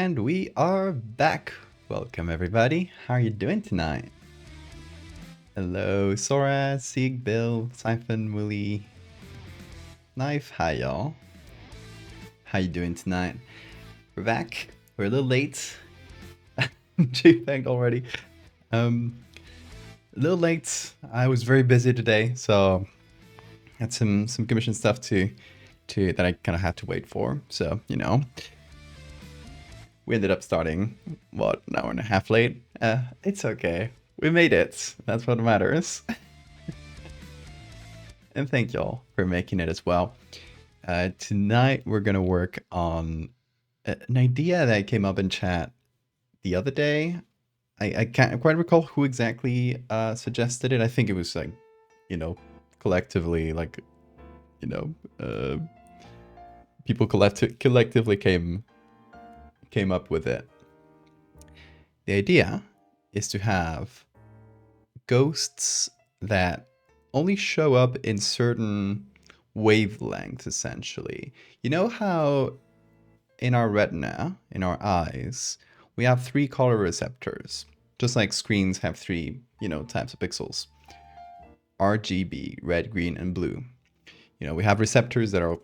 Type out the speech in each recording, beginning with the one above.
And we are back. Welcome everybody. How are you doing tonight? Hello, Sora, Sieg, Bill, Siphon, Willy, Knife. Hi y'all. How you doing tonight? We're back. We're a little late. JPEG already. A little late. I was very busy today, so had some commission stuff to that I kind of had to wait for. So we ended up starting, what, an hour and a half late? It's okay. We made it. That's what matters. And thank y'all for making it as well. Tonight we're going to work on an idea that came up in chat the other day. I can't quite recall who exactly suggested it. I think it was like, collectively, like, people collectively came up with it. The idea is to have ghosts that only show up in certain wavelengths, essentially. You know how in our retina, in our eyes, we have 3 color receptors, just like screens have 3, types of pixels. RGB, red, green, and blue. We have receptors that are,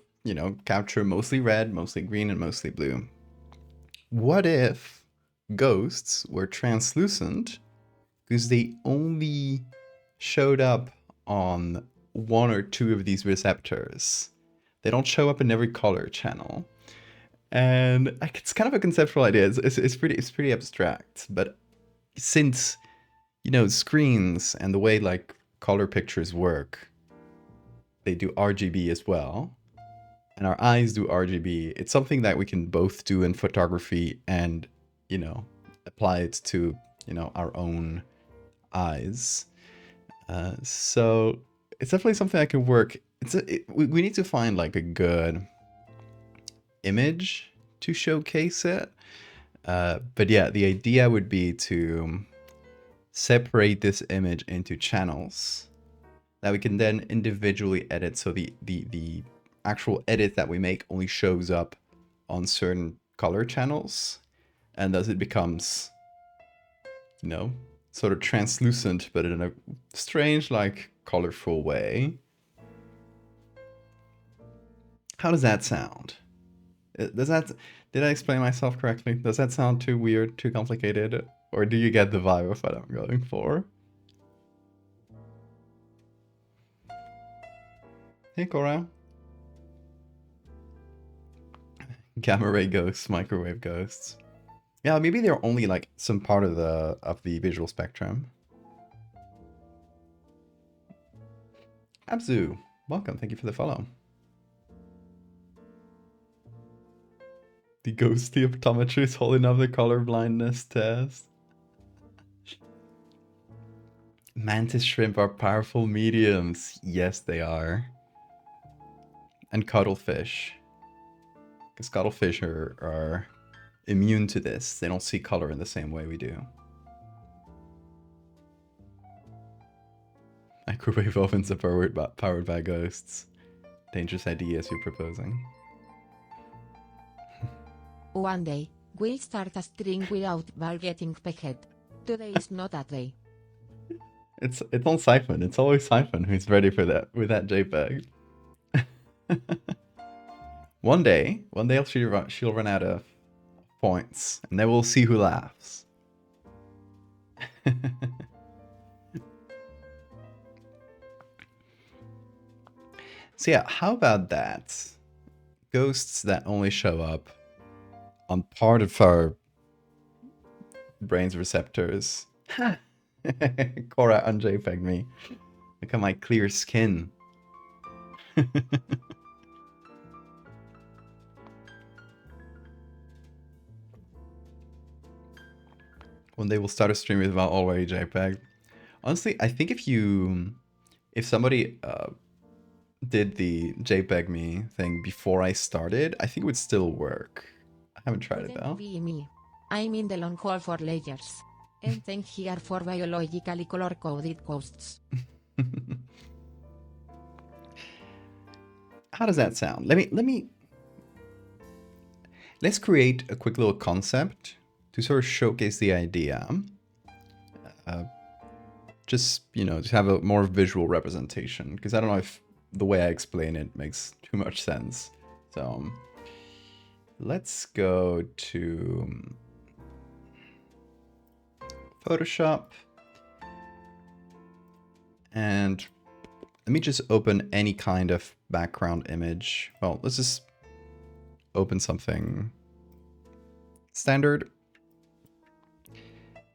capture mostly red, mostly green, and mostly blue. What if ghosts were translucent because they only showed up on 1 or 2 of these receptors? They don't show up in every color channel. And it's kind of a conceptual idea. It's pretty abstract. But since, screens and the way like color pictures work, they do RGB as well. And our eyes do RGB. It's something that we can both do in photography and, apply it to, our own eyes. So it's definitely something that can work. We need to find like a good image to showcase it. But yeah, the idea would be to separate this image into channels that we can then individually edit. So the actual edit that we make only shows up on certain color channels, and thus it becomes, sort of translucent, but in a strange, like, colorful way. How does that sound? Did I explain myself correctly? Does that sound too weird, too complicated? Or do you get the vibe of what I'm going for? Hey, Cora. Gamma ray ghosts, microwave ghosts. Yeah, maybe they're only like some part of the visual spectrum. Abzu, welcome. Thank you for the follow. The ghostly optometrist holding up the color blindness test. Mantis shrimp are powerful mediums. Yes, they are. And cuttlefish. Because cuttlefish are immune to this. They don't see color in the same way we do. Microwave ovens are powered by ghosts. Dangerous ideas you're proposing. One day, we'll start a string without Val getting pegged. Today is not that day. It's on Siphon. It's always Siphon who's ready for that with that JPEG. One day she'll run out of points, and then we'll see who laughs. So yeah, how about that? Ghosts that only show up on part of our brain's receptors. Cora unJPEG me. Look at my clear skin. One day we'll start a stream with Val already JPEG. Honestly, I think if somebody did the JPEG me thing before I started, I think it would still work. I haven't tried it though. Be me. I'm in the long haul for layers. And thank here for biologically color-coded ghosts. How does that sound? Let me let's create a quick little concept to sort of showcase the idea. Just, you know, just have a more visual representation, because I don't know if the way I explain it makes too much sense. So let's go to Photoshop, and let me just open any kind of background image. Well, let's just open something standard.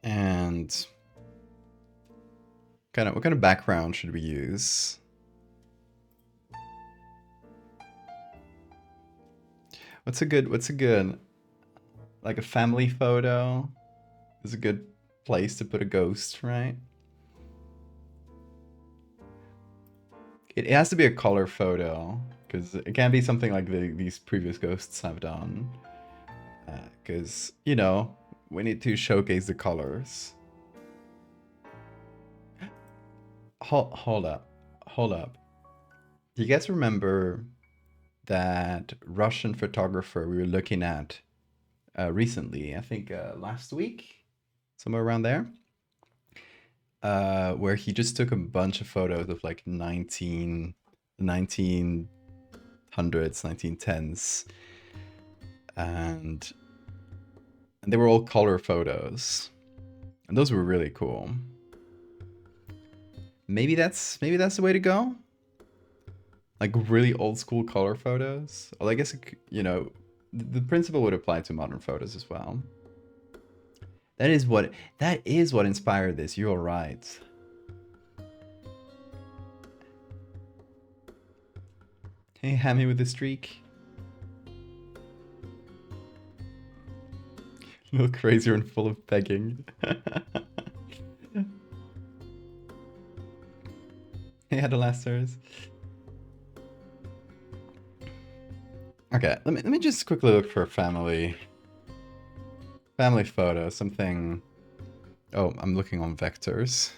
And what kind of background should we use? What's a good, like a family photo is a good place to put a ghost, right? It has to be a color photo, because it can't be something like these previous ghosts have done. Because, you know, we need to showcase the colors. Hold up. Do you guys remember that Russian photographer we were looking at recently? I think last week, somewhere around there. Where he just took a bunch of photos of like 1900s, 1910s, and they were all color photos, and those were really cool. Maybe that's the way to go. Like really old school color photos. Well, I guess you know, the principle would apply to modern photos as well. That is what inspired this. You're right. Hey, Hammy with the streak. A little crazier and full of pegging. Hey, Adolasters. Okay, let me just quickly look for a family photo, something. Oh, I'm looking on vectors.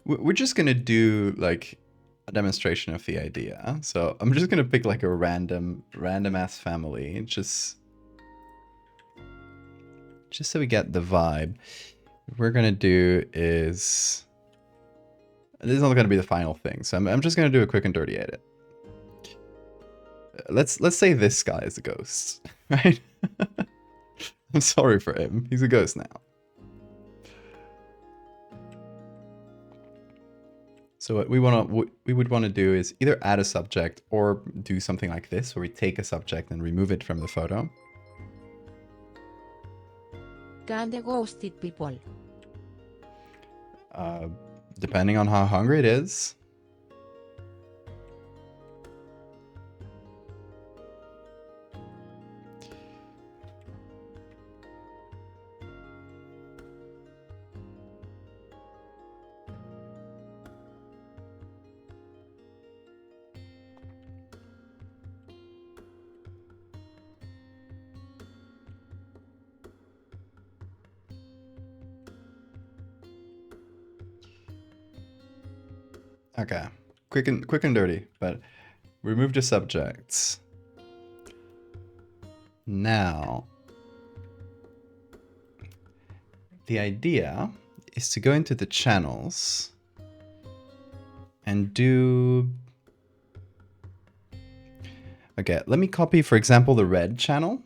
We're just gonna do like a demonstration of the idea. So I'm just gonna pick like a random ass family, just so we get the vibe. What we're gonna do is, this is not gonna be the final thing, so I'm just gonna do a quick and dirty edit. Let's say this guy is a ghost, right? I'm sorry for him. He's a ghost now. So what we would want to do is either add a subject or do something like this, where we take a subject and remove it from the photo. Can the ghosted people? Depending on how hungry it is. Okay, quick and dirty, but remove the subjects. Now, the idea is to go into the channels and do. Okay, let me copy, for example, the red channel.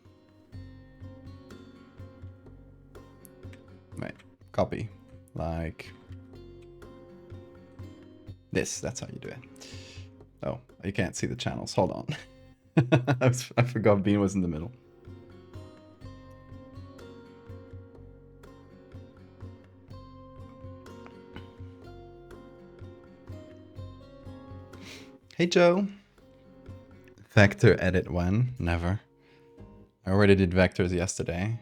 Right, copy, like this. That's how you do it. Oh, you can't see the channels. Hold on. I forgot Bean was in the middle. Hey, Joe. Vector edit when? Never. I already did vectors yesterday.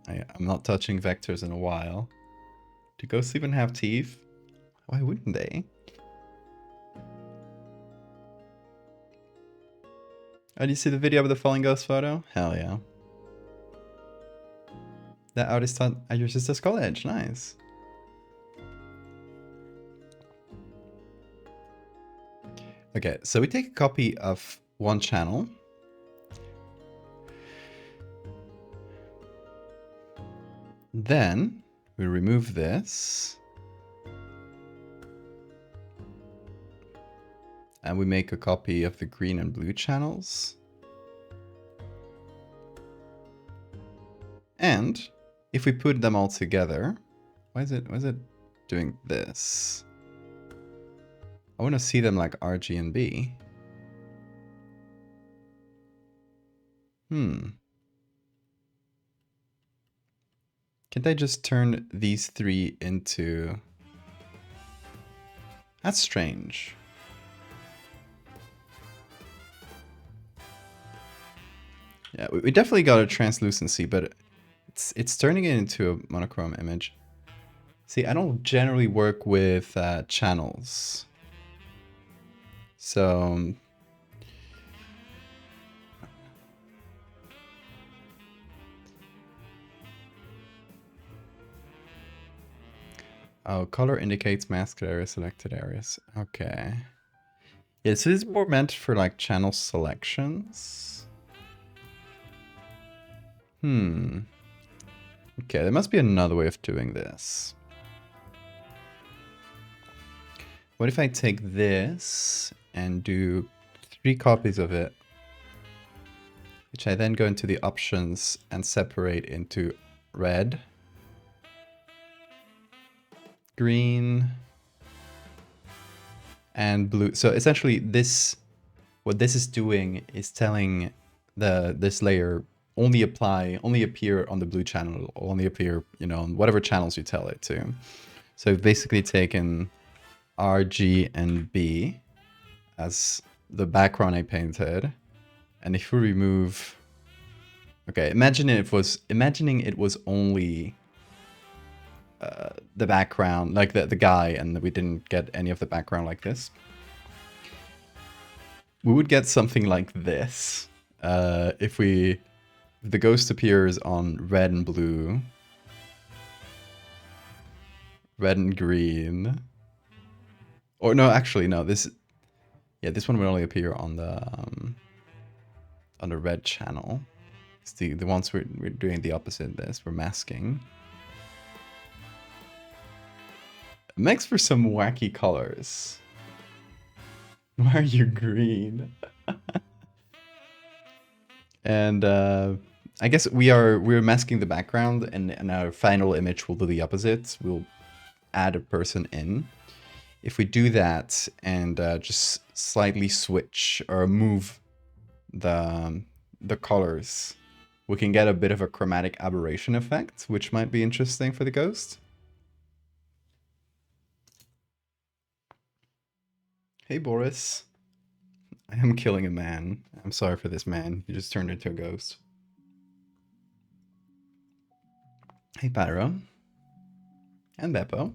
I'm not touching vectors in a while. Do ghosts even have teeth? Why wouldn't they? Oh, do you see the video of the falling ghost photo? Hell yeah. That artist taught at your sister's college. Nice. Okay, so we take a copy of one channel. Then we remove this. And we make a copy of the green and blue channels. And if we put them all together, why is it doing this? I want to see them like R, G, and B. Can't I just turn these three into... That's strange. Yeah, we definitely got a translucency, but it's turning it into a monochrome image. See, I don't generally work with channels. So... Oh, color indicates masked areas, selected areas. Okay. Yeah, so this is more meant for like channel selections. Okay, there must be another way of doing this. What if I take this and do 3 copies of it, which I then go into the options and separate into red, green, and blue. So essentially this, what this is doing is telling this layer only appear on the blue channel, only appear, you know, on whatever channels you tell it to. So I've basically taken R, G, and B as the background I painted. And if we remove, okay, imagining it was only the background, like the guy, and we didn't get any of the background like this, we would get something like this. If the ghost appears on red and blue, red and green, or no, actually no, this one would only appear on the red channel. It's the ones we're doing the opposite of this, we're masking. It makes for some wacky colors. Why are you green? And I guess we're masking the background, and our final image will do the opposite. We'll add a person in. If we do that and just slightly switch or move the colors, we can get a bit of a chromatic aberration effect, which might be interesting for the ghost. Hey Boris. I am killing a man. I'm sorry for this man. He just turned into a ghost. Hey Pyro. And Beppo.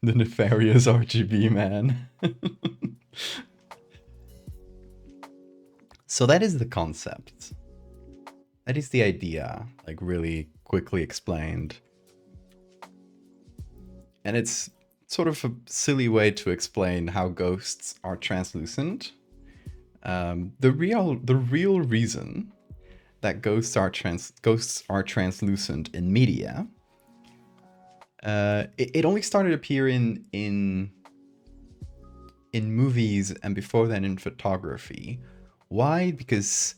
The nefarious RGB man. So that is the concept. That is the idea, like really quickly explained. And it's sort of a silly way to explain how ghosts are translucent. The real reason that ghosts are translucent in media, it only started appearing in movies and before then in photography. Why? Because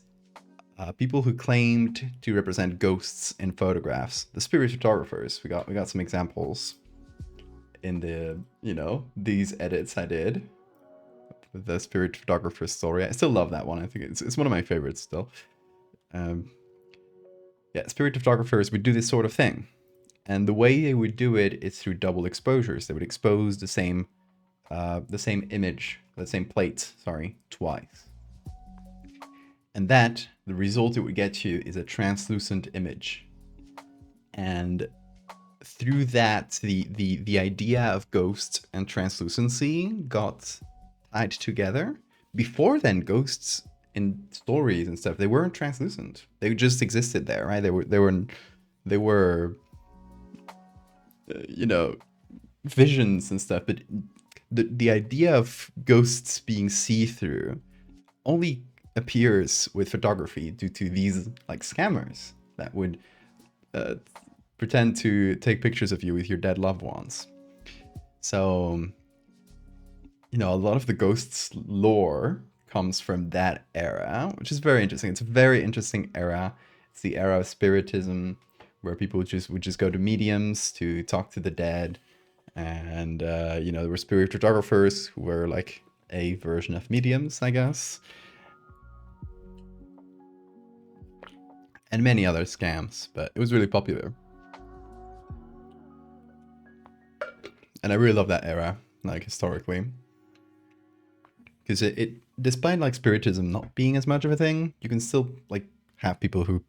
people who claimed to represent ghosts in photographs, the spirit photographers, we got some examples in the, you know, these edits I did. The spirit photographer story. I still love that one. I think it's one of my favorites still. Yeah, spirit photographers would do this sort of thing. And the way they would do it is through double exposures. They would expose the same image, the same plate, sorry, twice. And that, the result it would get you is a translucent image. And through that, the idea of ghosts and translucency got tied together. Before then, ghosts in stories and stuff, they weren't translucent. They just existed there, right? They were you know, visions and stuff, but the idea of ghosts being see-through only appears with photography due to these like scammers that would uh, pretend to take pictures of you with your dead loved ones. So, you know, a lot of the ghosts lore comes from that era, which is very interesting. It's a very interesting era. It's the era of spiritism, where people would just go to mediums to talk to the dead, and you know, there were spirit photographers who were like a version of mediums, I guess, and many other scams. But it was really popular, and I really love that era, like historically, because it despite like spiritism not being as much of a thing, you can still like have people who,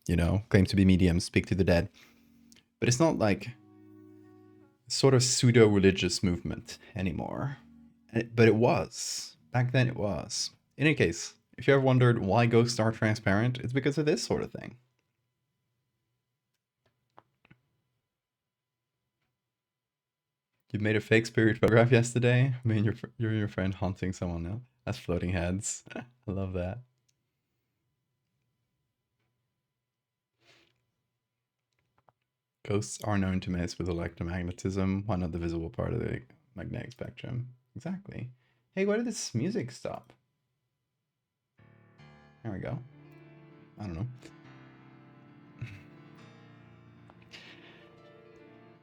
you know, claim to be mediums speak to the dead, but it's not like sort of pseudo-religious movement anymore. But it was. Back then it was. In any case, if you ever wondered why ghosts are transparent, it's because of this sort of thing. You made a fake spirit photograph yesterday? I mean, you're your friend haunting someone now. That's floating heads. I love that. Ghosts are known to mess with electromagnetism. Why not the visible part of the magnetic spectrum? Exactly. Hey, why did this music stop? There we go. I don't know.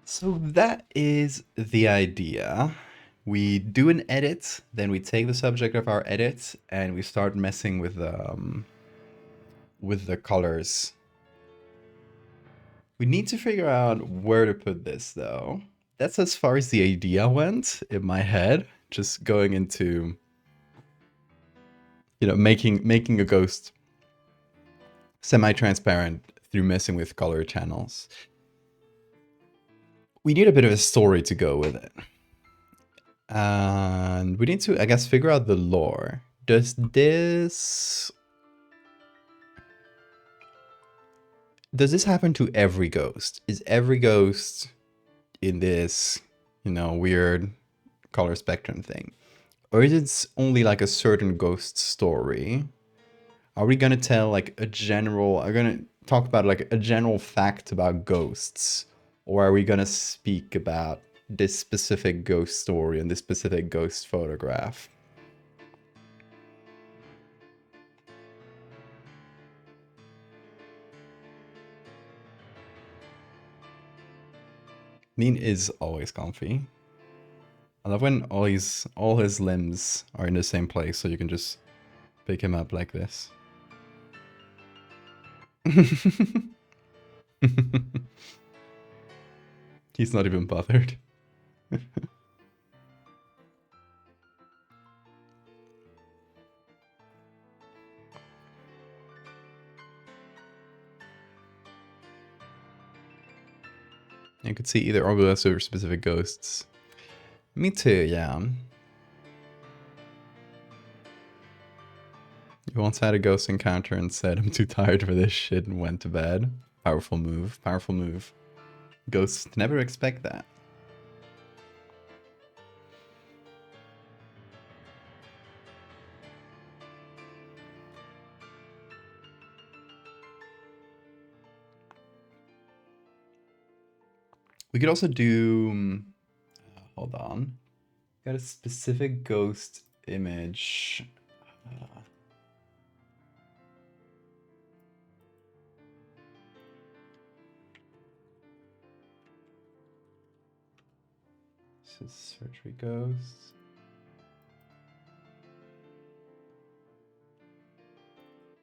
So that is the idea. We do an edit, then we take the subject of our edit and we start messing with the colors. We need to figure out where to put this though. That's as far as the idea went in my head, just going into, you know, making a ghost semi-transparent through messing with color channels. We need a bit of a story to go with it. And we need to, I guess, figure out the lore. Does this happen to every ghost? Is every ghost in this, you know, weird color spectrum thing? Or is it only like a certain ghost story? Are we gonna tell like a general, are we gonna talk about like a general fact about ghosts? Or are we gonna speak about this specific ghost story and this specific ghost photograph? Mean is always comfy. I love when all his limbs are in the same place, so you can just pick him up like this. He's not even bothered. You could see either Orbulus or specific ghosts. Me too, yeah. You once had a ghost encounter and said, I'm too tired for this shit, and went to bed. Powerful move, powerful move. Ghosts never expect that. We could also do... hold on. Got a specific ghost image. This is surgery ghosts.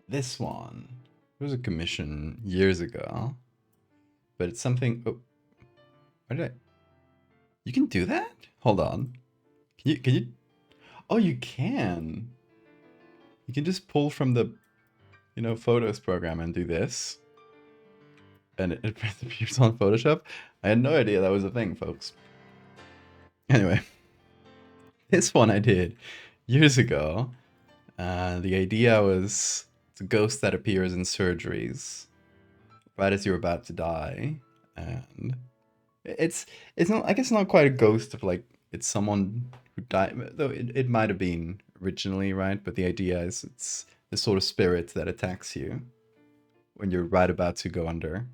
This one. It was a commission years ago. But it's something... Oh. Why did I... You can do that? Hold on. Can you... Oh, you can. You can just pull from the, you know, Photos program and do this. And it appears on Photoshop. I had no idea that was a thing, folks. Anyway. This one I did years ago. The idea was it's a ghost that appears in surgeries right as you're about to die. And it's not, I guess, not quite a ghost of like, it's someone who died. Though it might have been originally, right? But the idea is it's the sort of spirit that attacks you when you're right about to go under.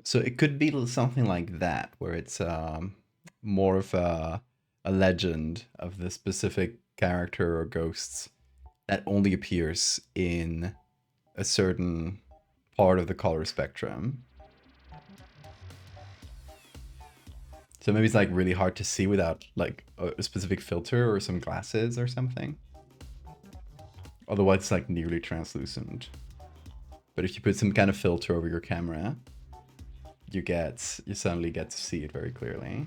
So it could be something like that, where it's more of a legend of the specific character or ghosts that only appears in a certain part of the color spectrum. So maybe it's like really hard to see without like a specific filter or some glasses or something. Otherwise it's like nearly translucent. But if you put some kind of filter over your camera, you suddenly get to see it very clearly.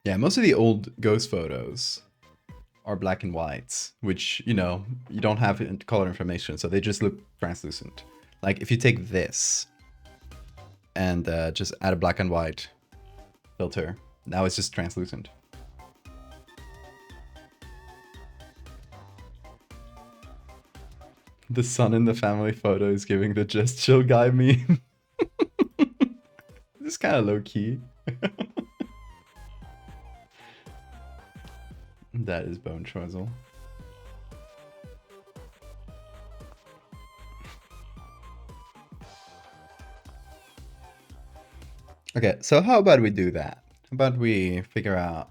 Yeah, most of the old ghost photos are black and whites, which, you know, you don't have color information, so they just look translucent. Like if you take this and just add a black and white filter, now it's just translucent. The son in the family photo is giving the just chill guy meme. This is kind of low key. That is Bone Trozzle. Okay, so how about we do that? How about we figure out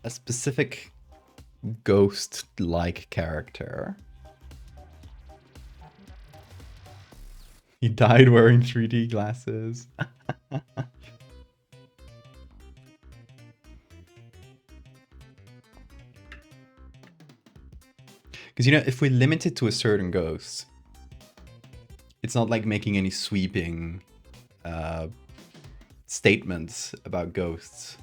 a specific ghost-like character. He died wearing 3D glasses. Because, you know, if we limit it to a certain ghost, it's not like making any sweeping statements about ghosts.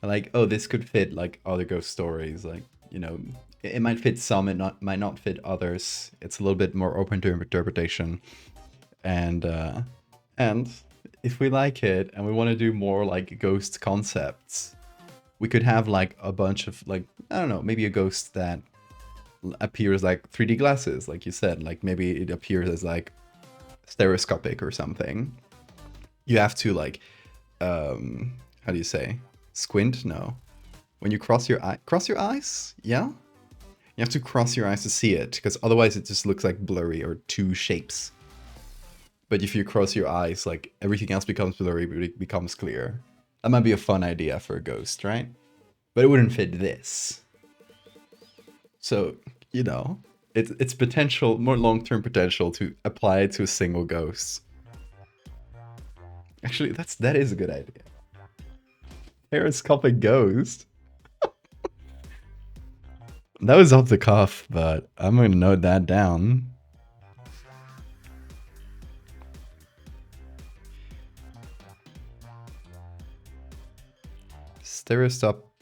Like, oh, this could fit like other ghost stories. Like, you know, it might fit some, it might not fit others. It's a little bit more open to interpretation. And if we like it and we want to do more like ghost concepts, we could have like a bunch of like, I don't know, maybe a ghost that appears like 3D glasses, like you said. Like maybe it appears as like stereoscopic or something. You have to like, how do you say? Squint? No. When you cross your eyes? Yeah? You have to cross your eyes to see it, because otherwise it just looks like blurry or two shapes. But if you cross your eyes, like everything else becomes blurry, but it becomes clear. That might be a fun idea for a ghost, right? But it wouldn't fit this. So, you know, it's potential, more long-term potential to apply it to a single ghost. Actually, that is a good idea. Periscopic ghost. That was off the cuff, but I'm gonna note that down.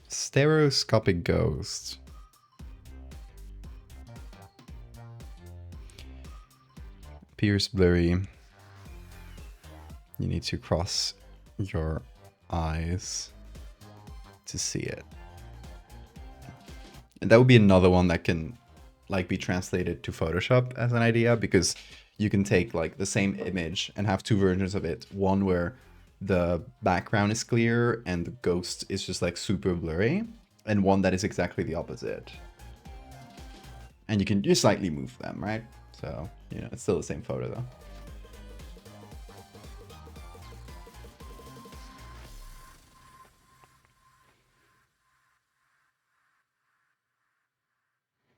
Stereoscopic ghost. Appears blurry. You need to cross your eyes to see it. And that would be another one that can like be translated to Photoshop as an idea, because you can take like the same image and have two versions of it. One where the background is clear and the ghost is just like super blurry, and one that is exactly the opposite. And you can just slightly move them, right? So, you know, it's still the same photo though.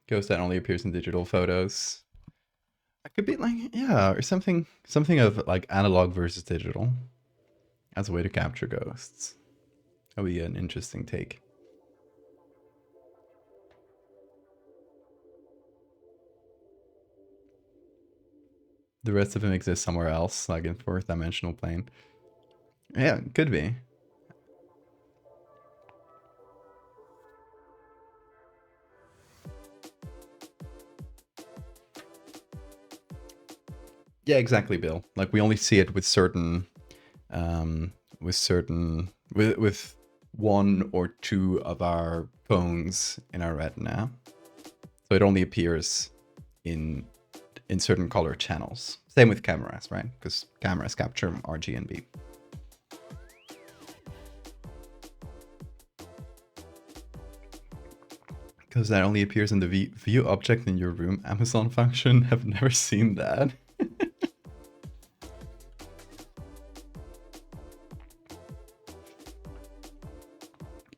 Ghost that only appears in digital photos. It could be like, yeah, or something of like analog versus digital as a way to capture ghosts. That would be an interesting take. The rest of him exists somewhere else, like in fourth dimensional plane. Yeah, could be. Yeah, exactly, Bill. Like we only see it with certain with one or two of our cones in our retina. So it only appears in certain color channels. Same with cameras, right? Because cameras capture RGB. Because that only appears in the view object in your room Amazon function. Have never seen that.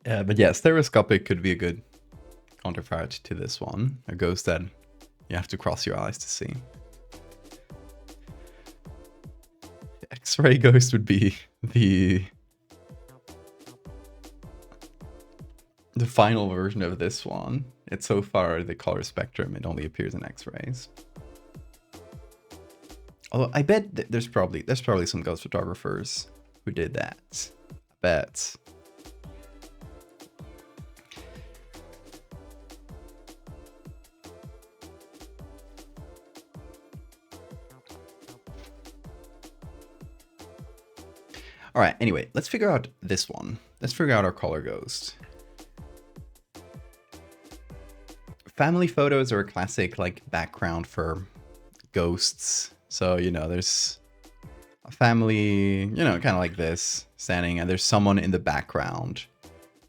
But yeah, stereoscopic could be a good counterpart to this one. A ghost that you have to cross your eyes to see. X-ray ghost would be the final version of this one. It's so far the color spectrum, it only appears in X-rays. Although I bet there's probably some ghost photographers who did that. I bet. All right, anyway, let's figure out this one. Let's figure out our color ghost. Family photos are a classic like background for ghosts. So, you know, there's a family, you know, kind of like this, standing, and there's someone in the background.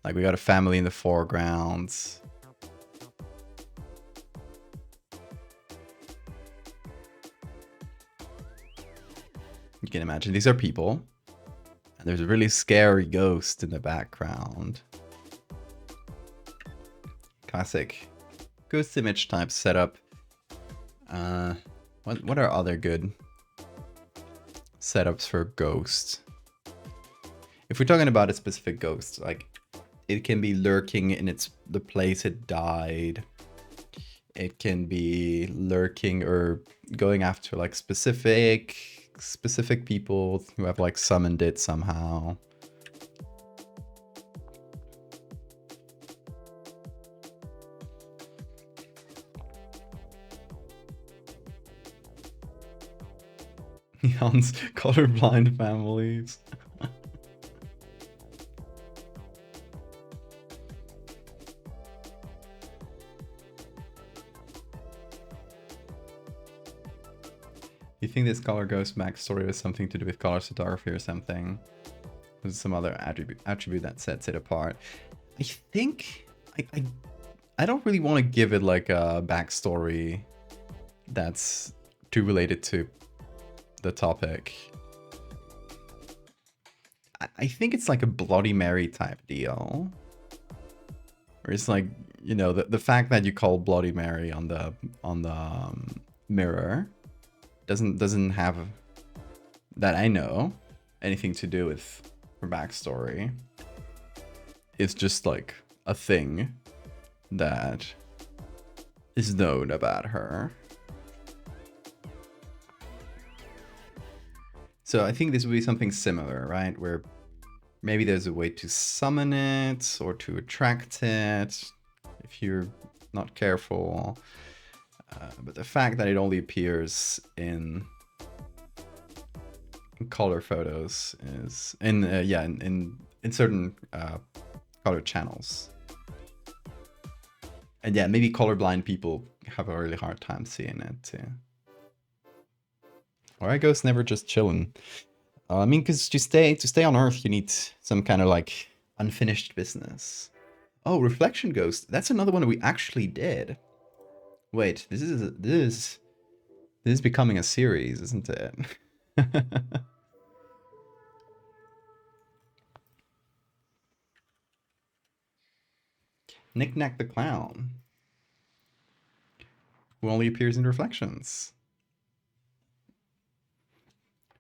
Like we got a family in the foreground. You can imagine these are people. And there's a really scary ghost in the background. Classic ghost image type setup. What are other good setups for ghosts? If we're talking about a specific ghost, like it can be lurking in the place it died. It can be lurking or going after like specific people who have like summoned it somehow. Jan's colorblind families. You think this color ghost backstory has something to do with color photography or something? There's some other attribute that sets it apart. I think I don't really want to give it like a backstory that's too related to the topic. I think it's like a Bloody Mary type deal. Where it's like, you know, the fact that you call Bloody Mary on the mirror doesn't have, that I know, anything to do with her backstory. It's just like a thing that is known about her. So I think this would be something similar, right? Where maybe there's a way to summon it or to attract it if you're not careful. But the fact that it only appears in color photos is in certain color channels. And yeah, maybe colorblind people have a really hard time seeing it too. Or I ghosts never just chilling. I mean, because to stay on Earth, you need some kind of like unfinished business. Oh, reflection ghost. That's another one we actually did. Wait, this is becoming a series, isn't it? Knick-Knack the Clown, who only appears in reflections.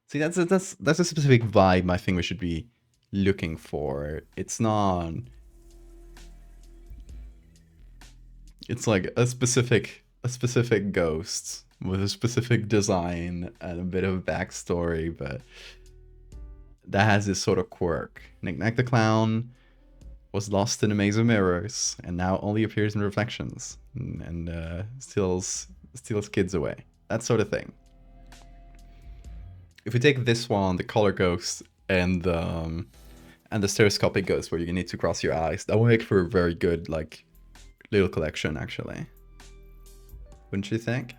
See, that's a specific vibe I think we should be looking for. It's not. It's like a specific ghost with a specific design and a bit of a backstory, but that has this sort of quirk. Knick-Knack the Clown was lost in a maze of mirrors and now only appears in reflections and steals kids away. That sort of thing. If we take this one, the color ghost, and the stereoscopic ghost where you need to cross your eyes. That would make for a very good like little collection, actually. Wouldn't you think?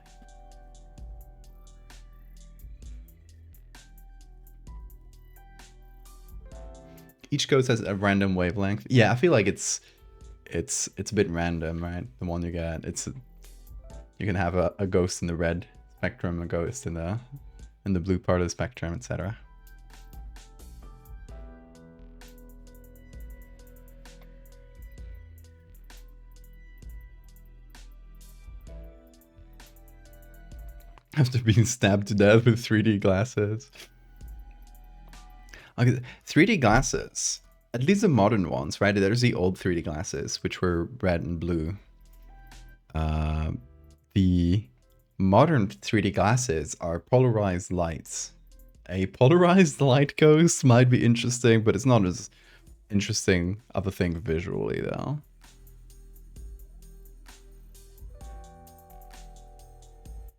Each ghost has a random wavelength. Yeah, I feel like it's a bit random, right? The one you get, you can have a ghost in the red spectrum, a ghost in the blue part of the spectrum, etc. After being stabbed to death with 3D glasses. Okay, 3D glasses, at least the modern ones, right? There's the old 3D glasses, which were red and blue. The modern 3D glasses are polarized lights. A polarized light ghost might be interesting, but it's not as interesting of a thing visually, though.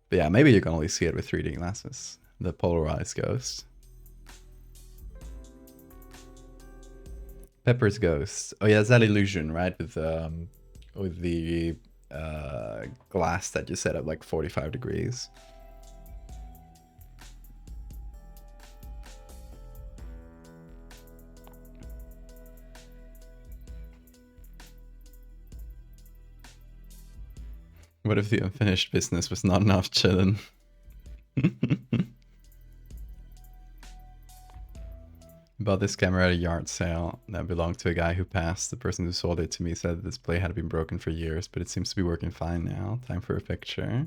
But yeah, maybe you can only see it with 3D glasses. The polarized ghost. Pepper's ghost. Oh yeah, it's that illusion, right? With the glass that you set up like 45 degrees. What if the unfinished business was not enough chillin'? Bought this camera at a yard sale that belonged to a guy who passed. The person who sold it to me said the display had been broken for years, but it seems to be working fine now. Time for a picture.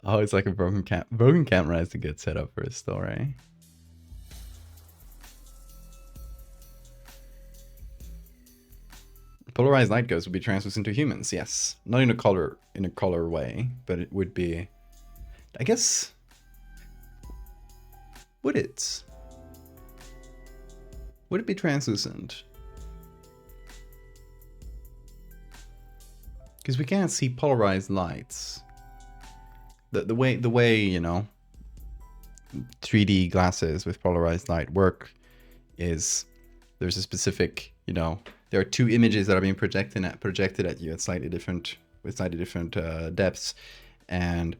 Oh, it's like a broken camera is a good setup for a story. Polarized light ghosts would be translucent to humans, yes. Not in a color way, but it would be, I guess, would it? Would it be translucent? Because we can't see polarized lights. The way, you know, 3D glasses with polarized light work is there's a specific, you know, there are two images that are being projected at you at slightly different depths, and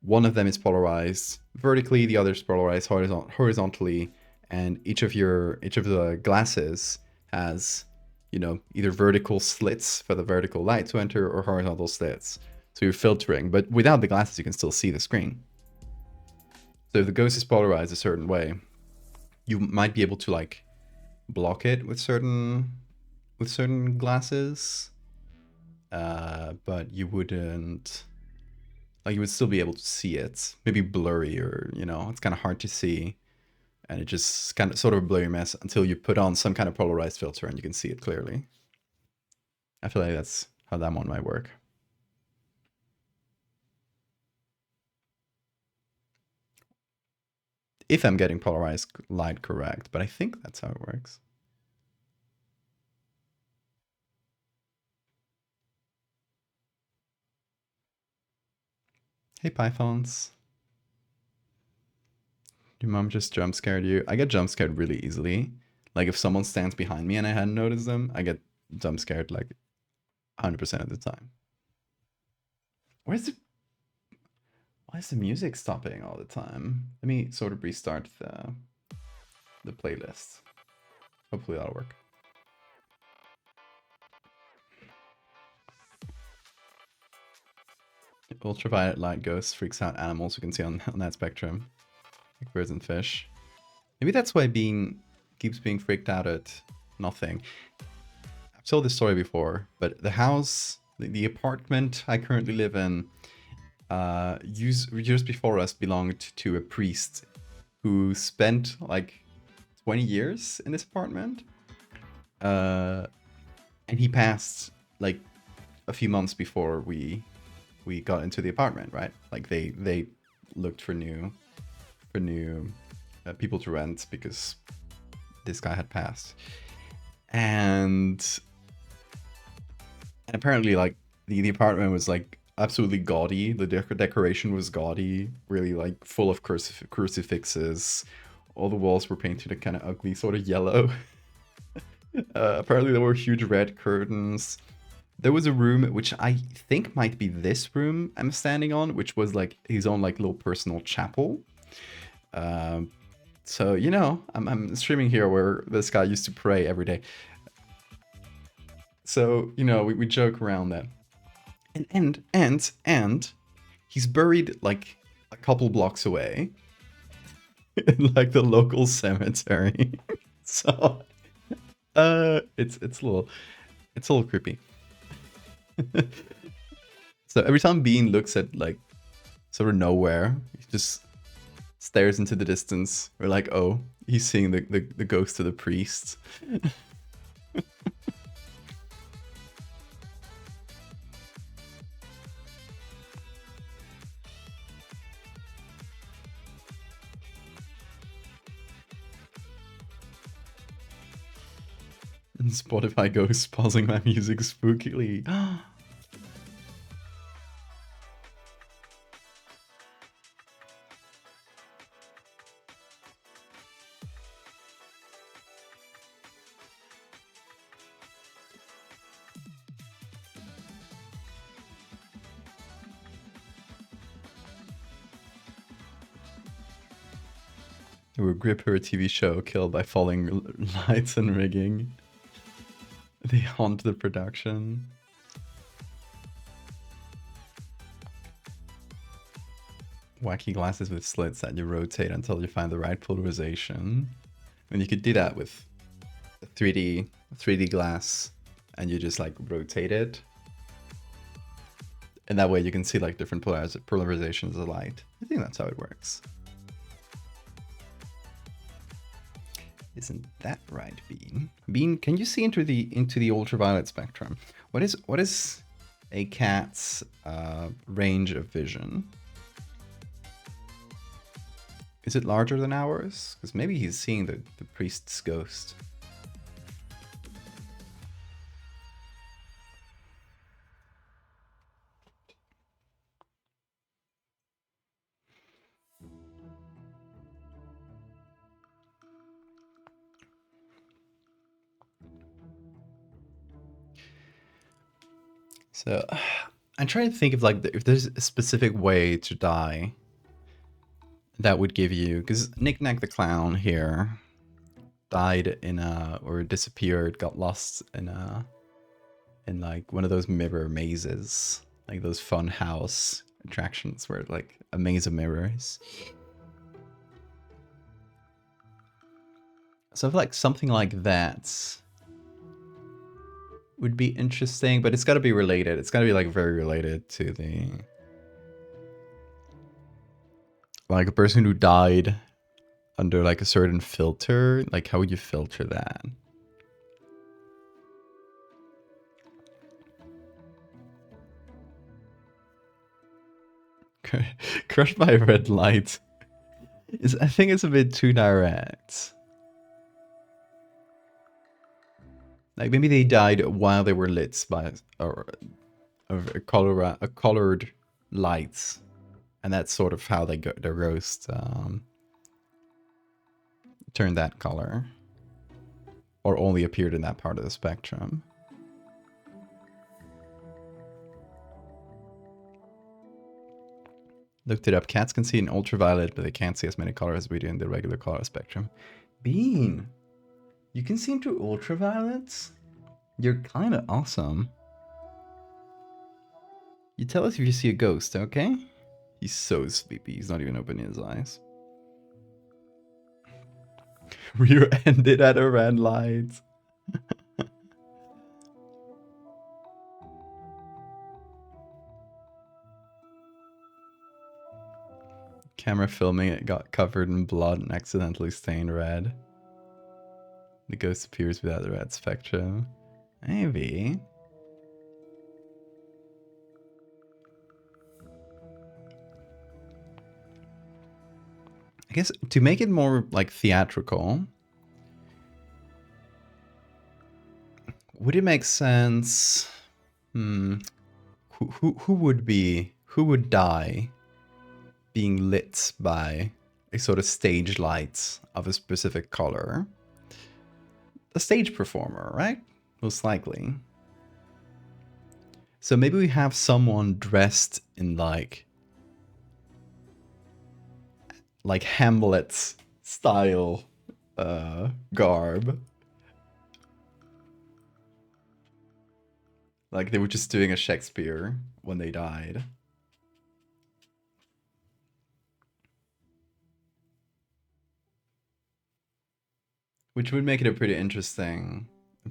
one of them is polarized vertically, the other is polarized horizontally, and each of the glasses has, you know, either vertical slits for the vertical light to enter or horizontal slits. So you're filtering, but without the glasses you can still see the screen. So if the ghost is polarized a certain way, you might be able to like block it with certain glasses, but you wouldn't, like, you would still be able to see it, maybe blurry, or, you know, it's kind of hard to see, and it just kind of sort of a blurry mess until you put on some kind of polarized filter and you can see it clearly. I feel like that's how that one might work. If I'm getting polarized light correct, but I think that's how it works. Hey Pythons. Your mom just jump scared you? I get jump scared really easily. Like if someone stands behind me and I hadn't noticed them, I get jump scared like 100% of the time. Why is the music stopping all the time? Let me sort of restart the playlist. Hopefully that'll work. Ultraviolet light ghost freaks out animals you can see on that spectrum, like birds and fish. Maybe that's why Bean keeps being freaked out at nothing. I've told this story before, but the house, the apartment I currently live in, years before us, belonged to a priest who spent like 20 years in this apartment. And he passed like a few months before we got into the apartment, right? Like they looked for new people to rent because this guy had passed, and apparently like the apartment was like absolutely gaudy. The decoration was gaudy, really like full of crucifixes, All the walls were painted a kind of ugly sort of yellow. Apparently there were huge red curtains. There was a room which I think might be this room I'm standing on, which was like his own like little personal chapel. So, you know, I'm streaming here where this guy used to pray every day. So, you know, we joke around that. And he's buried like a couple blocks away in like the local cemetery. So, it's a little creepy. So every time Bean looks at like sort of nowhere, he just stares into the distance. We're like, oh, he's seeing the ghost of the priest. And Spotify goes pausing my music spookily. They will grip her TV show killed by falling lights and rigging. They haunt the production. Wacky glasses with slits that you rotate until you find the right polarization. And you could do that with a 3D glass, and you just like rotate it. And that way you can see like different polarizations of light. I think that's how it works. Isn't that right, Bean? Bean, can you see into the ultraviolet spectrum? What is a cat's range of vision? Is it larger than ours? Because maybe he's seeing the priest's ghost. So I'm trying to think of like if there's a specific way to die that would give you, because Nick Nack the Clown here died in or disappeared, got lost in like one of those mirror mazes, like those fun house attractions where like a maze of mirrors. So I feel like something like that would be interesting, but it's got to be related. It's got to be like very related to the, like a person who died under like a certain filter. Like how would you filter that? Crushed by a red light. I think it's a bit too direct. Like maybe they died while they were lit by a colored lights, and that's sort of how they got their ghost turned that color, or only appeared in that part of the spectrum. Looked it up. Cats can see in ultraviolet, but they can't see as many colors as we do in the regular color spectrum. Bean, you can see into ultraviolets? You're kind of awesome. You tell us if you see a ghost, okay? He's so sleepy. He's not even opening his eyes. Rear-ended at a red light. Camera filming it got covered in blood and accidentally stained red. The ghost appears without the red spectrum. Maybe. I guess to make it more like theatrical, would it make sense? Who would die being lit by a sort of stage light of a specific color. A stage performer, right? Most likely. So maybe we have someone dressed in like Hamlet's style garb. Like they were just doing a Shakespeare when they died. Which would make it a pretty interesting, I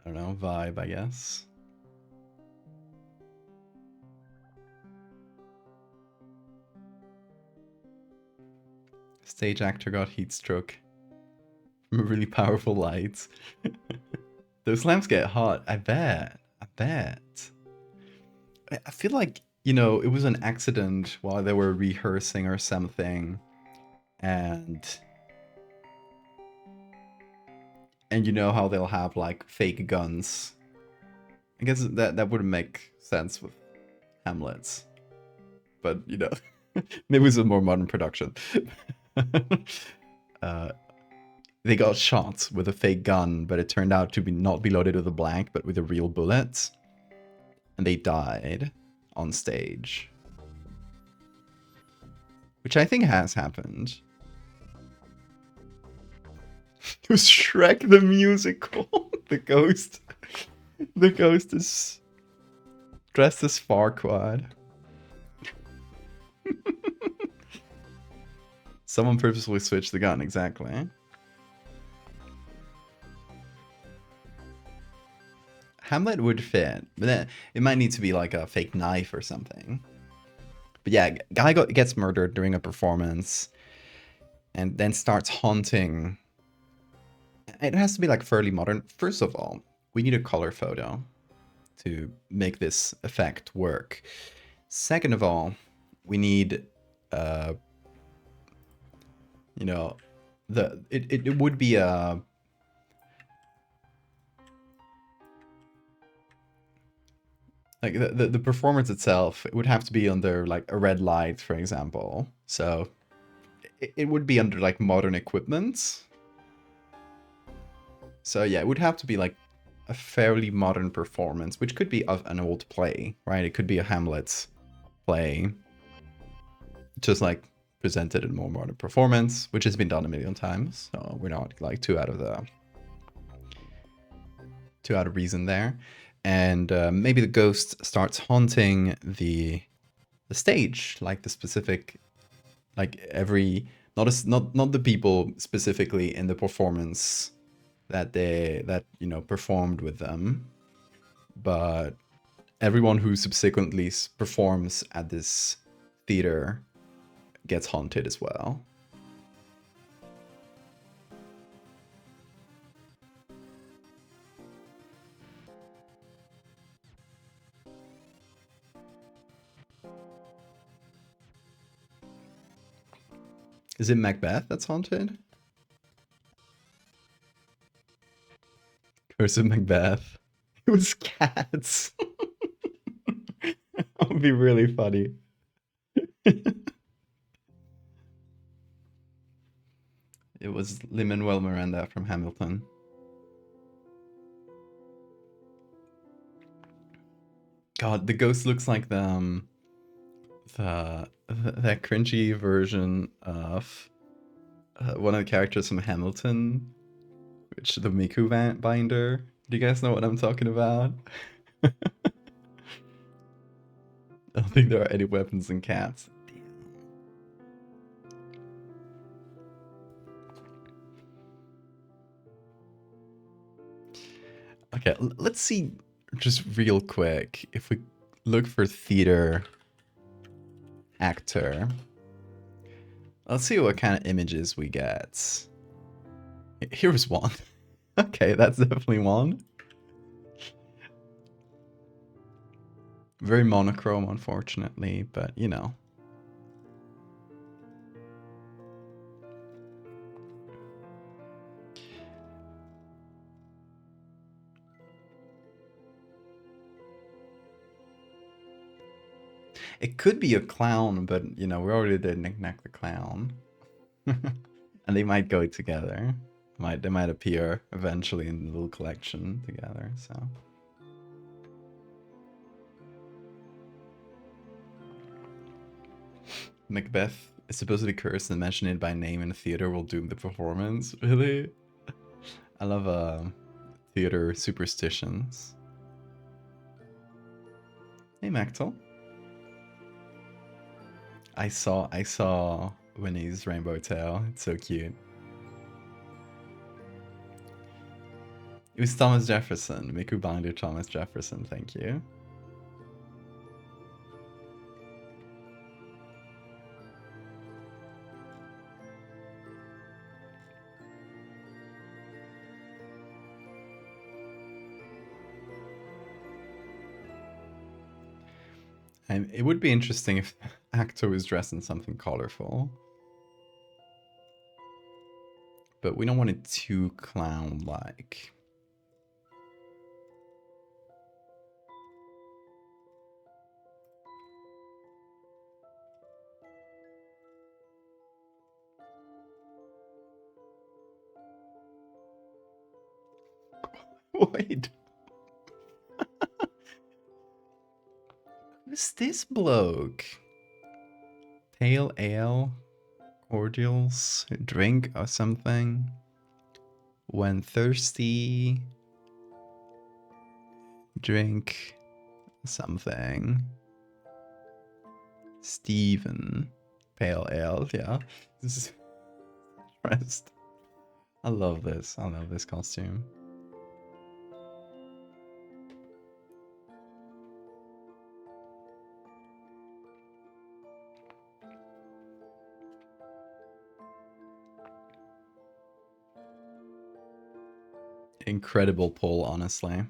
don't know, vibe, I guess. Stage actor got heat stroke from a really powerful light. Those lamps get hot, I bet. I feel like, you know, it was an accident while they were rehearsing or something. And you know how they'll have like fake guns. I guess that wouldn't make sense with Hamlet's. But, you know, maybe it was a more modern production. They got shot with a fake gun, but it turned out to not be loaded with a blank, but with a real bullet. And they died on stage. Which I think has happened. It was Shrek the Musical. The ghost is dressed as Farquaad. Someone purposefully switched the gun, exactly. Hamlet would fit, but then it might need to be like a fake knife or something. But yeah, guy gets murdered during a performance and then starts haunting. It has to be like fairly modern. First of all, we need a color photo to make this effect work. Second of all, we need, you know, it would be a like the performance itself, it would have to be under like a red light, for example. So it would be under like modern equipment. So yeah, it would have to be like a fairly modern performance, which could be of an old play, right? It could be a Hamlet play, just like presented in more modern performance, which has been done a million times. So we're not like too out of reason there. And maybe the ghost starts haunting the stage, like the specific, like every not the people specifically in the performance that you know performed with them, but everyone who subsequently performs at this theater gets haunted as well. Is it Macbeth that's haunted? Curse of Macbeth. It was cats. That would be really funny. It was Lin-Manuel Miranda from Hamilton. God, the ghost looks like that cringy version of one of the characters from Hamilton, which the Miku binder. Do you guys know what I'm talking about? I don't think there are any weapons in cats. Okay, let's see just real quick if we look for theater actor. Let's see what kind of images we get. Here's one. Okay, that's definitely one. Very monochrome, unfortunately, but you know. It could be a clown, but you know, we already did Knick Knack the Clown. And they might go together. They might appear eventually in the little collection together, so. Macbeth is supposedly cursed and mentioning it by name in a theater will doom the performance. Really? I love theater superstitions. Hey Mactel. I saw Winnie's Rainbow Tail. It's so cute. It was Thomas Jefferson. Miku Binder Thomas Jefferson, thank you. And it would be interesting if the actor was dressed in something colorful. But we don't want it too clown-like. Wait. Who's this bloke? Pale ale? Cordials? Drink or something? When thirsty, drink something. Stephen. Pale ale, yeah. This is dressed. I love this. I love this costume. Incredible pull, honestly.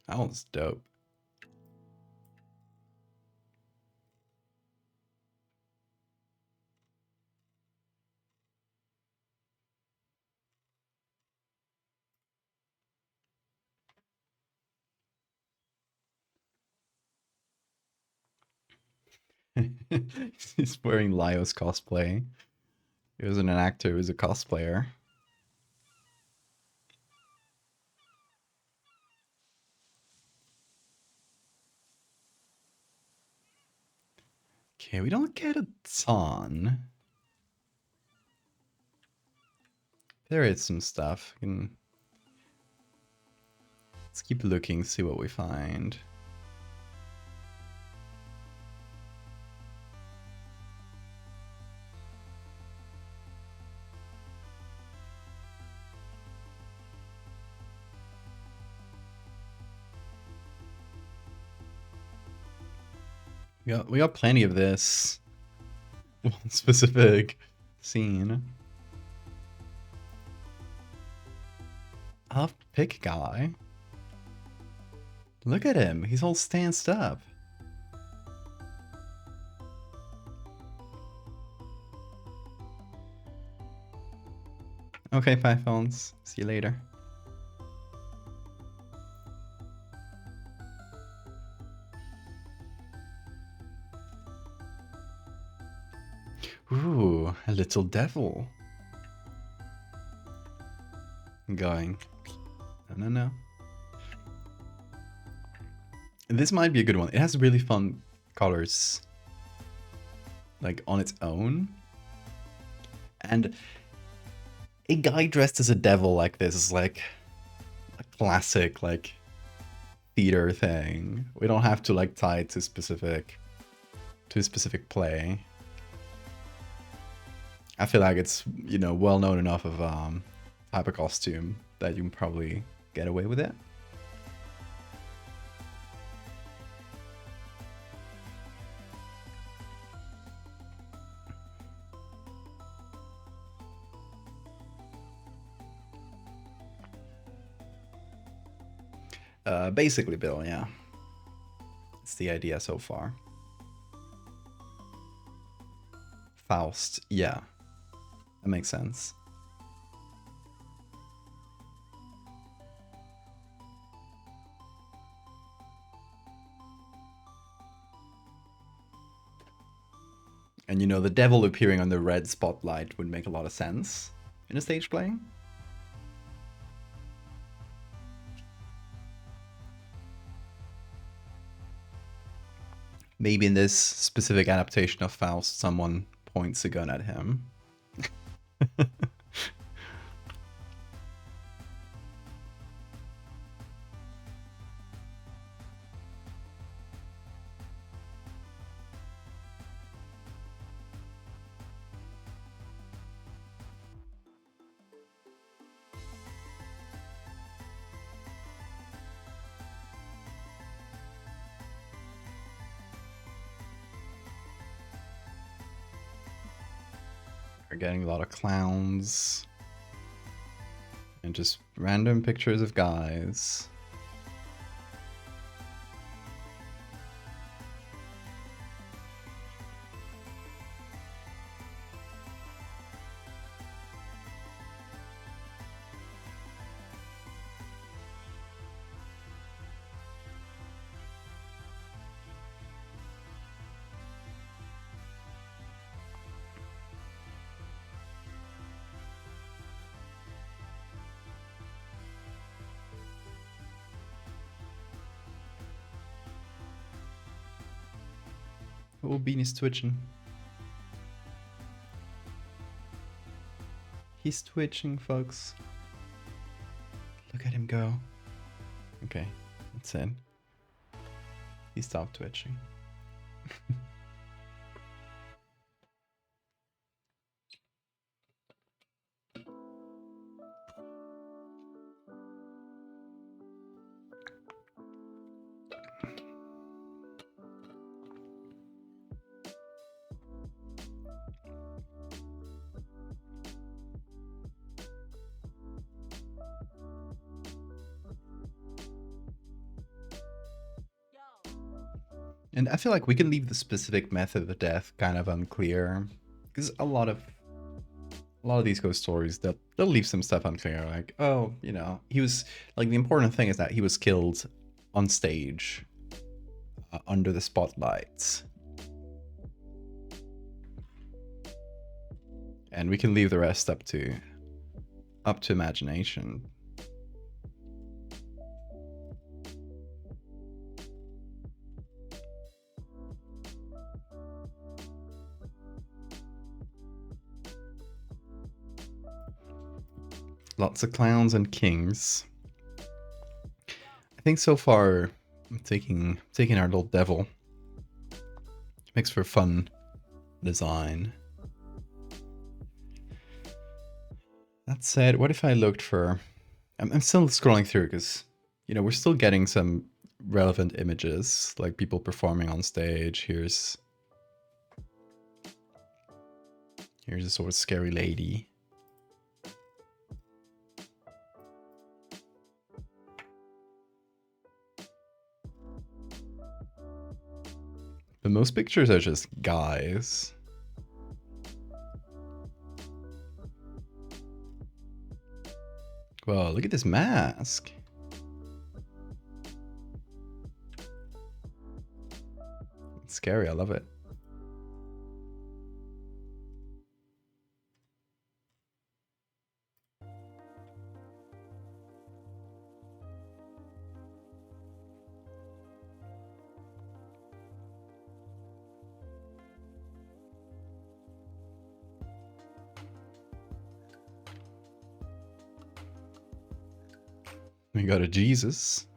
That was dope. He's wearing Lyos cosplay. He wasn't an actor, he was a cosplayer. Okay, we don't get a ton. There is some stuff. Let's keep looking, see what we find. We got plenty of this. One specific scene. I'll have to pick a guy. Look at him. He's all stanced up. Okay, Pythons. See you later. Ooh, a little devil. I'm going. No. This might be a good one. It has really fun colors. Like, on its own. And a guy dressed as a devil like this is like a classic, like, theater thing. We don't have to, like, tie it to a specific play. I feel like it's, you know, well known enough of type of costume that you can probably get away with it. Basically, Bill, yeah. It's the idea so far. Faust, yeah. That makes sense. And you know, the devil appearing on the red spotlight would make a lot of sense in a stage play. Maybe in this specific adaptation of Faust, someone points a gun at him. We're getting a lot of clowns. And just random pictures of guys. Oh, Beanie's twitching. He's twitching, folks. Look at him go. Okay, that's it. He stopped twitching. And I feel like we can leave the specific method of death kind of unclear, because a lot of these ghost stories, they'll leave some stuff unclear, like, oh, you know, he was, like, the important thing is that he was killed on stage, under the spotlights. And we can leave the rest up to imagination. Lots of clowns and kings. I think so far I'm taking our little devil. Makes for fun design. That said, what if I looked for... I'm still scrolling through because, you know, we're still getting some relevant images, like people performing on stage. Here's a sort of scary lady. But most pictures are just guys. Whoa, look at this mask. It's scary, I love it. We got a Jesus.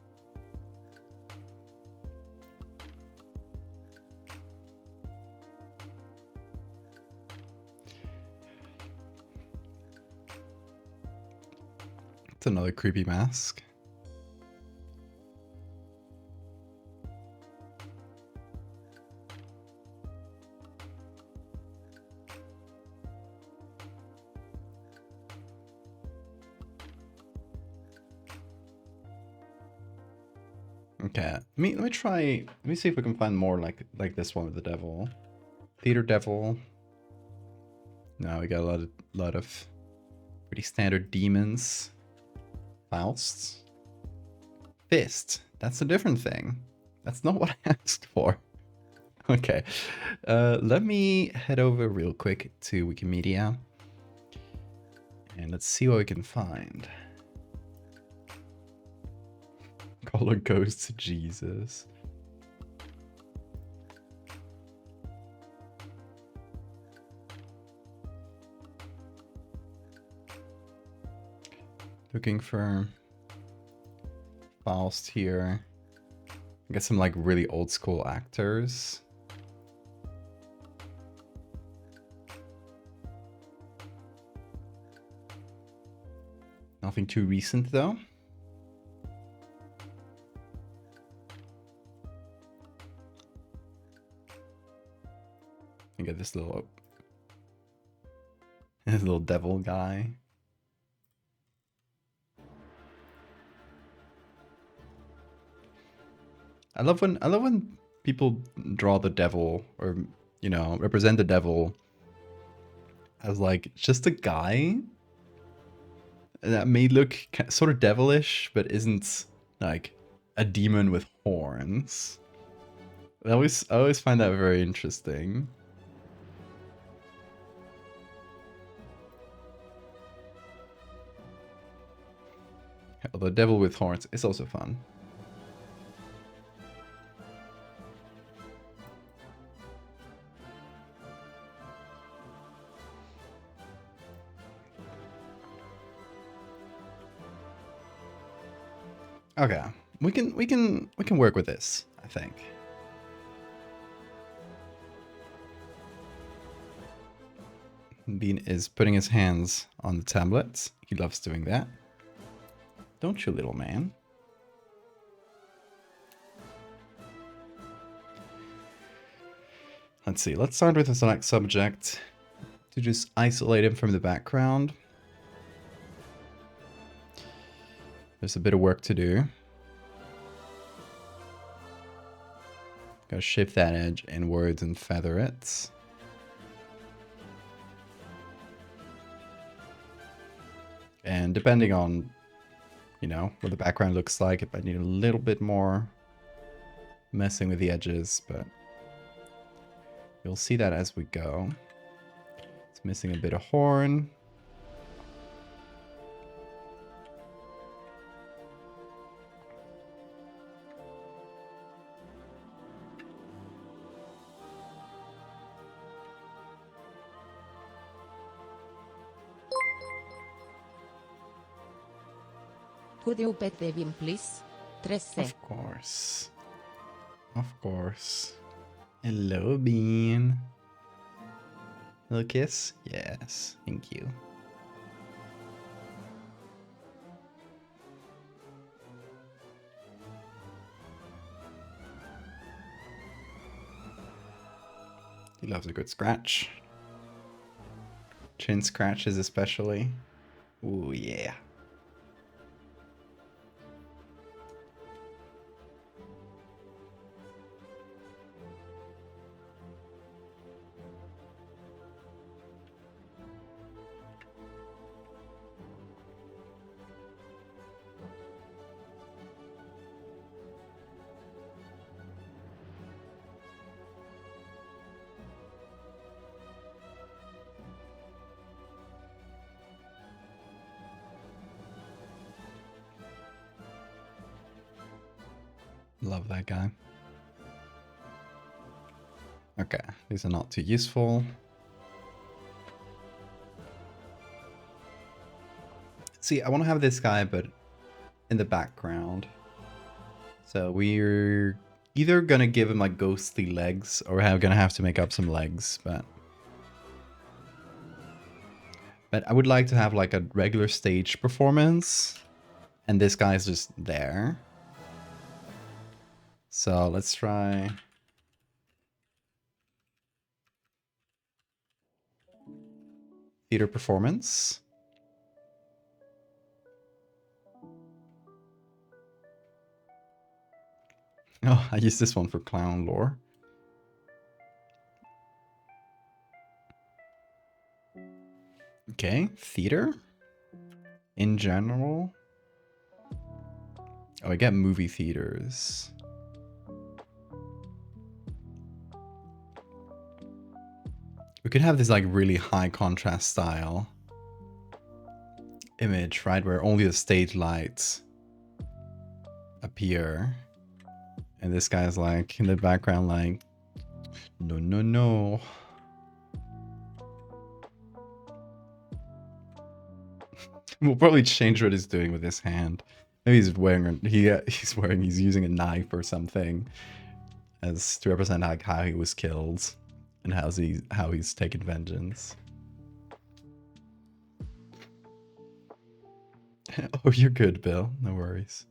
It's another creepy mask. Okay, let me try. Let me see if we can find more like this one with the devil. Theater devil. No, we got a lot of pretty standard demons. Faust. Fist. That's a different thing. That's not what I asked for. Okay. Let me head over real quick to Wikimedia. And let's see what we can find. Color goes to Jesus. Looking for Faust here. Get some like really old school actors. Nothing too recent though. I get this little devil guy. I love when people draw the devil, or you know, represent the devil as like just a guy that may look sort of devilish, but isn't like a demon with horns. I always find that very interesting. Although devil with horns is also fun. Okay, we can work with this, I think. Bean is putting his hands on the tablets. He loves doing that. Don't you, little man? Let's see. Let's start with the select subject to just isolate him from the background. There's a bit of work to do. Gotta shift that edge inwards and feather it. And depending on, you know, what the background looks like, it might need a little bit more messing with the edges, but you'll see that as we go. It's missing a bit of horn. Could you pet the bean, please? 3C. Of course. Of course. Hello, Bean. Little kiss? Yes, thank you. He loves a good scratch. Chin scratches especially. Ooh, yeah. Love that guy. Okay, these are not too useful. See, I want to have this guy, but in the background. So we're either gonna give him like ghostly legs, or we're gonna have to make up some legs, but I would like to have like a regular stage performance, and this guy's just there. So let's try. Theater performance. Oh, I used this one for clown lore. Okay, theater. In general. Oh, I get movie theaters. We could have this like really high contrast style image, right? Where only the stage lights appear. And this guy's like in the background like, no, no, no. We'll probably change what he's doing with his hand. Maybe he's wearing he's using a knife or something as to represent like how he was killed and how he's taken vengeance. Oh, you're good, Bill. No worries.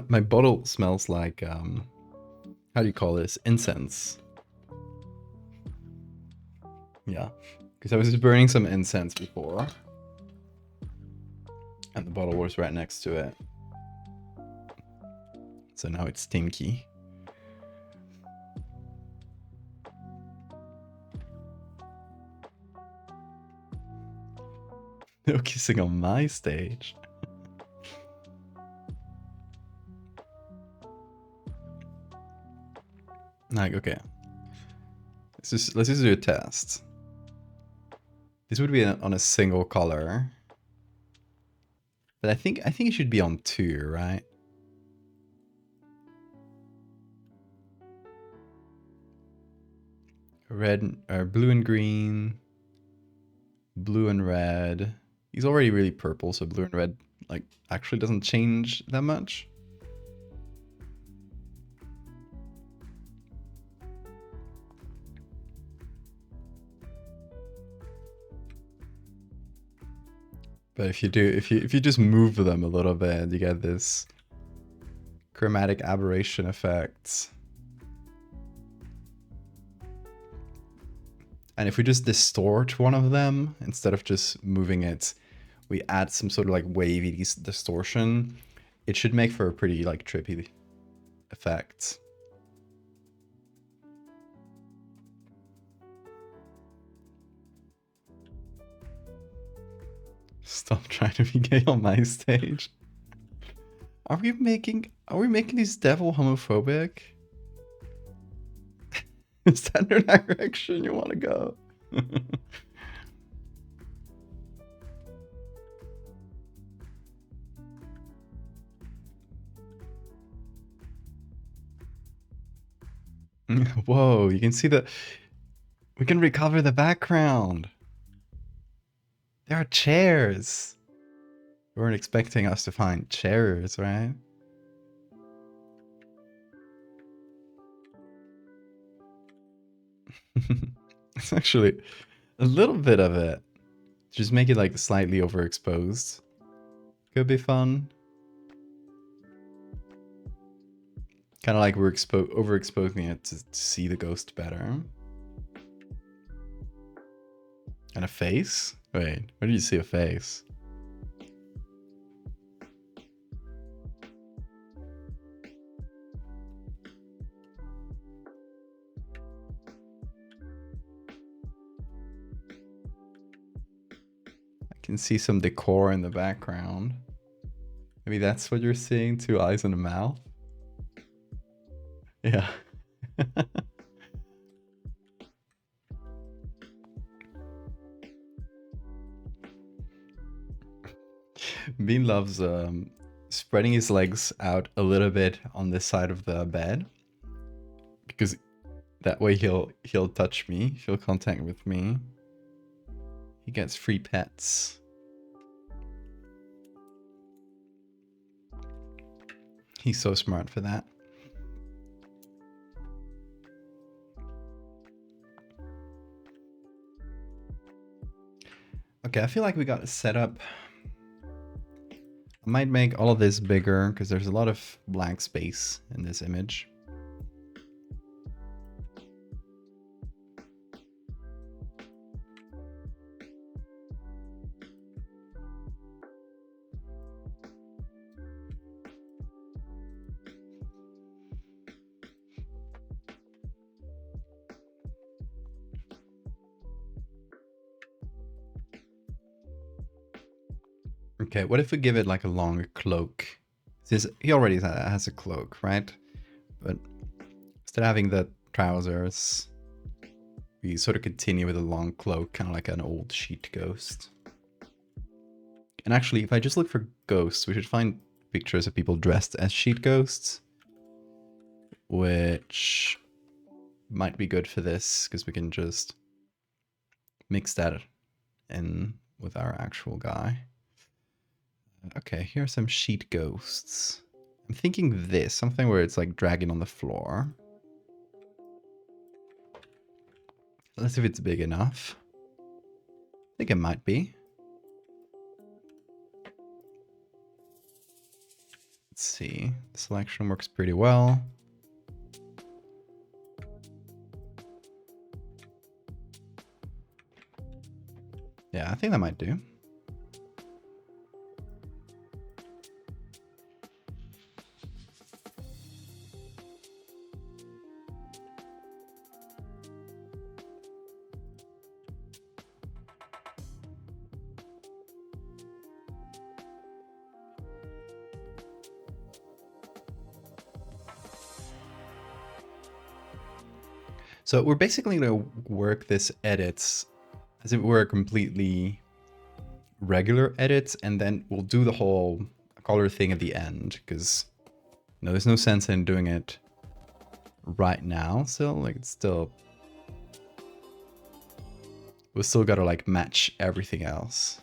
My bottle smells like how do you call this? Incense. Yeah, because I was just burning some incense before, and the bottle was right next to it, so now it's stinky. No kissing on my stage. Like, okay. Let's just do a test. This would be on a single color. But I think it should be on 2, right? Red or blue and green, blue and red. He's already really purple, so blue and red like actually doesn't change that much. But if you just move them a little bit, you get this chromatic aberration effect. And if we just distort one of them instead of just moving it, we add some sort of like wavy distortion, it should make for a pretty like trippy effect. Stop trying to be gay on my stage. Are we making these devil homophobic? Is that the direction you want to go? Whoa, you can see that we can recover the background. There are chairs. You weren't expecting us to find chairs, right? It's actually a little bit of it. Just make it like slightly overexposed. Could be fun. Kind of like we're overexposing it to see the ghost better. And a face? Wait, where did you see a face? I can see some decor in the background. Maybe that's what you're seeing, 2 eyes and a mouth? Yeah. Bean loves spreading his legs out a little bit on this side of the bed, because that way he'll touch me, feel contact with me. He gets free pets. He's so smart for that. Okay, I feel like we got it set up. I might make all of this bigger because there's a lot of blank space in this image. Okay, what if we give it like a long cloak? Since he already has a cloak, right? But instead of having the trousers, we sort of continue with a long cloak, kind of like an old sheet ghost. And actually, if I just look for ghosts, we should find pictures of people dressed as sheet ghosts, which might be good for this, because we can just mix that in with our actual guy. Okay, here are some sheet ghosts. I'm thinking this, something where it's like dragging on the floor. Let's see if it's big enough. I think it might be. Let's see. The selection works pretty well. Yeah, I think that might do. So we're basically going to work this edits as if it were a completely regular edits, and then we'll do the whole color thing at the end, because there's no sense in doing it right now. So like it's still, we still got to like match everything else.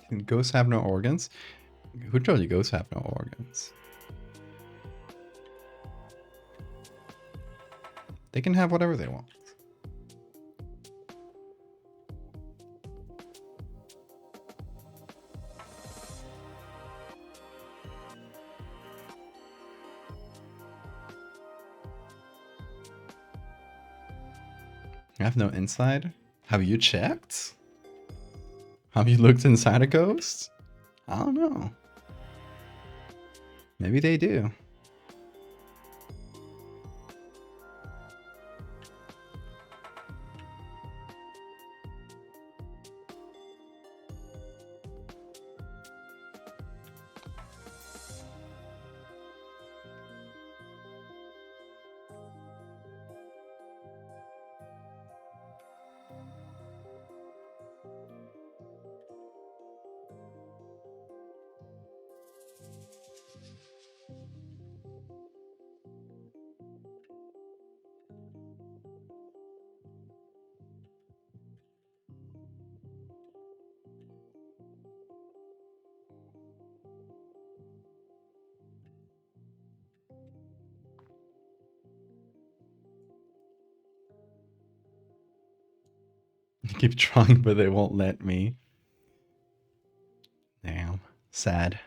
Can ghosts have no organs? Who told you ghosts have no organs? They can have whatever they want. I have no inside? Have you checked? Have you looked inside a ghost? I don't know. Maybe they do. Keep trying, but they won't let me. Damn. Sad.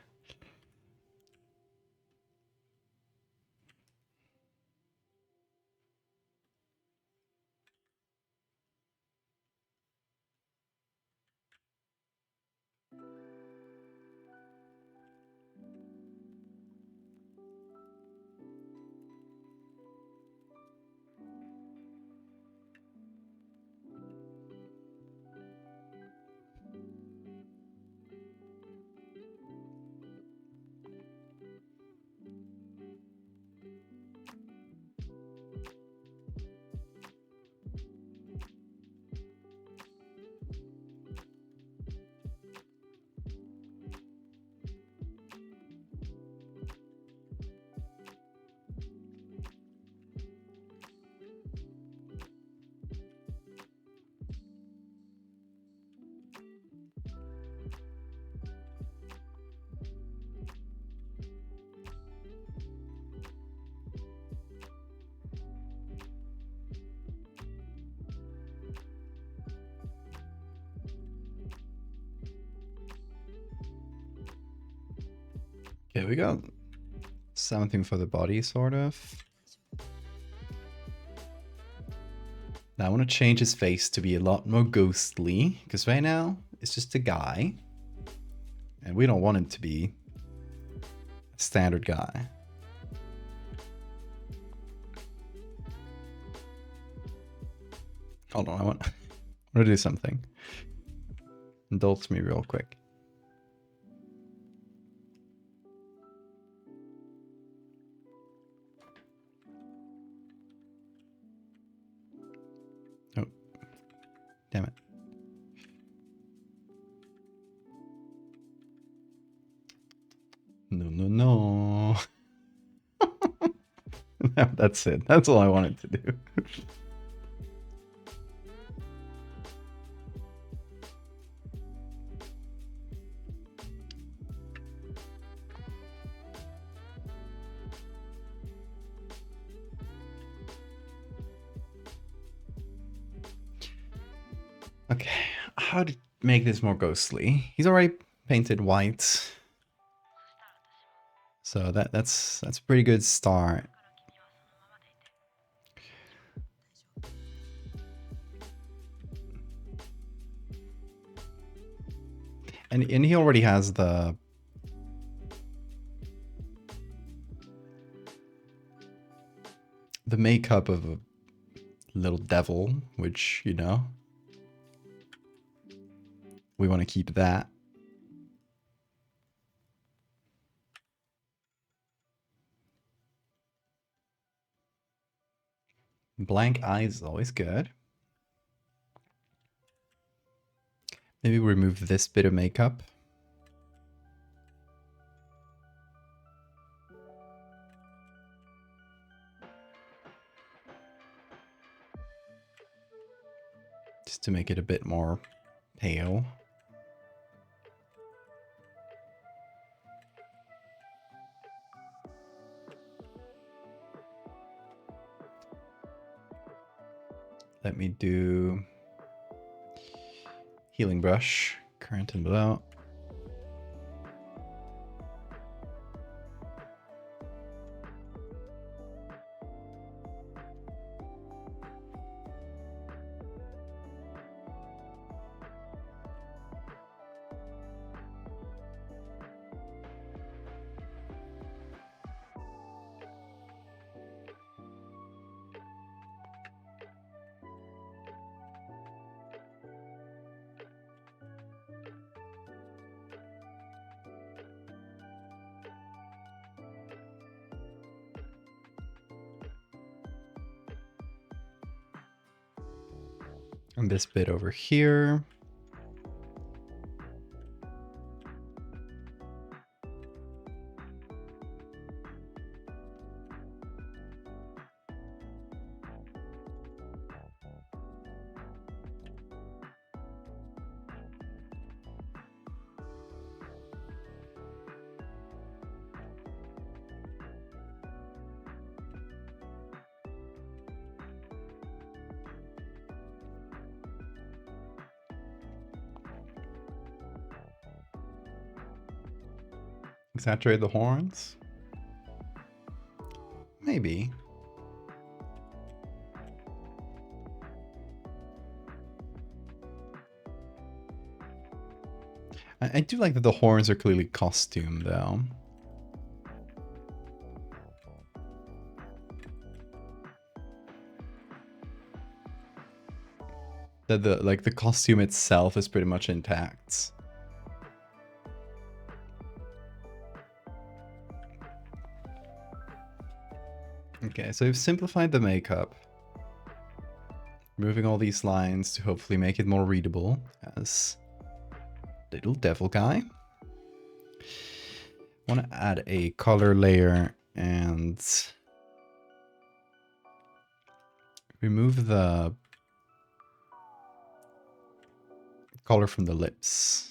Okay, we got something for the body, sort of. Now I want to change his face to be a lot more ghostly, because right now it's just a guy. And we don't want him to be a standard guy. Hold on, I want to do something. Indulge me real quick. Oh, damn it. No, no, no. That's it. That's all I wanted to do. Okay, how to make this more ghostly? He's already painted white, so that's a pretty good start. And he already has the makeup of a little devil, which, you know, we want to keep that. Blank eyes is always good. Maybe remove this bit of makeup. Just to make it a bit more pale. Let me do healing brush, current and below. And this bit over here. Exaggerate the horns? Maybe. I do like that the horns are clearly costume, though. That the costume itself is pretty much intact. Okay, so we've simplified the makeup. Removing all these lines to hopefully make it more readable as little devil guy. I want to add a color layer and remove the color from the lips.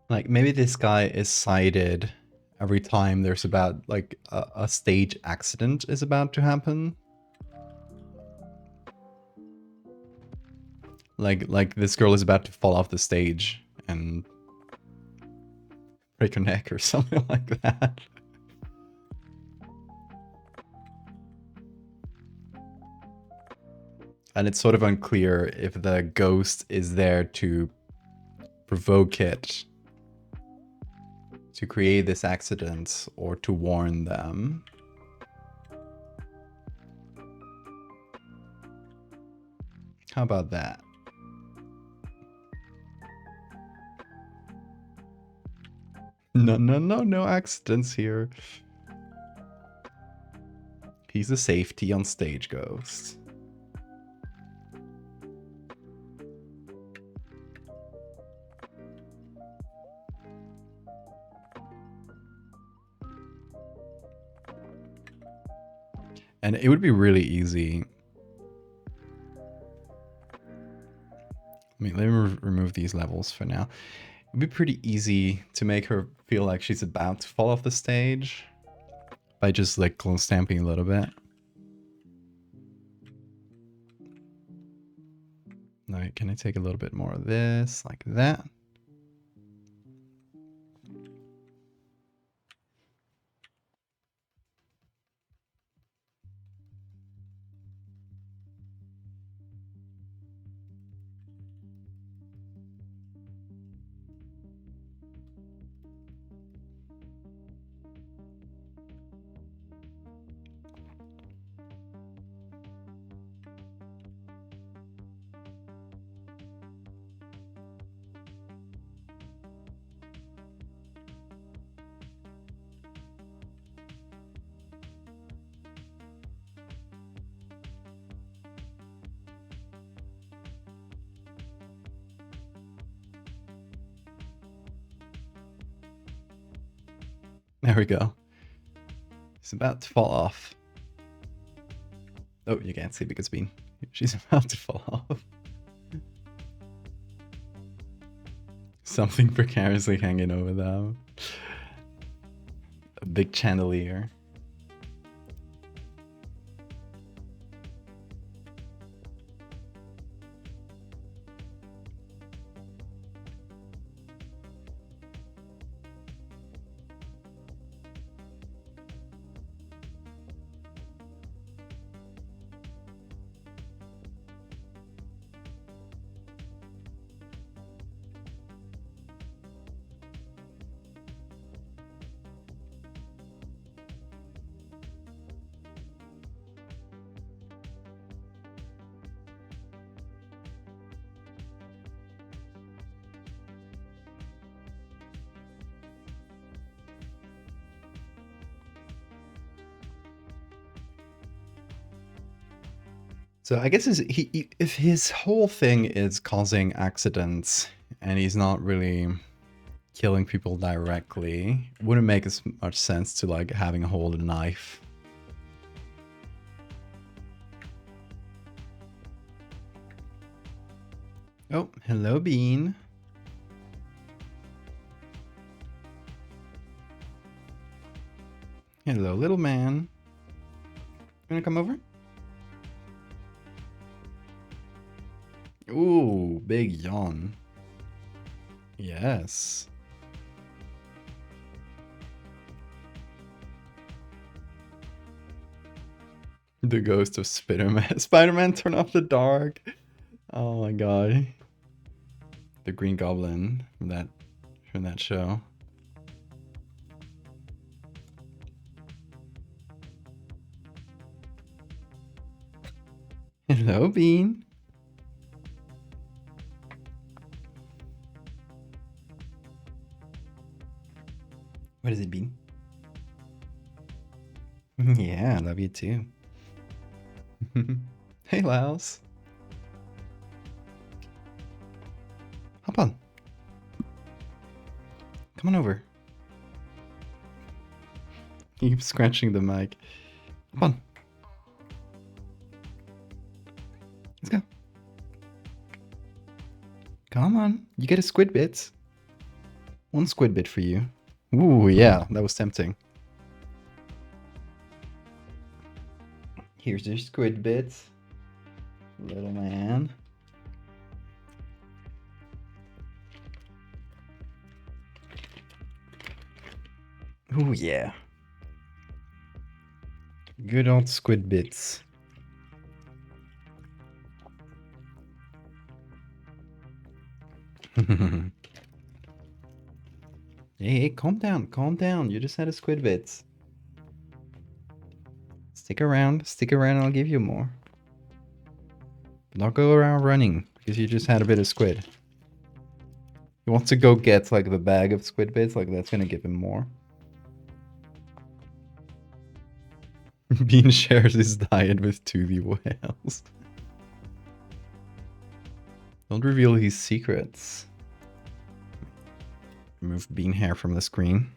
Like, maybe this guy is sighted every time there's about, like, a stage accident is about to happen. Like this girl is about to fall off the stage and break her neck or something like that. And it's sort of unclear if the ghost is there to provoke it, to create this accident, or to warn them. How about that? No accidents here. He's a safety on stage ghost. And it would be really easy. Let me remove these levels for now. It would be pretty easy to make her feel like she's about to fall off the stage by just like clone stamping a little bit. Now, can I take a little bit more of this, like that? There we go. He's about to fall off. Oh, you can't see because she's about to fall off. Something precariously hanging over them. A big chandelier. So I guess if his whole thing is causing accidents and he's not really killing people directly, it wouldn't make as much sense to like having a hold a knife. Oh, hello, Bean. Hello, little man. You wanna come over? Ooh, big yawn. Yes. The ghost of Spider-Man. Spider-Man turn off the dark. Oh my god. The Green Goblin from that show. Hello, Bean. What is it, Bean? Yeah, I love you too. Hey, Laos. Hop on. Come on over. Keep scratching the mic. Hop on. Let's go. Come on. You get a squid bits. One squid bit for you. Ooh, yeah, that was tempting. Here's your squid bits, little man. Ooh, yeah. Good old squid bits. Hey, calm down, calm down. You just had a squid bits. Stick around, and I'll give you more. But don't go around running, because you just had a bit of squid. He wants to go get, like, the bag of squid bits, like, that's gonna give him more. Bean shares his diet with toothy whales. Don't reveal his secrets. Remove Bean hair from the screen.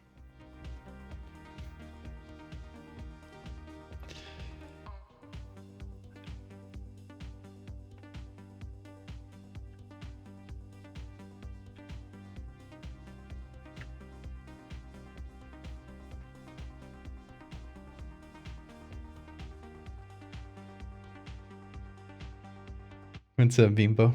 What's up, Bimbo?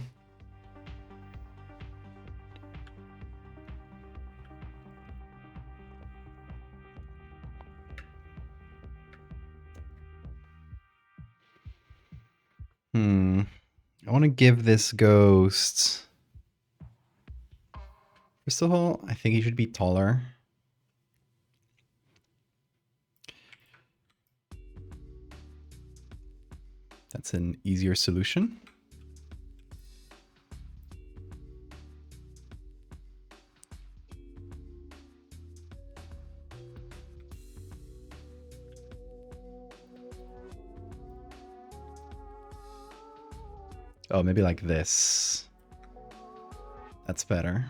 I want to give this ghost... First of all, I think he should be taller. That's an easier solution. Oh, maybe like this. That's better.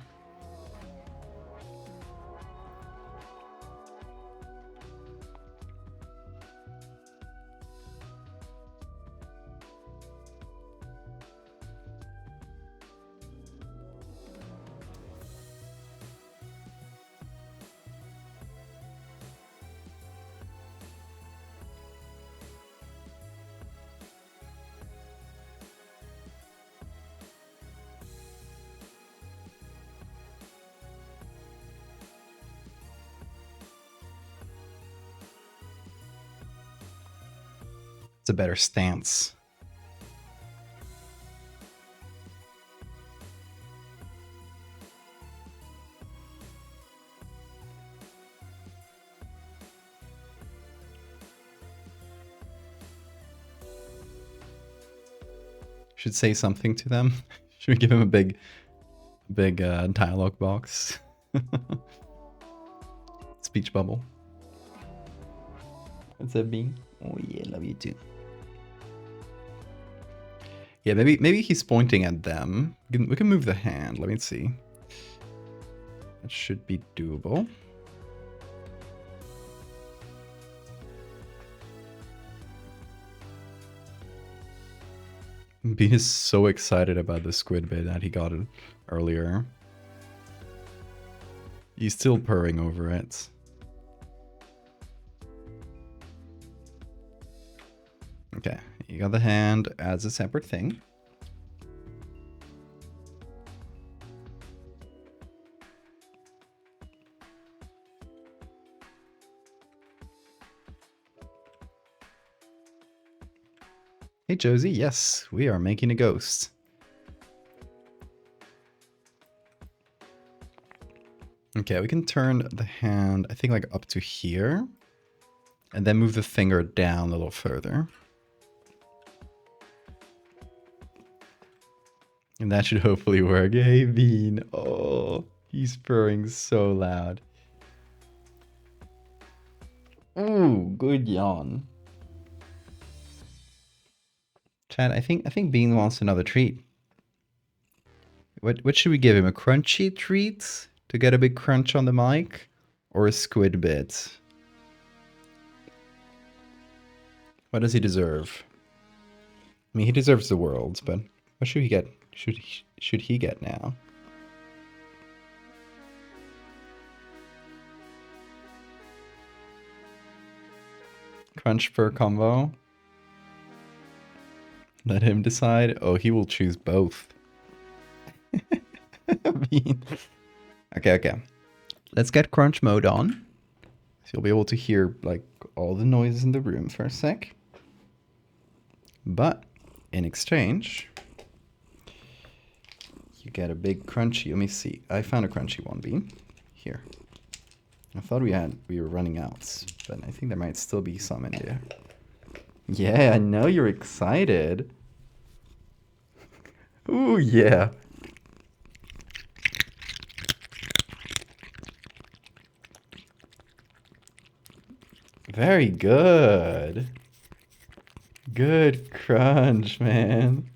It's a better stance. Should say something to them. Should we give him a big dialogue box? Speech bubble. What's that, Bean? Oh yeah, love you too. Yeah, maybe he's pointing at them. We can move the hand. Let me see. That should be doable. Bean is so excited about the squid bit that he got it earlier. He's still purring over it. Okay, you got the hand as a separate thing. Hey Josie, yes, we are making a ghost. Okay, we can turn the hand, I think, like up to here. And then move the finger down a little further. And that should hopefully work. Hey, Bean. Oh, he's purring so loud. Ooh, good yawn. Chad, I think Bean wants another treat. What should we give him? A crunchy treat to get a big crunch on the mic? Or a squid bit? What does he deserve? I mean, he deserves the world, but what should he get? Should he get now? Crunch per combo. Let him decide. Oh, he will choose both. Okay. Let's get crunch mode on. So you'll be able to hear like all the noises in the room for a sec. But in exchange, you get a big crunchy. Let me see. I found a crunchy one, Bean. Here. I thought we were running out, but I think there might still be some in there. Yeah, I know you're excited. Ooh, yeah. Very good. Good crunch, man.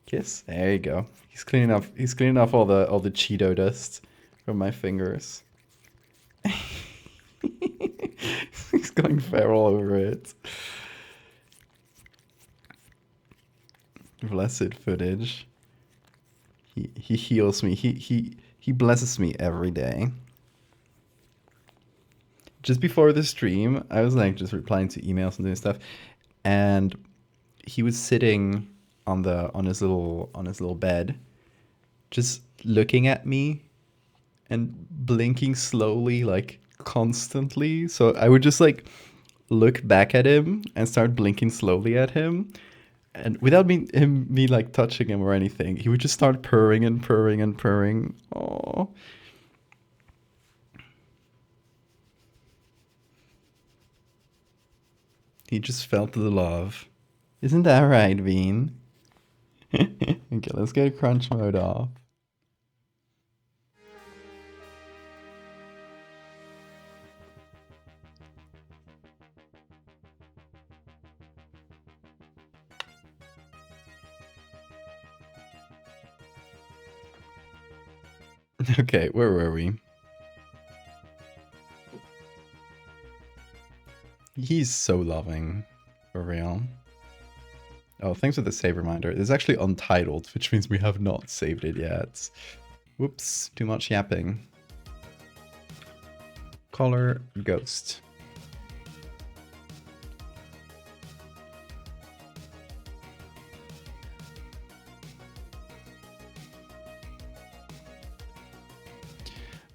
Kiss. There you go. He's cleaning off all the Cheeto dust from my fingers. He's going feral over it. Blessed footage. He heals me. He blesses me every day. Just before the stream, I was like just replying to emails and doing stuff, and he was sitting on his little bed, just looking at me and blinking slowly, like constantly. So I would just like look back at him and start blinking slowly at him, and without me like touching him or anything, he would just start purring and purring and purring. Oh. He just felt the love. Isn't that right, Bean? Okay, let's get crunch mode off. Okay, where were we? He's so loving, for real. Oh, thanks for the save reminder. It's actually untitled, which means we have not saved it yet. Whoops, too much yapping. Color ghost.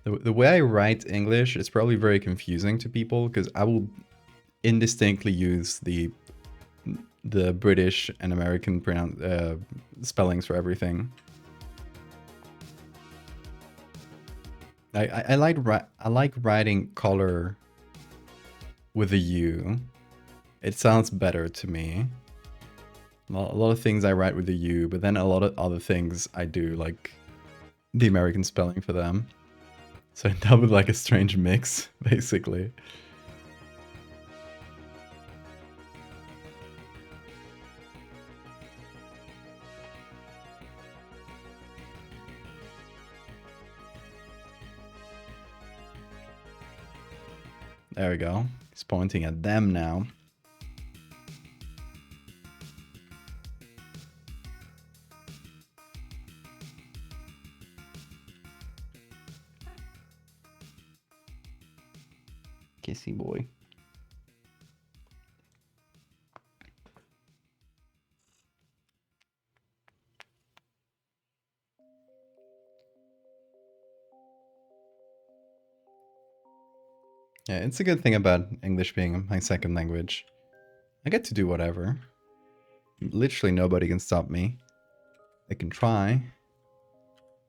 The way I write English is probably very confusing to people because I will indistinctly use the British and American spellings for everything. I like writing color with a U. It sounds better to me. A lot of things I write with a U, but then a lot of other things I do like the American spelling for them. So I end up with like a strange mix, basically. There we go. He's pointing at them now. Kissy boy. Yeah, it's a good thing about English being my second language. I get to do whatever. Literally nobody can stop me. They can try.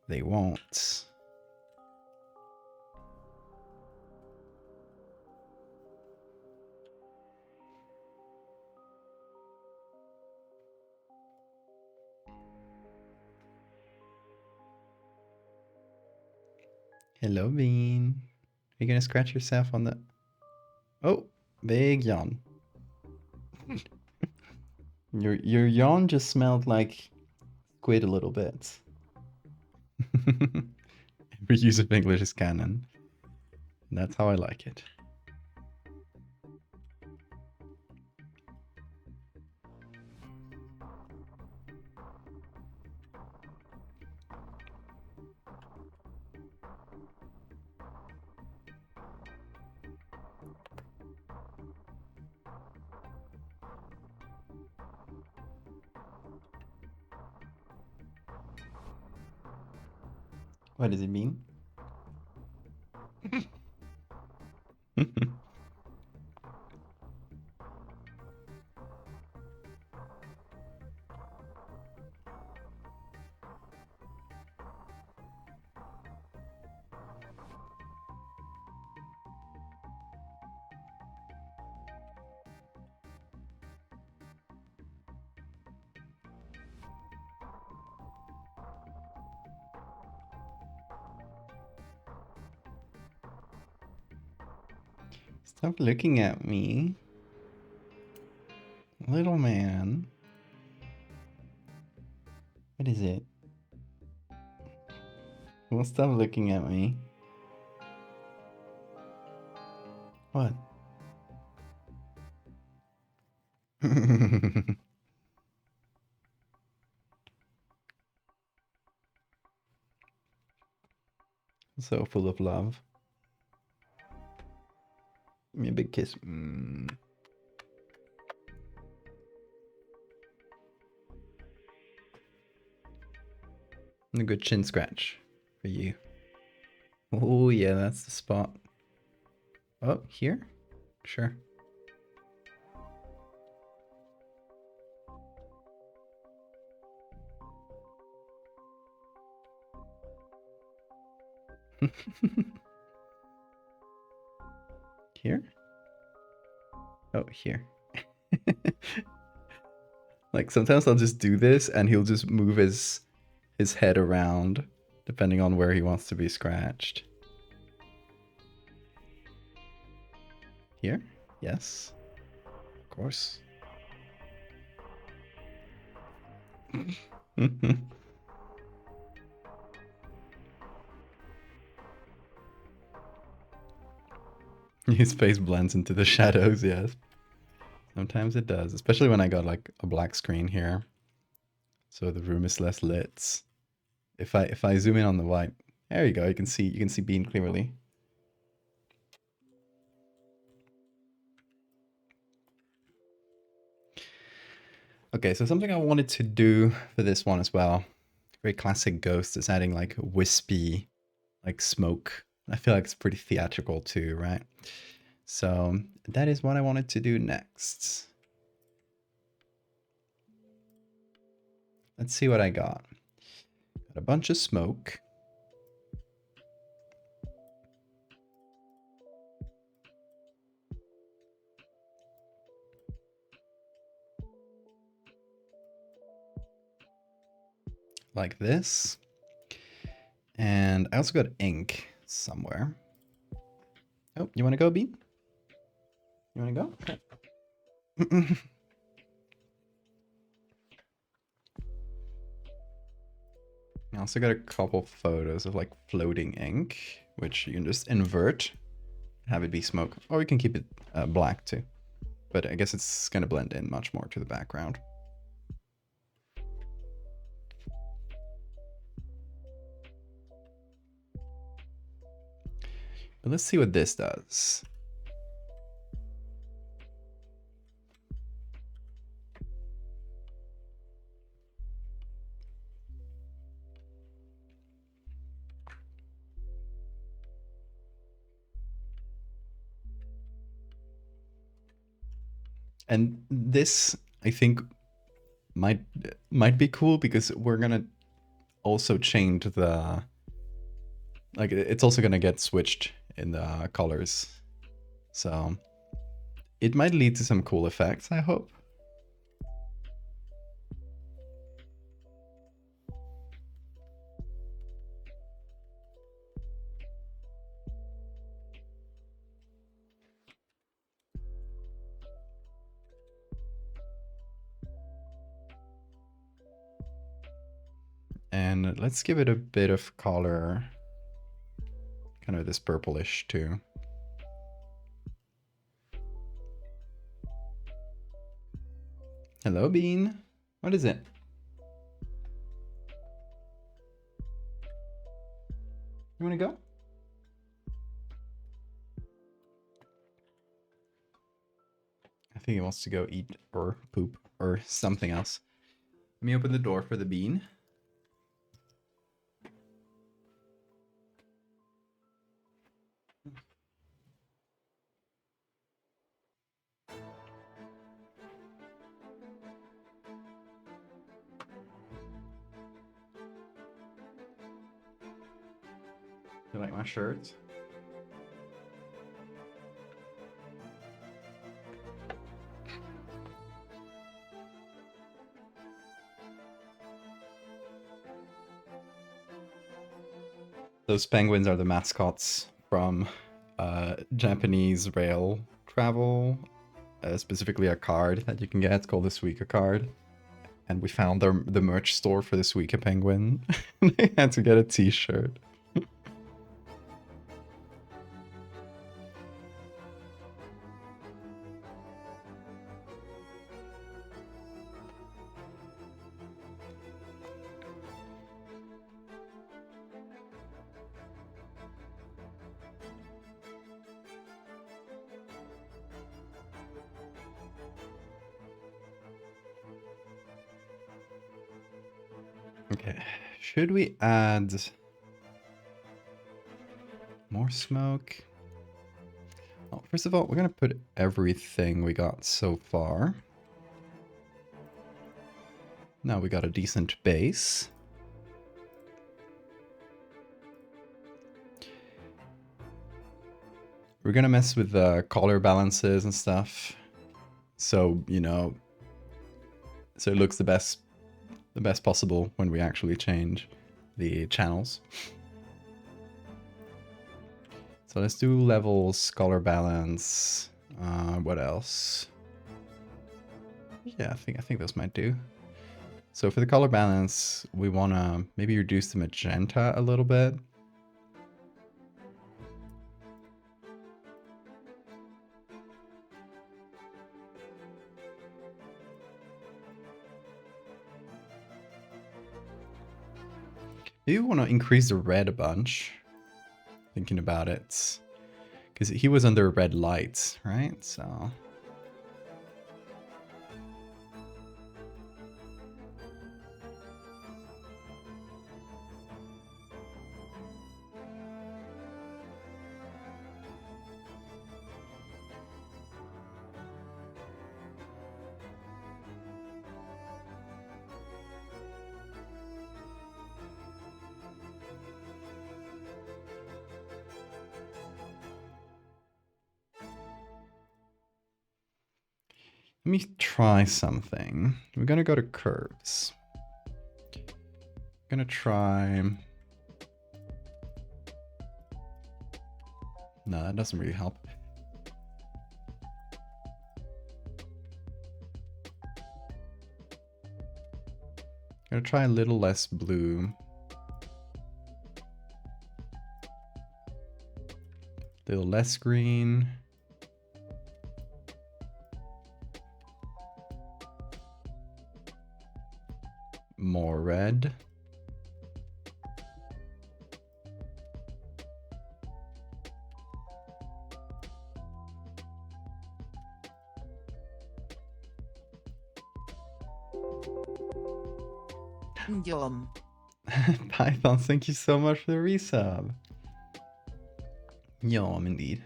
They won't. Hello, Bean. Are you gonna scratch yourself on the... Oh, big yawn. Your yawn just smelled like squid a little bit. Every use of English is canon. That's how I like it. What does it mean? Stop looking at me. Little man. What is it? Well, stop looking at me. What? So full of love. Give me a big kiss. A good chin scratch for you. Oh yeah, that's the spot. Oh, here? Sure. Here? Oh, here. Like sometimes I'll just do this and he'll just move his head around depending on where he wants to be scratched. Here? Yes. Of course. His face blends into the shadows, yes. Sometimes it does, especially when I got like a black screen here. So the room is less lit. If I zoom in on the white, there you go, you can see Bean clearly. Okay, so something I wanted to do for this one as well, very classic Ghost, is adding like wispy, like smoke. I feel like it's pretty theatrical too, right? So that is what I wanted to do next. Let's see what I got. Got a bunch of smoke. Like this. And I also got ink somewhere. Oh, you want to go, Bean? You want to go? Okay. I also got a couple photos of like floating ink, which you can just invert, have it be smoke, or you can keep it black too. But I guess it's going to blend in much more to the background. But let's see what this does. And this, I think, might be cool because we're gonna also change the, like, it's also gonna get switched in the colors, so it might lead to some cool effects, I hope. And let's give it a bit of color, kind of this purplish too. Hello, Bean. What is it? You want to go? I think he wants to go eat or poop or something else. Let me open the door for the Bean. You like my shirt? Those penguins are the mascots from Japanese rail travel, specifically a card that you can get called the Suica card. And we found the merch store for the Suica penguin. They had to get a t-shirt. Okay, should we add more smoke? Well, first of all, we're gonna put everything we got so far. Now we got a decent base. We're gonna mess with the color balances and stuff. So, you know, so it looks the best possible when we actually change the channels. So let's do levels, color balance. What else? Yeah, I think those might do. So for the color balance, we want to maybe reduce the magenta a little bit. Maybe we want to increase the red a bunch. Thinking about it. Because he was under red lights, right? So... Let me try something. We're gonna go to curves. Gonna try... No, that doesn't really help. Gonna try a little less blue. A little less green. More red. Yum. Python, thank you so much for the resub. Yum, indeed.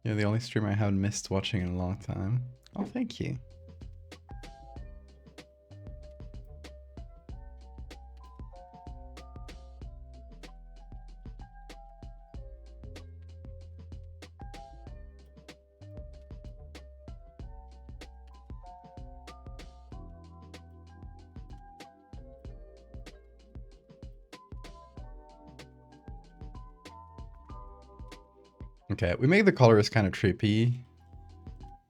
You're the only stream I haven't missed watching in a long time. Oh, thank you. Okay, we make the colors kind of trippy,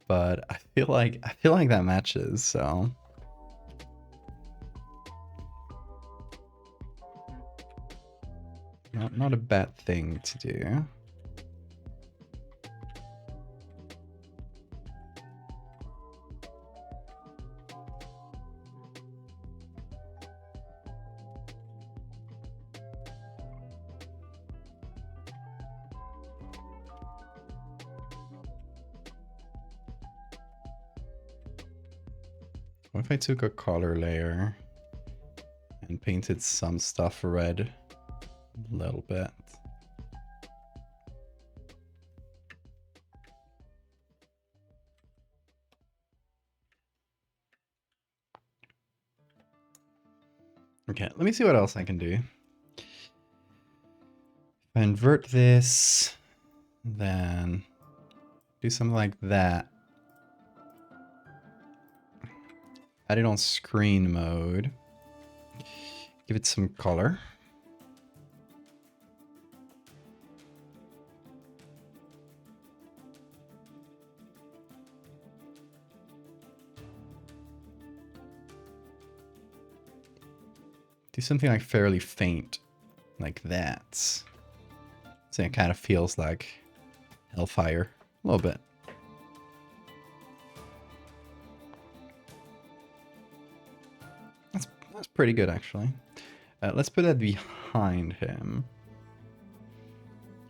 but I feel like that matches, so. Not a bad thing to do. What if I took a color layer and painted some stuff red a little bit? Okay, let me see what else I can do. If I invert this, then do something like that. Add it on screen mode. Give it some color. Do something like fairly faint, like that. So it kind of feels like Hellfire, a little bit. That's pretty good, actually. Let's put that behind him.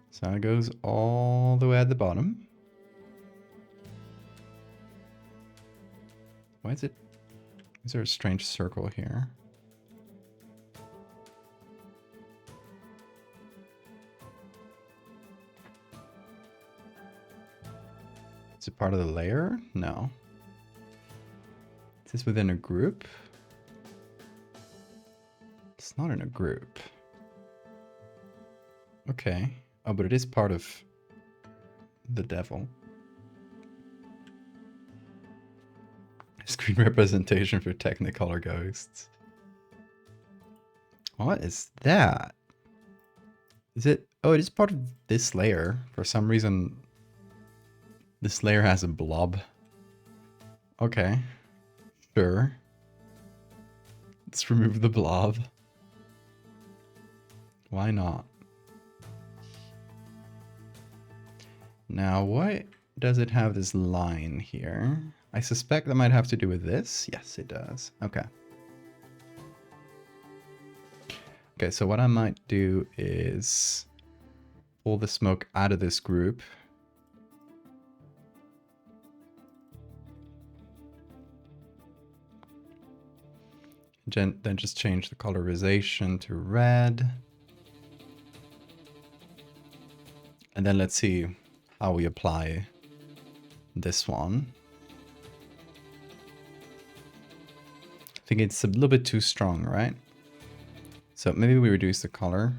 So it goes all the way at the bottom. Why is it? Is there a strange circle here? Is it part of the layer? No. Is this within a group? It's not in a group. Okay. Oh, but it is part of the devil. Screen representation for Technicolor ghosts. What is that? Is it? Oh, it is part of this layer. For some reason, this layer has a blob. Okay. Sure. Let's remove the blob. Why not? Now, why does it have this line here? I suspect that might have to do with this. Yes, it does. Okay. Okay, so what I might do is pull the smoke out of this group. Then just change the colorization to red. And then let's see how we apply this one. I think it's a little bit too strong, right? So maybe we reduce the color.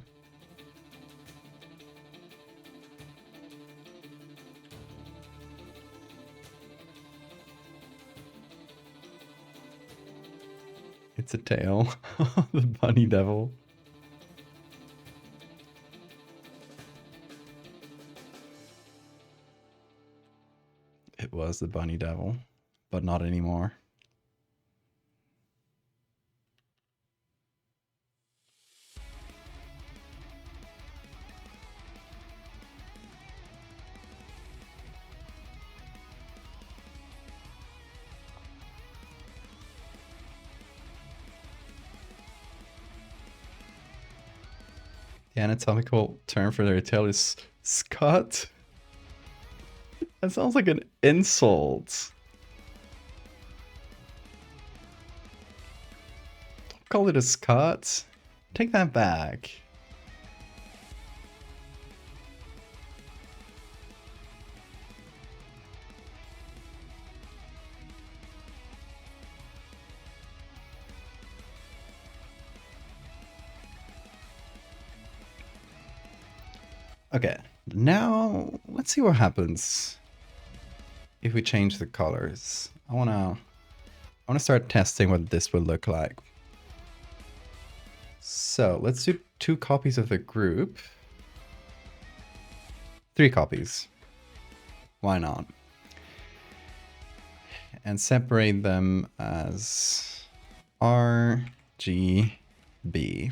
It's a tail. The bunny devil. It was the bunny devil, but not anymore. The anatomical term for their tail is scut. That sounds like an insult. Don't call it a scut. Take that back. Okay, now let's see what happens if we change the colors. I wanna start testing what this would look like. So let's do 2 copies of the group. 3 copies. Why not? And separate them as R, G, B.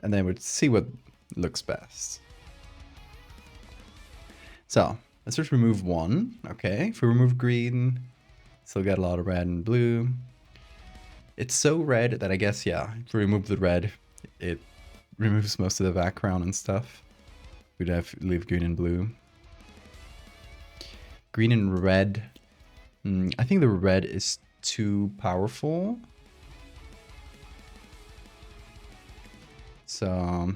and then we'll see what looks best. So let's just remove one. Okay, if we remove green, still got a lot of red and blue. It's so red that I guess, yeah, if we remove the red, it removes most of the background and stuff. We'd have to leave green and blue. Green and red. I think the red is too powerful. So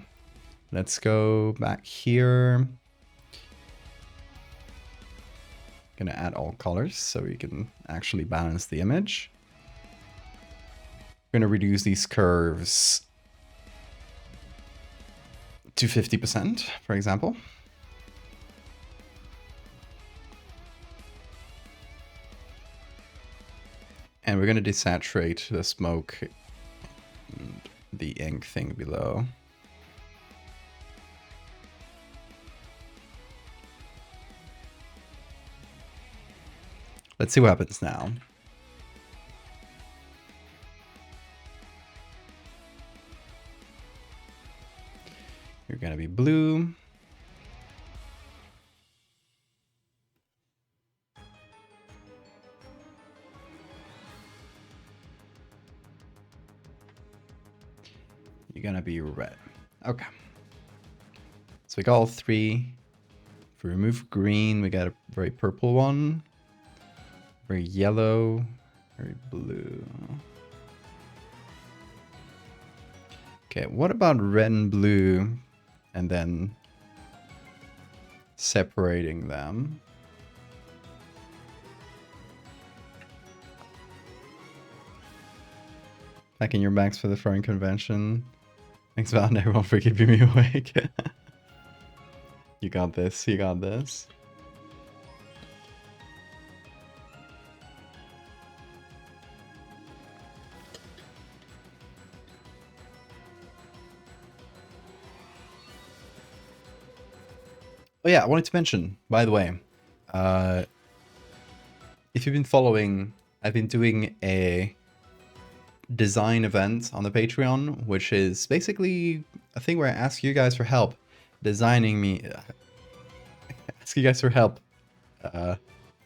let's go back here. Gonna add all colors so we can actually balance the image. We're gonna reduce these curves to 50%, for example. And we're gonna desaturate the smoke and the ink thing below. Let's see what happens now. You're gonna be blue. You're gonna be red. Okay. So we got all three. If we remove green, we got a very purple one. Very yellow, very blue. Okay, what about red and blue? And then separating them. Packing your bags for the throwing convention. Thanks, Val, and everyone for keeping me awake. You got this, you got this. Oh yeah, I wanted to mention, by the way, if you've been following, I've been doing a design event on the Patreon, which is basically a thing where I ask you guys for help designing ask you guys for help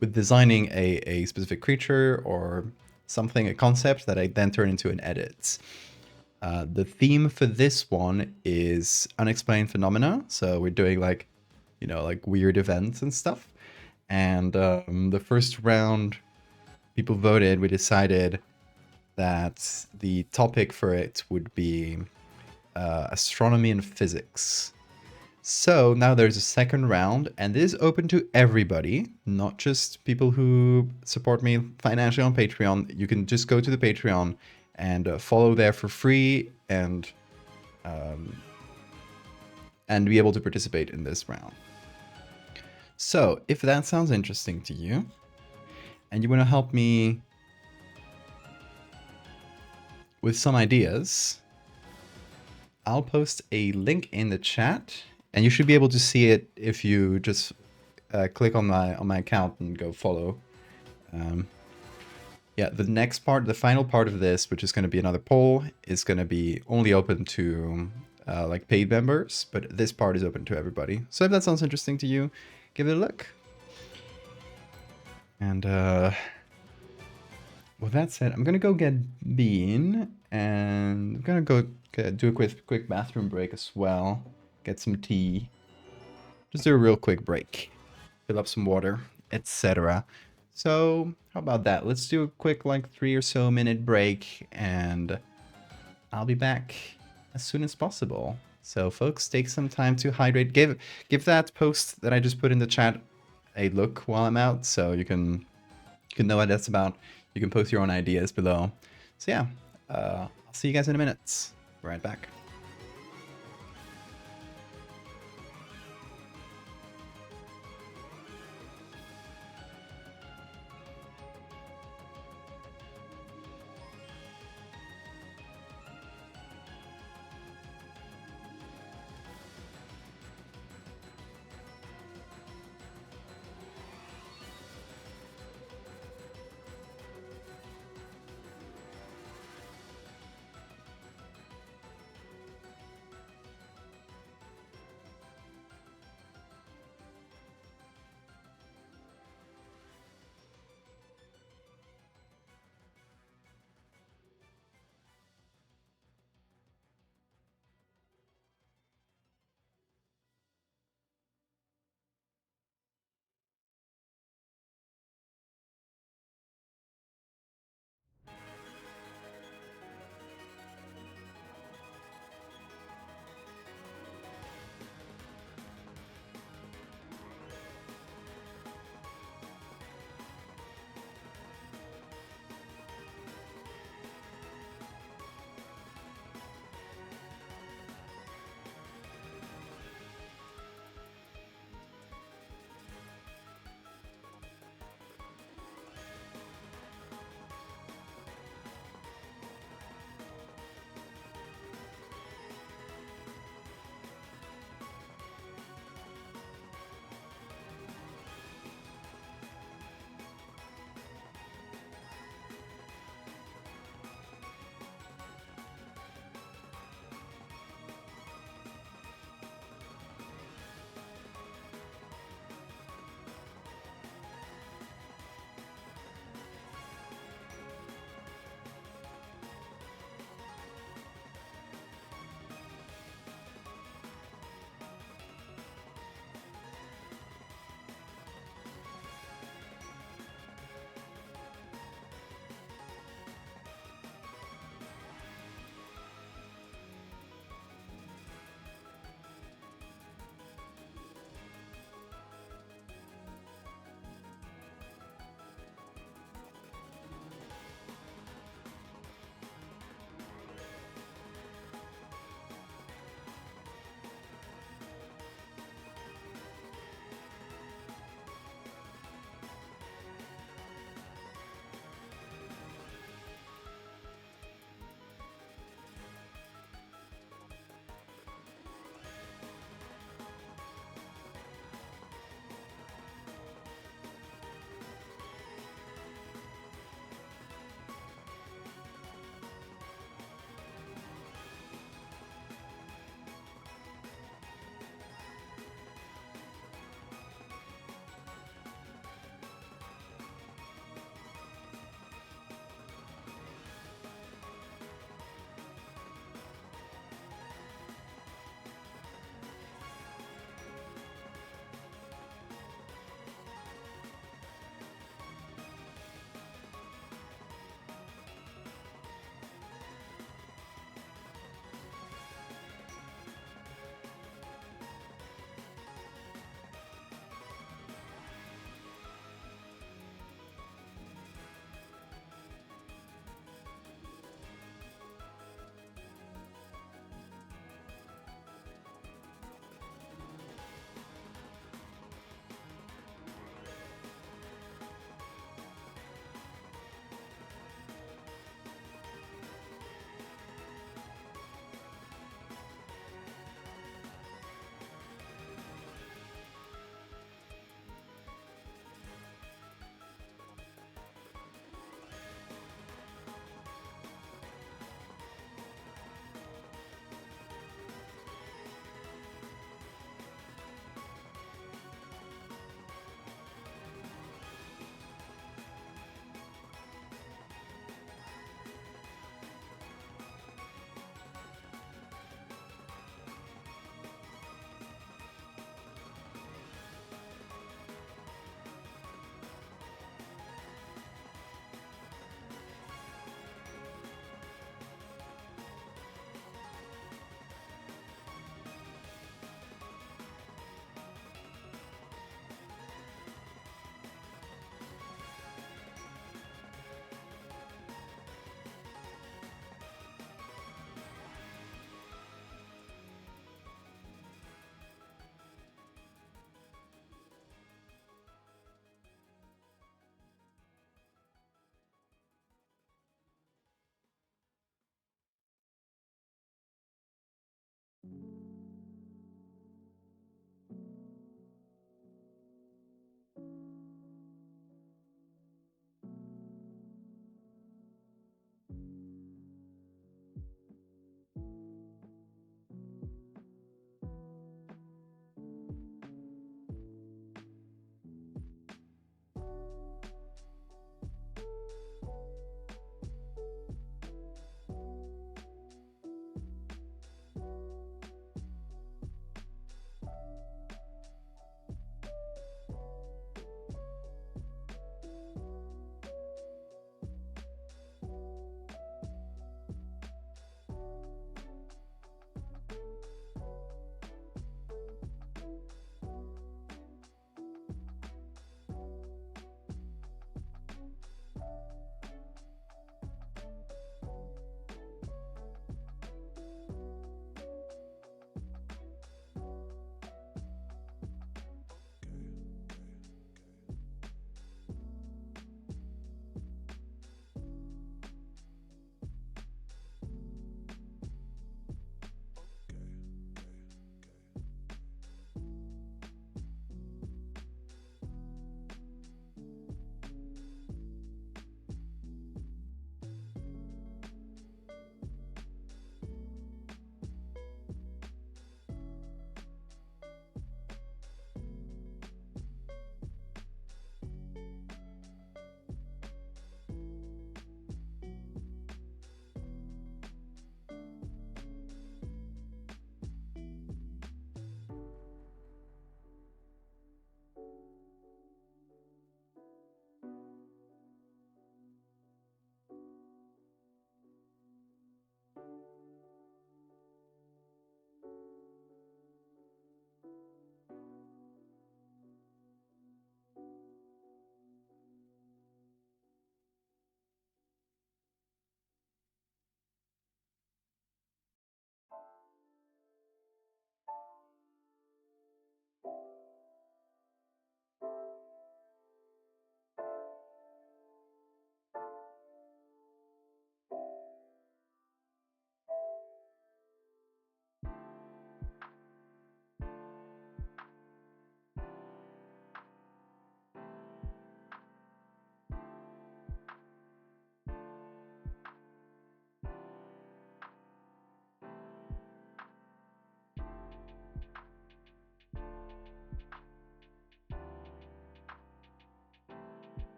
with designing a specific creature or something, a concept that I then turn into an edit. The theme for this one is unexplained phenomena, so we're doing like, you know, like weird events and stuff. And the first round, people voted, we decided that the topic for it would be astronomy and physics. So now there's a second round, and this is open to everybody, not just people who support me financially on Patreon. You can just go to the Patreon and follow there for free and be able to participate in this round. So if that sounds interesting to you, and you want to help me with some ideas, I'll post a link in the chat, and you should be able to see it if you just click on my account and go follow. Yeah, the next part, the final part of this, which is going to be another poll, is going to be only open to like paid members, but this part is open to everybody. So if that sounds interesting to you, give it a look. And with that said, I'm gonna go get Bean, and I'm gonna go do a quick bathroom break as well. Get some tea. Just do a real quick break. Fill up some water, etc. So how about that? Let's do a quick like 3 or so minute break, and I'll be back as soon as possible. So folks, take some time to hydrate. Give that post that I just put in the chat a look while I'm out, so you can know what that's about. You can post your own ideas below. So yeah, I'll see you guys in a minute. Right back.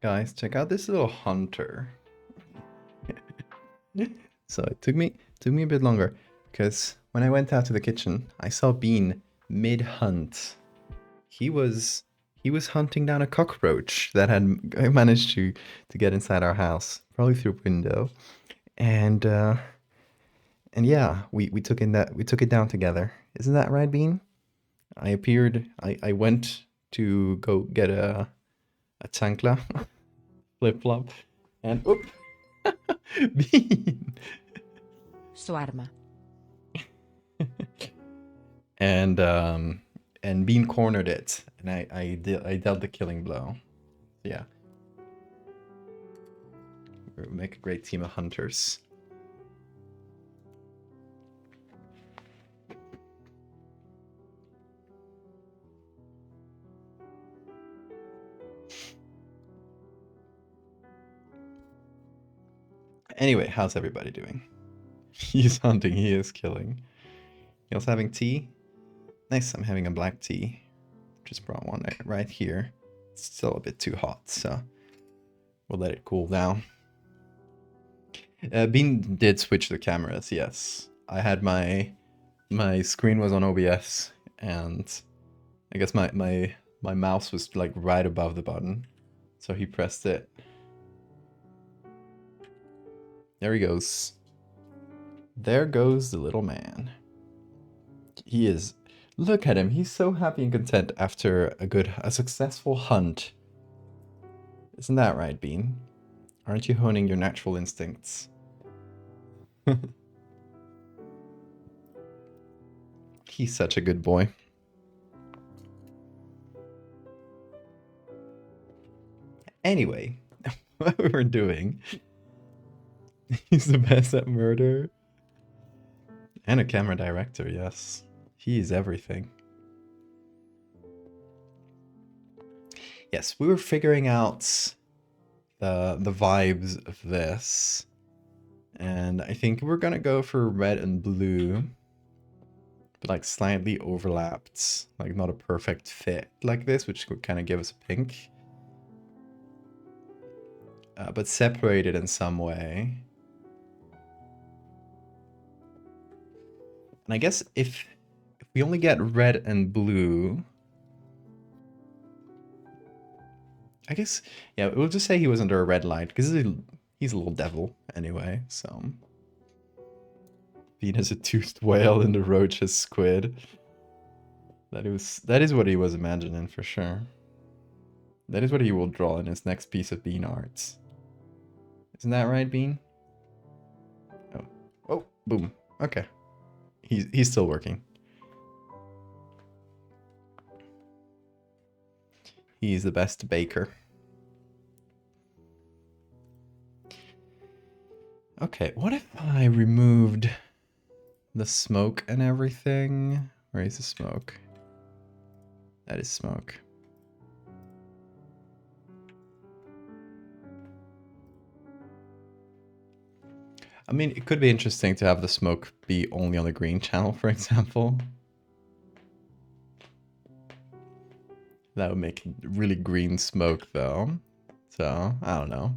Guys, check out this little hunter. So it took me a bit longer because when I went out to the kitchen, I saw Bean mid-hunt. He was hunting down a cockroach that had managed to get inside our house, probably through a window, and yeah, we took it down together. Isn't that right, Bean? I went to go get a chancla flip flop, and oop, Bean. Su arma. And Bean cornered it, and I dealt the killing blow. Yeah, we make a great team of hunters. Anyway, how's everybody doing? He's hunting, he is killing. You also having tea? Nice, I'm having a black tea. Just brought one right here. It's still a bit too hot, so we'll let it cool down. Bean did switch the cameras, yes. I had my screen was on OBS, and I guess my mouse was like right above the button, so he pressed it. There he goes. There goes the little man. He is. Look at him. He's so happy and content after a successful hunt. Isn't that right, Bean? Aren't you honing your natural instincts? He's such a good boy. Anyway, what we were doing. He's the best at murder. And a camera director, yes. He is everything. Yes, we were figuring out the vibes of this. And I think we're gonna go for red and blue. But like slightly overlapped. Like not a perfect fit like this, which would kind of give us a pink. But separated in some way. And I guess if we only get red and blue, I guess, yeah, we'll just say he was under a red light because he's a little devil anyway. So Bean is a toothed whale and the roach is squid. That is what he was imagining for sure. That is what he will draw in his next piece of Bean arts. Isn't that right, Bean? Oh, boom. Okay. He's still working. He's the best baker. Okay, what if I removed the smoke and everything? Where is the smoke? That is smoke. I mean, it could be interesting to have the smoke be only on the green channel, for example. That would make really green smoke, though. So, I don't know.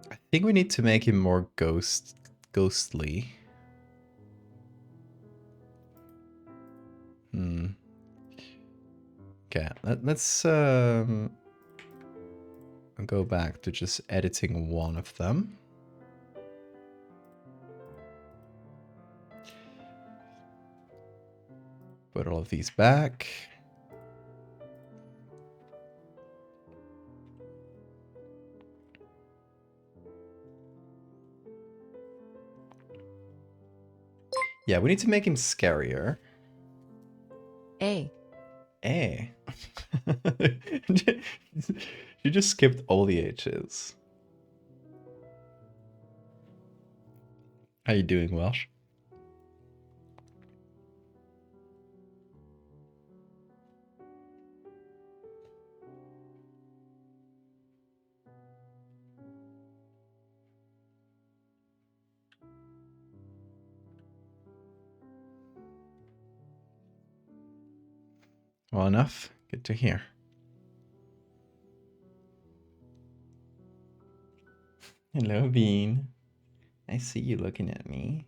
I think we need to make him more ghostly. Okay, let's go back to just editing one of them. Put all of these back. Yeah, we need to make him scarier. Eh. Eh. You just skipped all the H's. How you doing, Welsh? Well enough. Good to hear. Hello, Bean. I see you looking at me.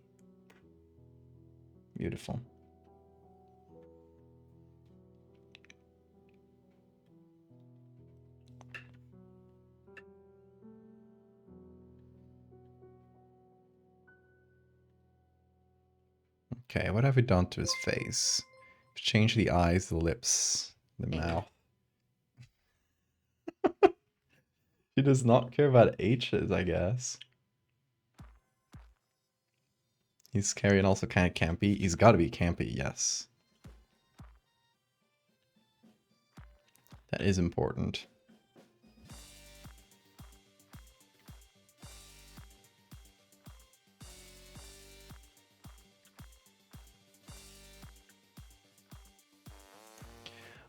Beautiful. Okay, what have we done to his face? Change the eyes, the lips, the mouth. He does not care about H's, I guess. He's scary and also kind of campy. He's got to be campy, yes. That is important.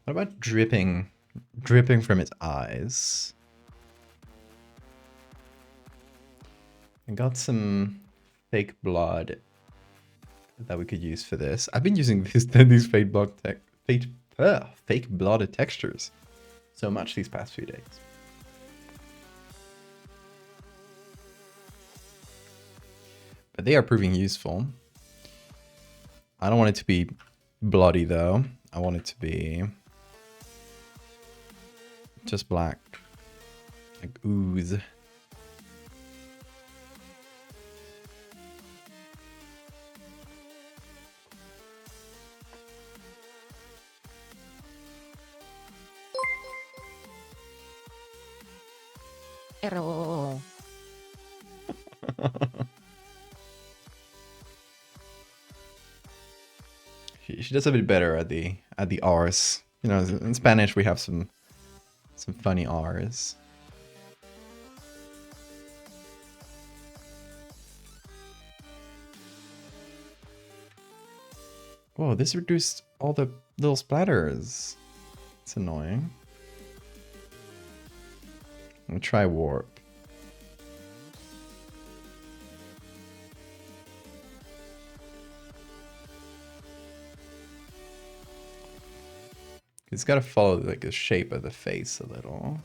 What about dripping? Dripping from his eyes. I got some fake blood that we could use for this. I've been using these fake blood textures so much these past few days. But they are proving useful. I don't want it to be bloody though. I want it to be just black, like ooze. Error. She does a bit better at the R's. You know, in Spanish we have some funny R's. Whoa, this reduced all the little splatters. It's annoying. I'm gonna try warp. It's got to follow like the shape of the face a little.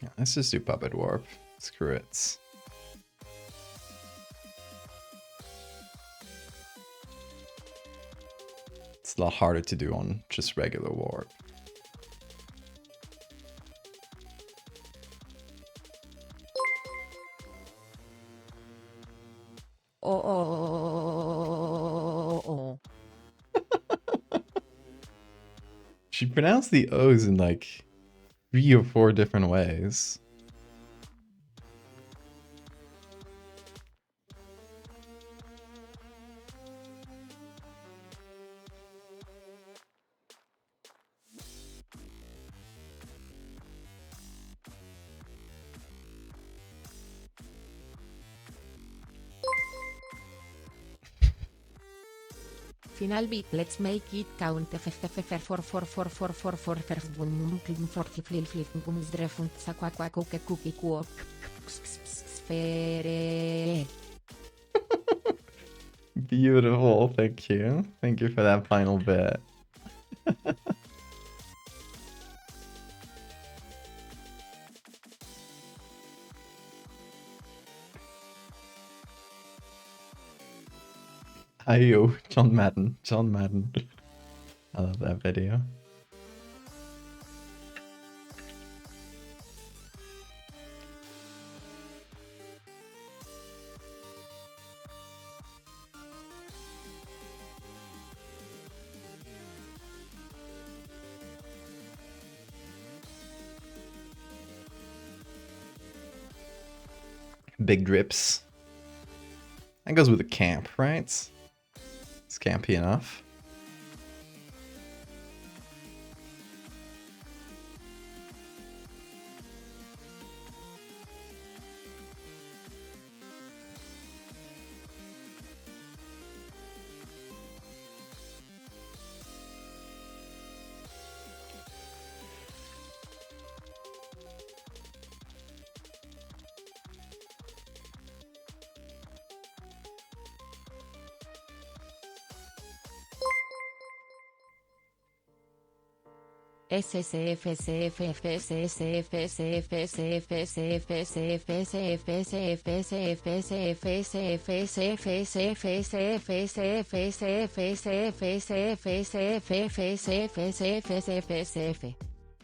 Yeah, let's just do puppet warp. Screw it. It's a lot harder to do on just regular warp. Oh. She pronounced the O's in like 3 or 4 different ways. Final beat, let's make it count for Beautiful, thank you. Thank you for that final bit. Ayo, John Madden. John Madden. I love that video. Big drips. That goes with the camp, right? It's campy enough.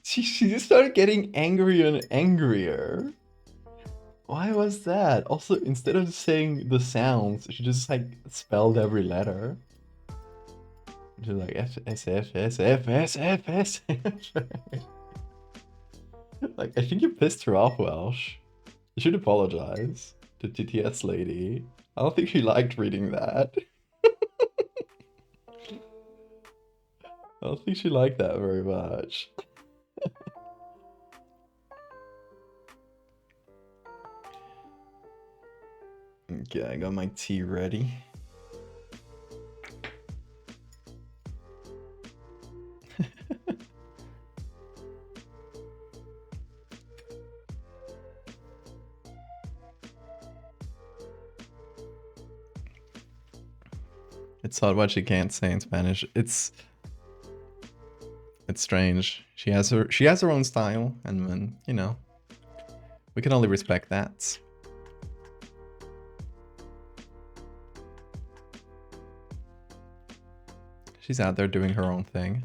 She just started getting angrier and angrier. Why was that? Also, instead of saying the sounds, she just like spelled every letter. She's like F S F S F S F S F. Like, I think you pissed her off, Welsh. You should apologize to TTS lady. I don't think she liked reading that. I don't think she liked that very much. Okay, I got my tea ready. It's not what she can't say in Spanish. It's strange. She has her own style, and you know, we can only respect that. She's out there doing her own thing.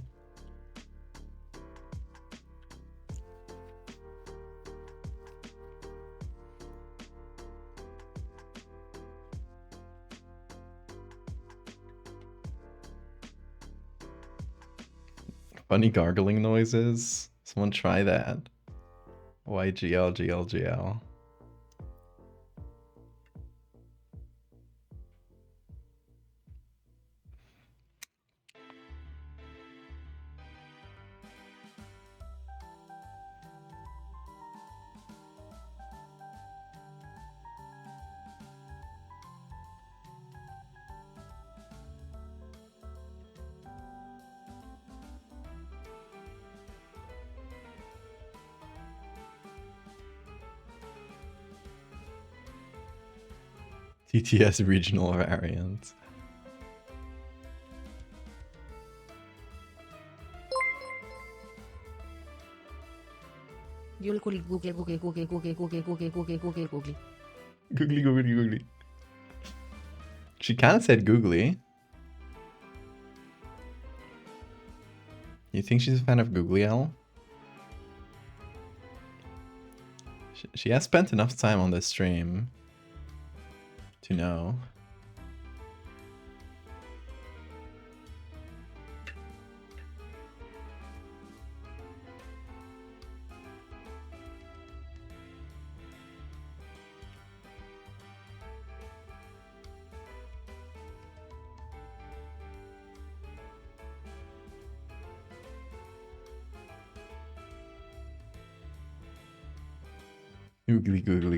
Funny gargling noises. Someone try that. YGL. TTS regional variant. You'll Google. Googly. She kind of said googly. You think she's a fan of Googly Owl? She has spent enough time on this stream to know.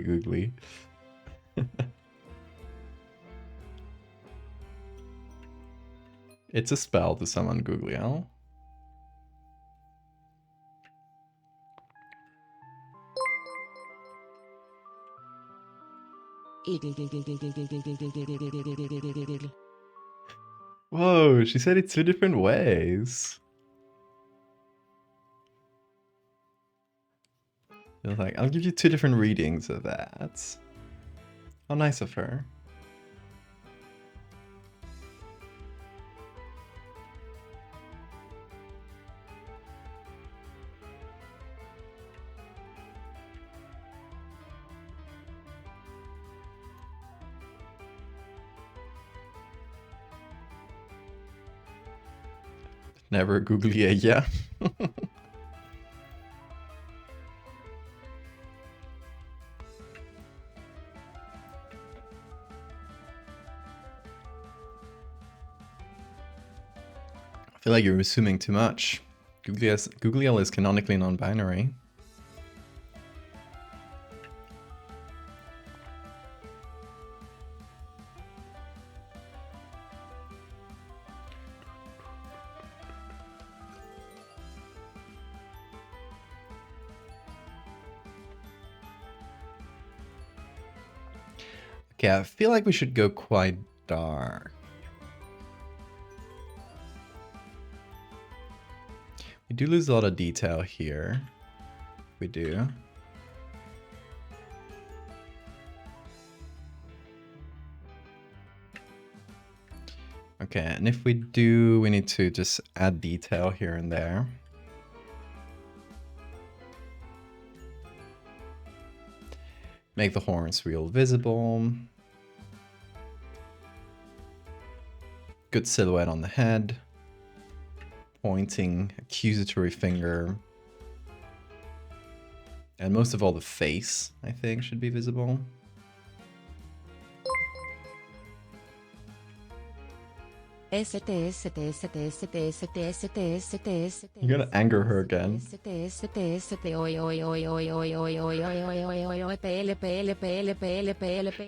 Googly. It's a spell to summon Googly Owl. Whoa, she said it 2 different ways. She was like, I'll give you 2 different readings of that. How nice of her. Never Googly-hevia. I feel like you're assuming too much. Googly-owl is canonically non-binary. Okay, I feel like we should go quite dark. We do lose a lot of detail here. We do. Okay, and if we do, we need to just add detail here and there. Make the horns real visible. Good silhouette on the head. Pointing, accusatory finger. And most of all, the face, I think, should be visible. You're gonna anger her again.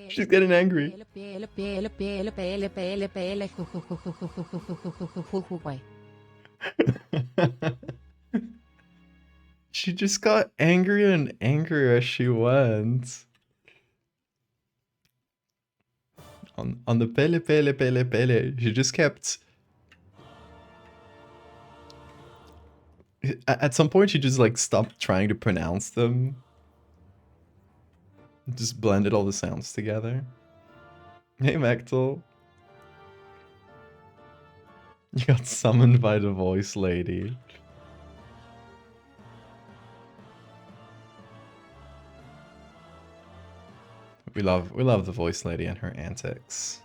She's getting angry. She just got angrier and angrier as she went. On the pele, she just kept... At some point, she just like stopped trying to pronounce them. Just blended all the sounds together. Hey, Mechtel. You got summoned by the voice lady. We love the voice lady and her antics.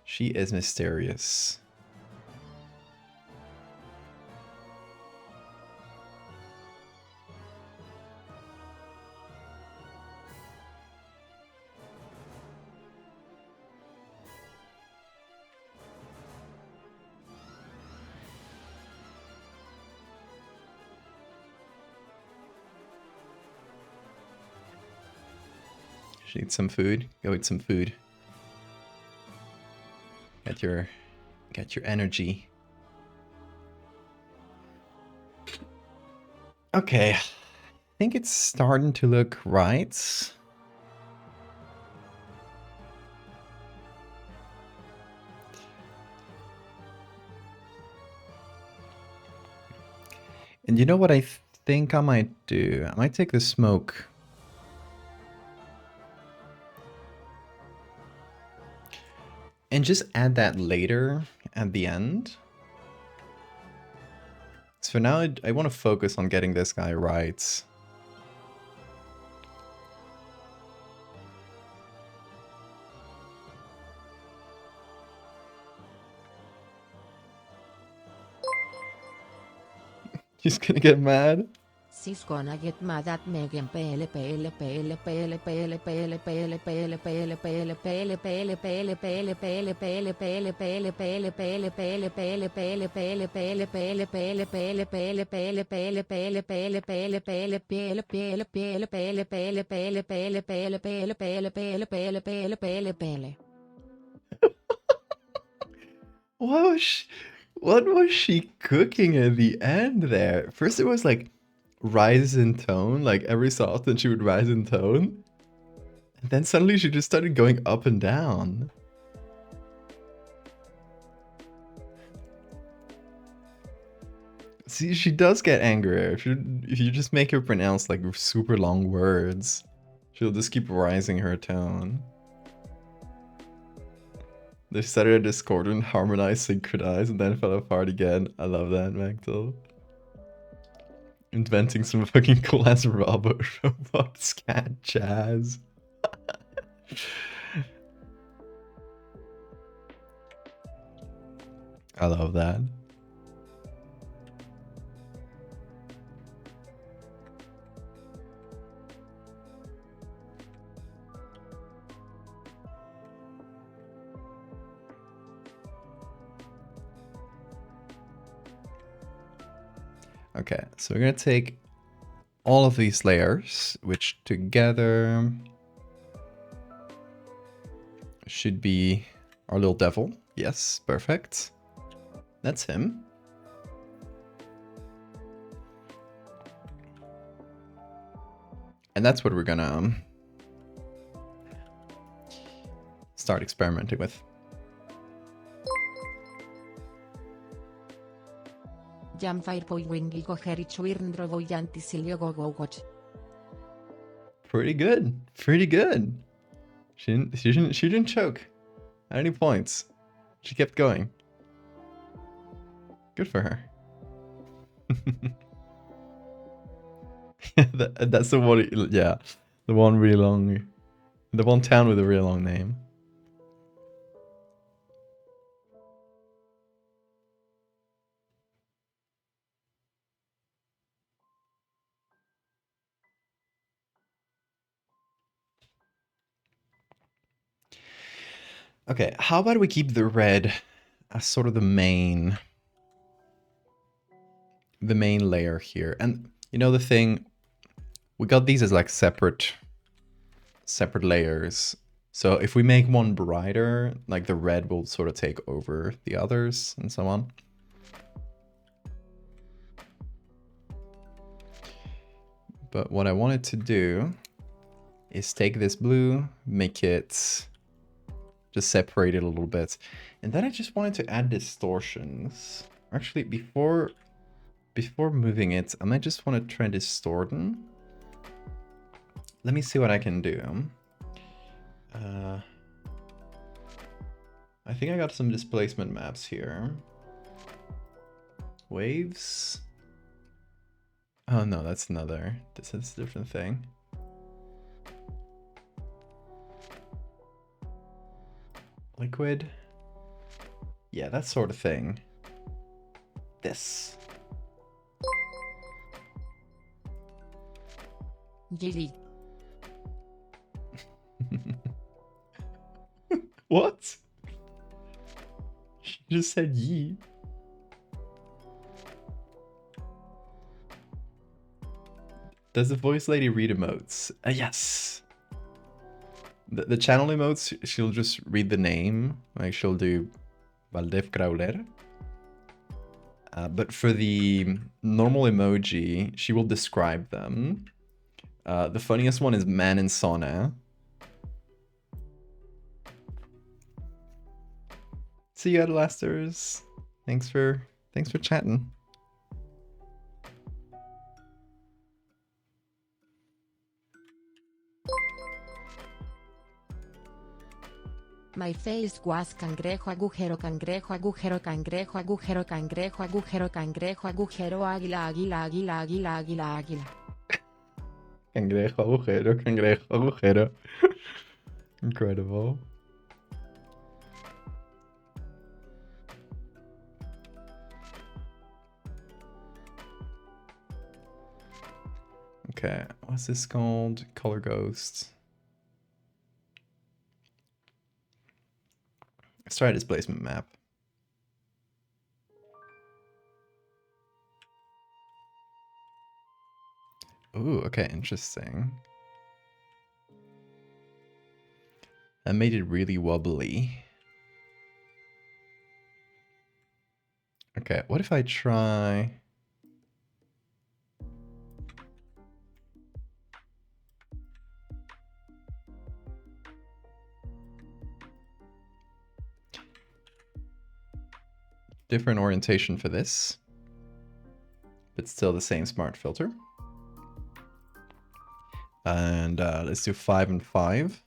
She is mysterious. She needs some food. Go eat some food. Get your energy. Okay. I think it's starting to look right. And you know what I think I might do? I might take the smoke. And just add that later at the end. So for now, I want to focus on getting this guy right. He's gonna get mad. She's gonna get mad at Megan. Pele. What was she cooking at the end there? First it was like rises in tone, like every so often she would rise in tone. And then suddenly she just started going up and down. See, she does get angrier. If you just make her pronounce like super long words, she'll just keep rising her tone. They started a discordant, harmonized, synchronized, and then fell apart again. I love that, Mechtel. Inventing some fucking cool ass robot scat jazz. I love that. Okay, so we're gonna take all of these layers, which together should be our little devil. Yes, perfect. That's him. And that's what we're gonna start experimenting with. Jam Firepoi Wingi Goheri Chuirndro Voyanti Silio Gogogoch. Pretty good. Pretty good. She didn't choke at any points. She kept going. Good for her. That's the one, yeah. The one really long, the one town with a really long name. Okay, how about we keep the red as sort of the main layer here? And you know the thing, we got these as like separate layers. So if we make one brighter, like the red will sort of take over the others and so on. But what I wanted to do is take this blue, make it just separate it a little bit. And then I just wanted to add distortions. Actually, before moving it, I might just want to try distorting. Let me see what I can do. I think I got some displacement maps here. Waves. Oh no, that's another. This is a different thing. Liquid. Yeah, that sort of thing. This. Gilly. What? She just said ye. Does the voice lady read emotes? Yes. The channel emotes, she'll just read the name. Like she'll do Valdevia. But for the normal emoji, she will describe them. The funniest one is Man in Sauna. See you, Adlasters. Thanks for chatting. My face was cangrejo agujero cangrejo agujero cangrejo agujero cangrejo agujero cangrejo agujero águila águila águila águila águila águila. Cangrejo agujero, cangrejo agujero. Incredible. Okay, what's this called? Color Ghost. Let's try a displacement map. Ooh, okay, interesting. That made it really wobbly. Okay, what if I try... different orientation for this, but still the same smart filter. And let's do 5 and 5.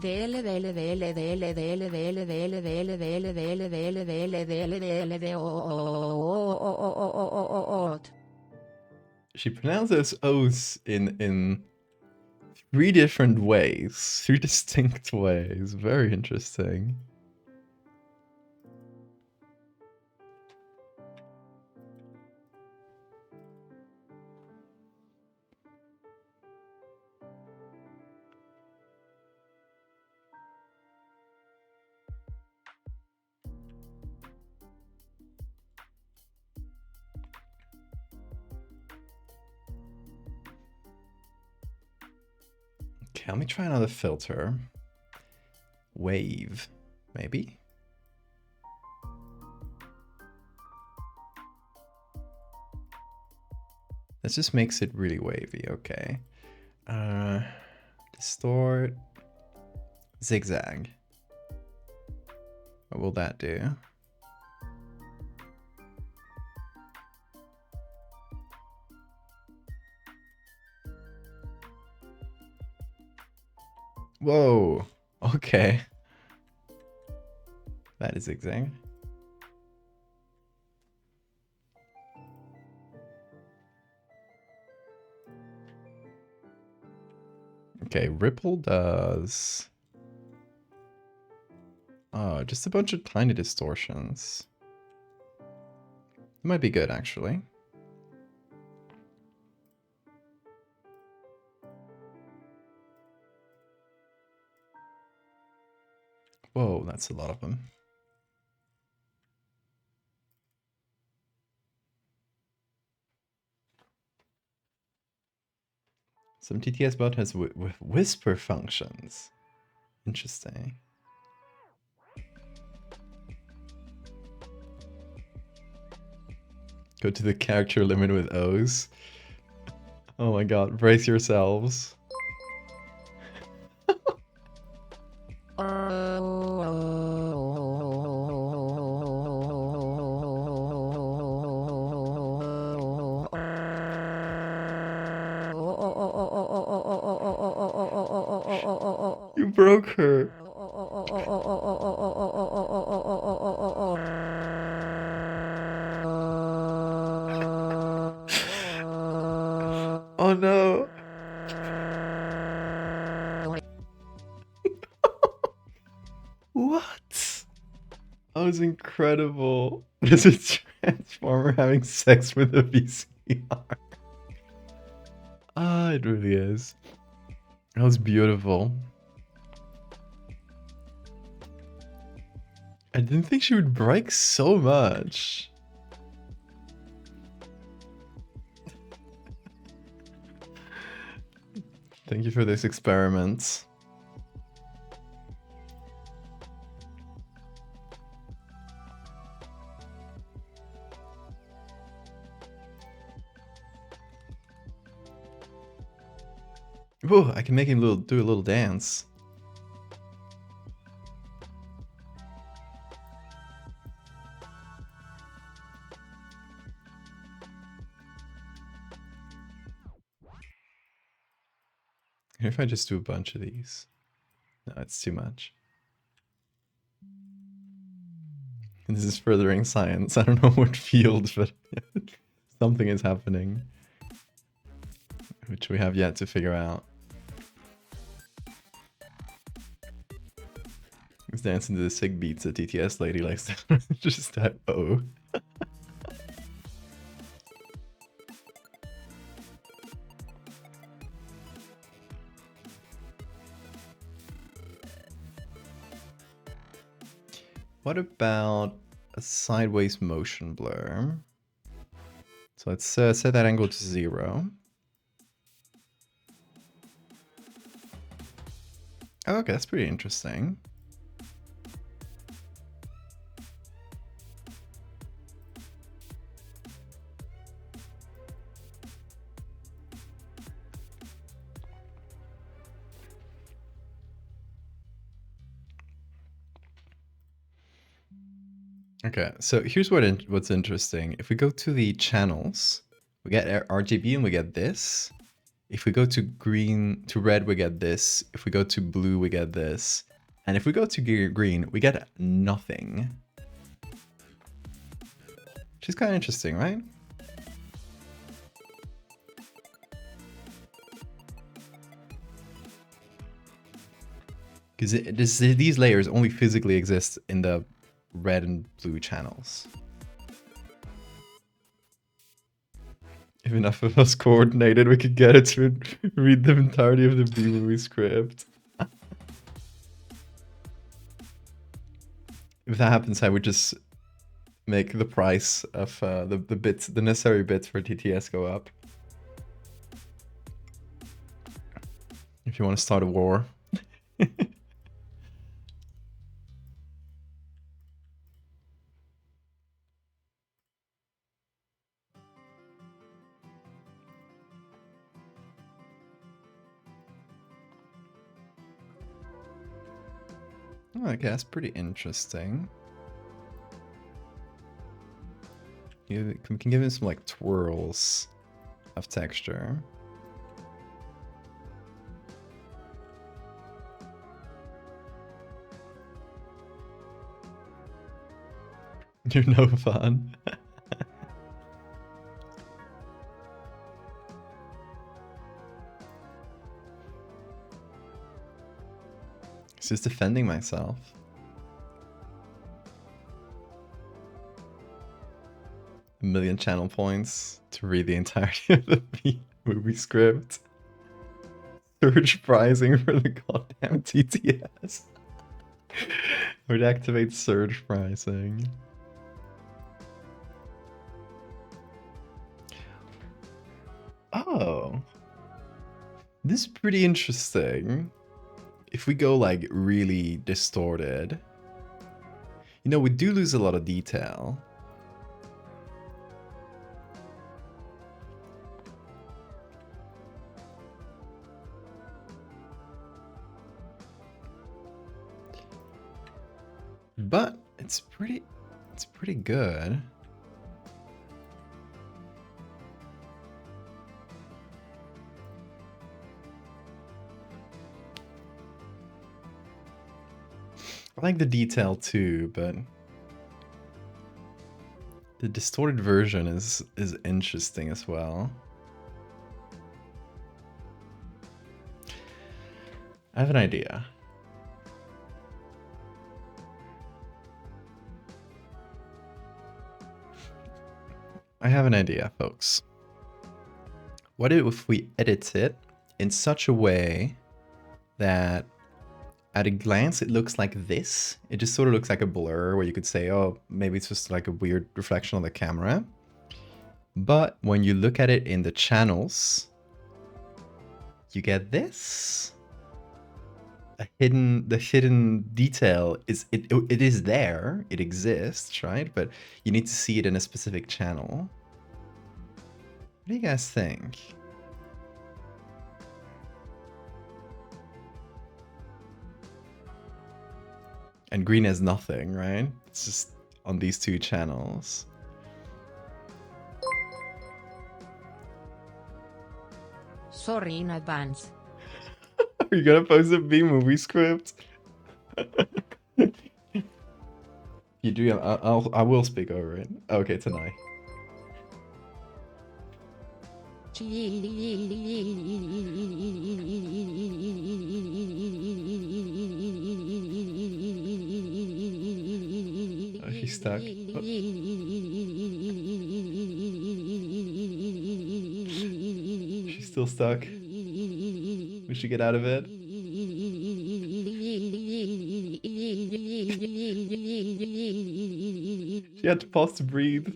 DL DL DL DL DL DL DL DL DL DL DL DL DL DL D O. She pronounces O's in 3 different ways, 3 distinct ways. Very interesting. Okay, let me try another filter. Wave. Maybe? This just makes it really wavy, okay. Distort. Zigzag. What will that do? Whoa, okay. That is zigzag. Okay, ripple does... Oh, just a bunch of tiny distortions. It might be good, actually. Whoa, that's a lot of them. Some TTS bot has with whisper functions. Interesting. Go to the character limit with O's. Oh my god, brace yourselves. You broke her. Oh no. What? That was incredible. There's a transformer having sex with a VCR. Ah, it really is. That was beautiful. I didn't think she would break so much. Thank you for this experiment. Whoa, I can make him do a little dance. Here, if I just do a bunch of these. No, it's too much. This is furthering science. I don't know what field, but something is happening. Which we have yet to figure out. He's dancing to the sick beats that TTS lady likes to just type O. What about a sideways motion blur? So let's set that angle to 0. Oh, okay, that's pretty interesting. Okay, so here's what's interesting. If we go to the channels, we get RGB and we get this. If we go to green to red, we get this. If we go to blue, we get this. And if we go to green, we get nothing. Which is kind of interesting, right? Because these layers only physically exist in the red and blue channels. If enough of us coordinated, we could get it to read the entirety of the B-movie script. If that happens, I would just make the price of the necessary bits for TTS go up. If you want to start a war. Oh, okay, that's pretty interesting. We can give him some like twirls of texture. You're no fun. Just defending myself. A million channel points to read the entirety of the movie script. Surge pricing for the goddamn TTS. Or to activate surge pricing. Oh. This is pretty interesting. If we go like really distorted, you know, we do lose a lot of detail. But it's pretty good. I like the detail too, but the distorted version is interesting as well. I have an idea. I have an idea, folks. What if we edit it in such a way that at a glance it looks like this? It just sort of looks like a blur where you could say, oh, maybe it's just like a weird reflection on the camera. But when you look at it in the channels, you get this. The hidden detail is it is there, it exists, right? But you need to see it in a specific channel. What do you guys think? And green has nothing, right? It's just on these two channels. Sorry in advance. Are you gonna post a B-movie script? You do. I will speak over it. Okay, tonight. Oh, she's stuck. Oh. She's still stuck. We should get out of it. She had to pause to breathe.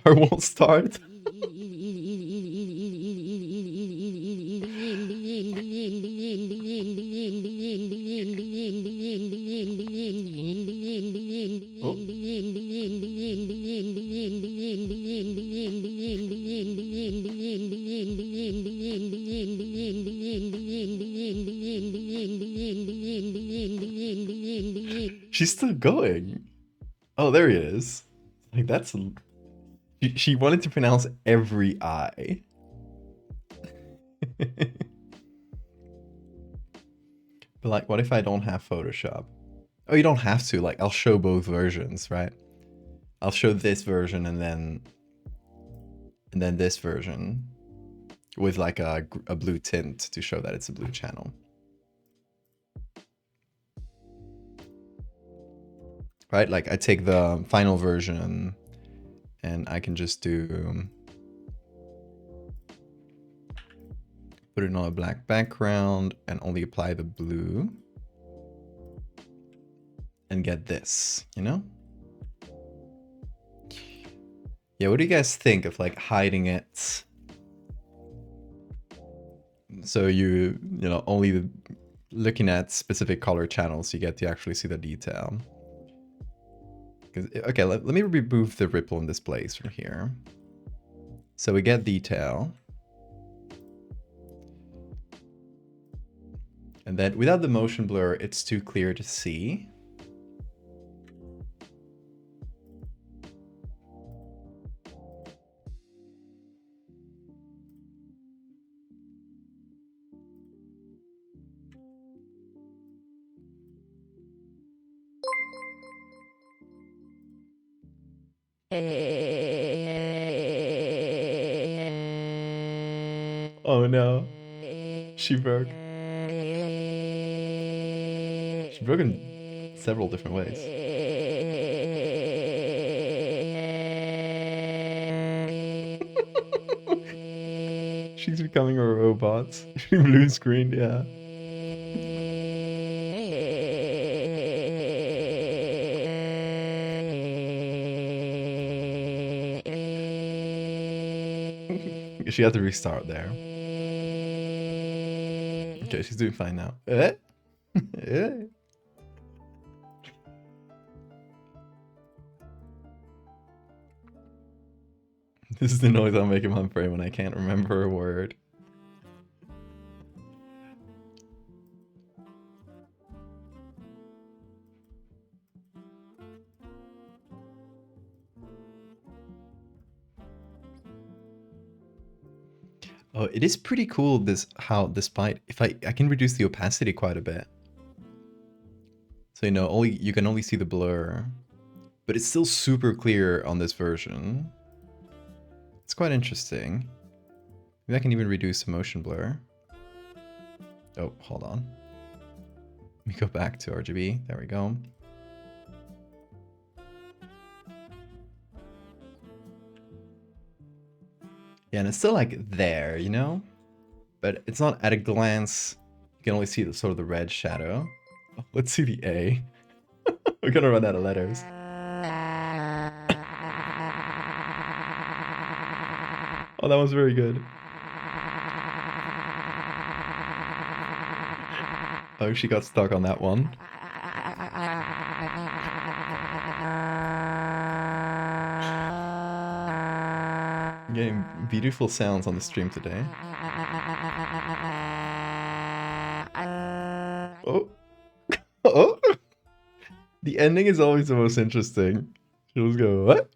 Car won't start. Oh. She's still going. Oh, there he is. Like, that's... She wanted to pronounce every I. But like, what if I don't have Photoshop? Oh, you don't have to. Like, I'll show both versions, right? I'll show this version and then this version with like a blue tint to show that it's a blue channel. Right? Like, I take the final version and I can just do... Put it on a black background and only apply the blue. And get this, you know? Yeah, what do you guys think of like hiding it? So you know, only looking at specific color channels, you get to actually see the detail. Okay, let me remove the ripple in this place from here. So we get detail. And then without the motion blur, it's too clear to see. Oh no. She broke. She broke in several different ways. She's becoming a robot. Blue screen, yeah. She had to restart there. Okay, she's doing fine now. This is the noise I'll make in one frame when I can't remember a word. Oh, it is pretty cool this how despite if I can reduce the opacity quite a bit. So you can only see the blur. But it's still super clear on this version. It's quite interesting. Maybe I can even reduce the motion blur. Oh, hold on. Let me go back to RGB. There we go. Yeah, and it's still like there, you know? But it's not at a glance. You can only see the sort of the red shadow. Oh, let's see the A. We're gonna run out of letters. Oh, that was very good. Oh, she got stuck on that one. I'm getting beautiful sounds on the stream today. Oh. Oh. The ending is always the most interesting. She'll just go, what?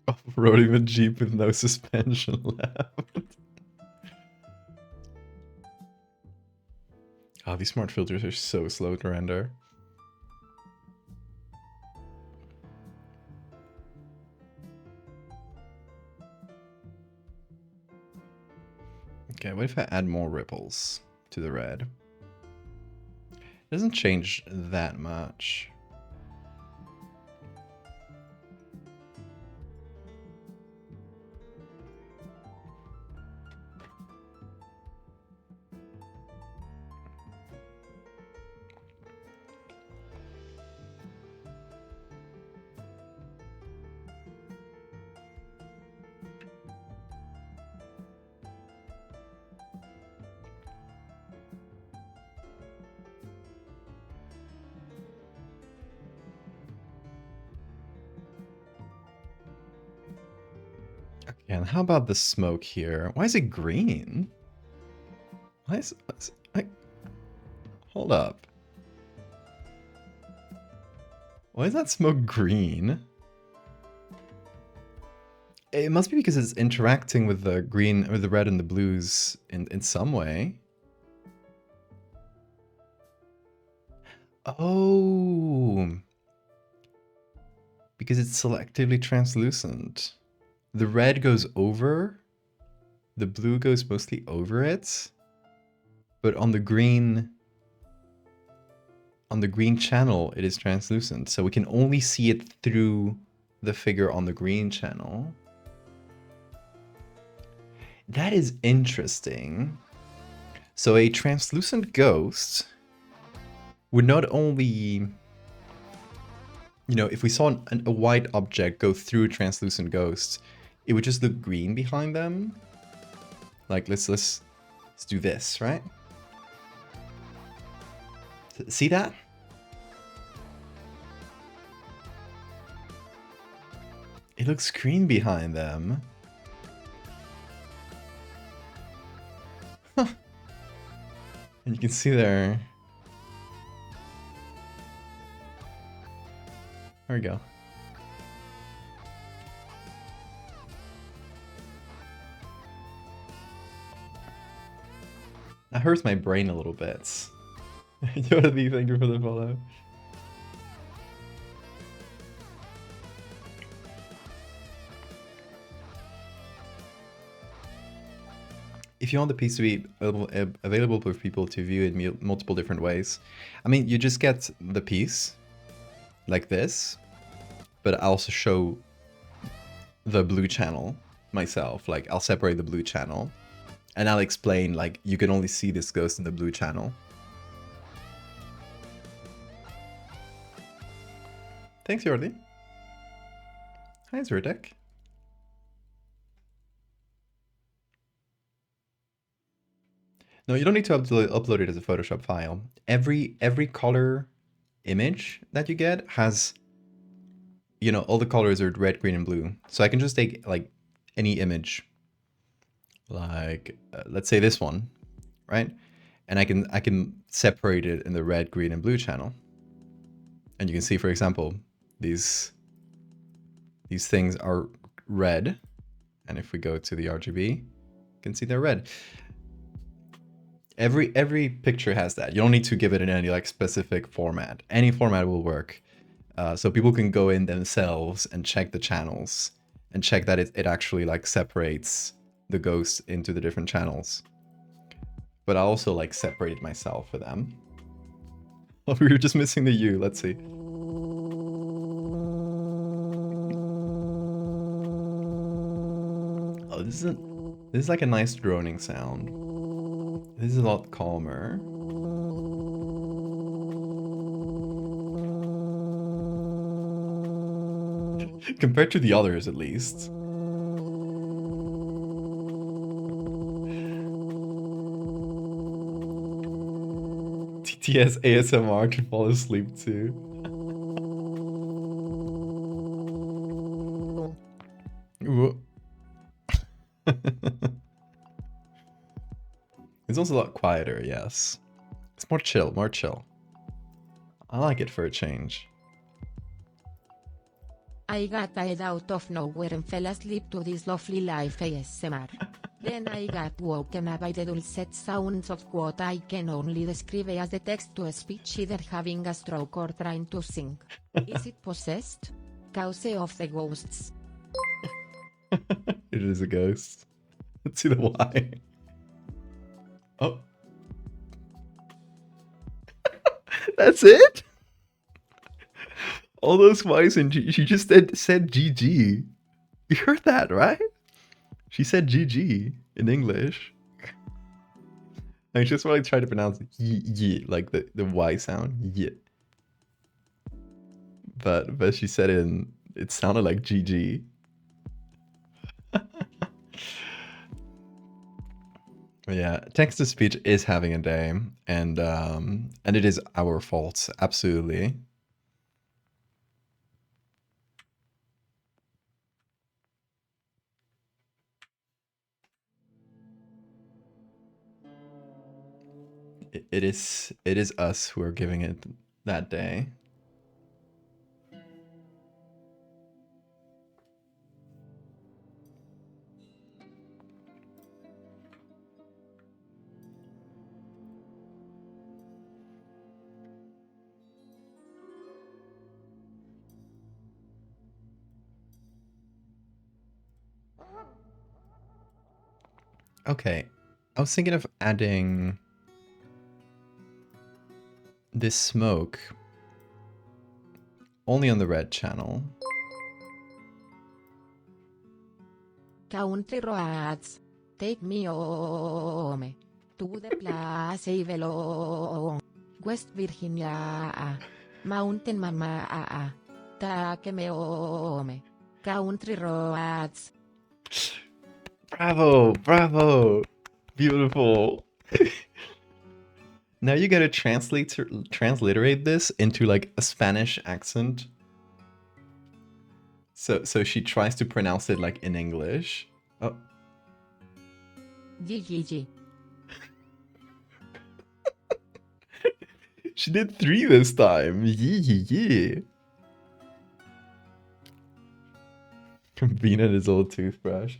Off-roading the Jeep with no suspension left. Oh, these smart filters are so slow to render. Okay, what if I add more ripples to the red? It doesn't change that much. And how about the smoke here? Why is it green? Why is hold up. Why is that smoke green? It must be because it's interacting with the green or the red and the blues in some way. Oh. Because it's selectively translucent. The red goes over, the blue goes mostly over it, but on the green channel, it is translucent. So we can only see it through the figure on the green channel. That is interesting. So a translucent ghost would not only, if we saw a white object go through a translucent ghost, it would just look green behind them. Like, let's do this, right? See that? It looks green behind them. Huh. And you can see there. There we go. That hurts my brain a little bit. Yoda, thank you for the follow. If you want the piece to be available for people to view in multiple different ways, I mean, you just get the piece like this, but I also show the blue channel myself. Like, I'll separate the blue channel and I'll explain, like, you can only see this ghost in the blue channel. Thanks, Jordi. Hi, Zerdek. No, you don't need to upload it as a Photoshop file. Every color image that you get has, you know, all the colors are red, green, and blue. So I can just take like any image, like let's say this one, right? And I can separate it in the red, green, and blue channel. And you can see, for example, these things are red, and if we go to the RGB, you can see they're red. Every picture has that. You don't need to give it in any like specific format. Any format will work. So people can go in themselves and check the channels and check that it actually like separates the ghosts into the different channels. But I also like separated myself for them. Oh, we were just missing the U. Let's see. Oh, this is like a nice droning sound. This is a lot calmer. Compared to the others, at least. TTS ASMR can fall asleep too. It's also a lot quieter, yes. It's more chill, more chill. I like it for a change. I got tired out of nowhere and fell asleep to this lovely live ASMR. Then I got woken up by the dulcet sounds of what I can only describe as the text-to-speech either having a stroke or trying to sing. Is it possessed? Cause of the ghosts. It is a ghost. Let's see the why. Oh. That's it? All those Y's and G. She just said GG. You heard that, right? She said GG in English. I just want to try to pronounce y, like the Y sound. Y. But she said it sounded like GG. Yeah, text to speech is having a day, and it is our fault, absolutely. It is us who are giving it that day. Okay, I was thinking of adding this smoke only on the red channel. Country roads, take me home to the place Velon, West Virginia, Mountain Mama, take me home, country roads. Bravo, bravo, beautiful. Now you gotta transliterate this into like a Spanish accent. So she tries to pronounce it like in English. Oh, GGG. she did 3 this time. Yee. Bean and his old toothbrush.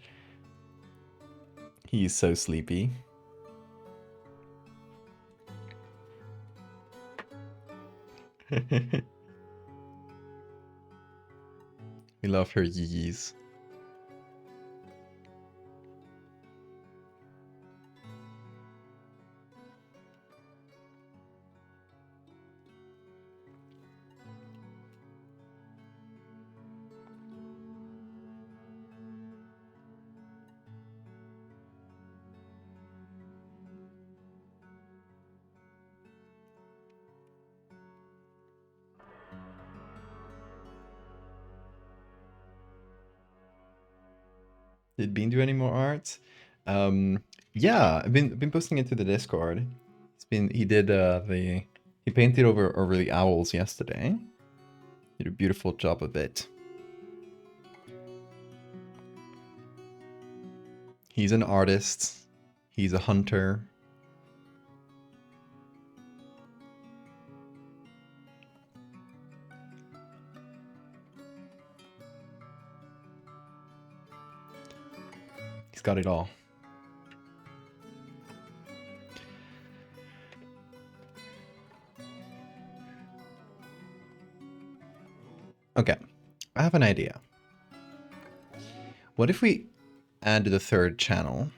He's so sleepy. We love her yees. Did Bean do any more art? Yeah, I've been posting it to the Discord. He painted over the owls yesterday. Did a beautiful job of it. He's an artist. He's a hunter. He's got it all. Okay, I have an idea. What if we add the third channel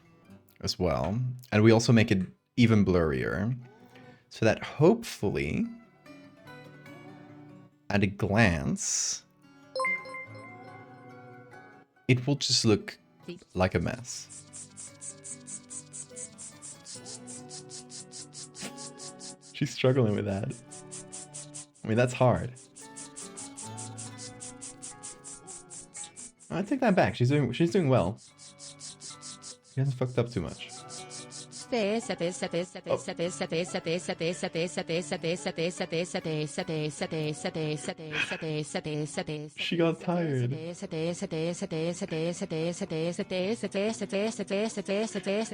as well, and we also make it even blurrier, so that hopefully, at a glance, it will just look like a mess. She's struggling with that. I mean, that's hard. I take that back. She's doing well. She hasn't fucked up too much. She got tired.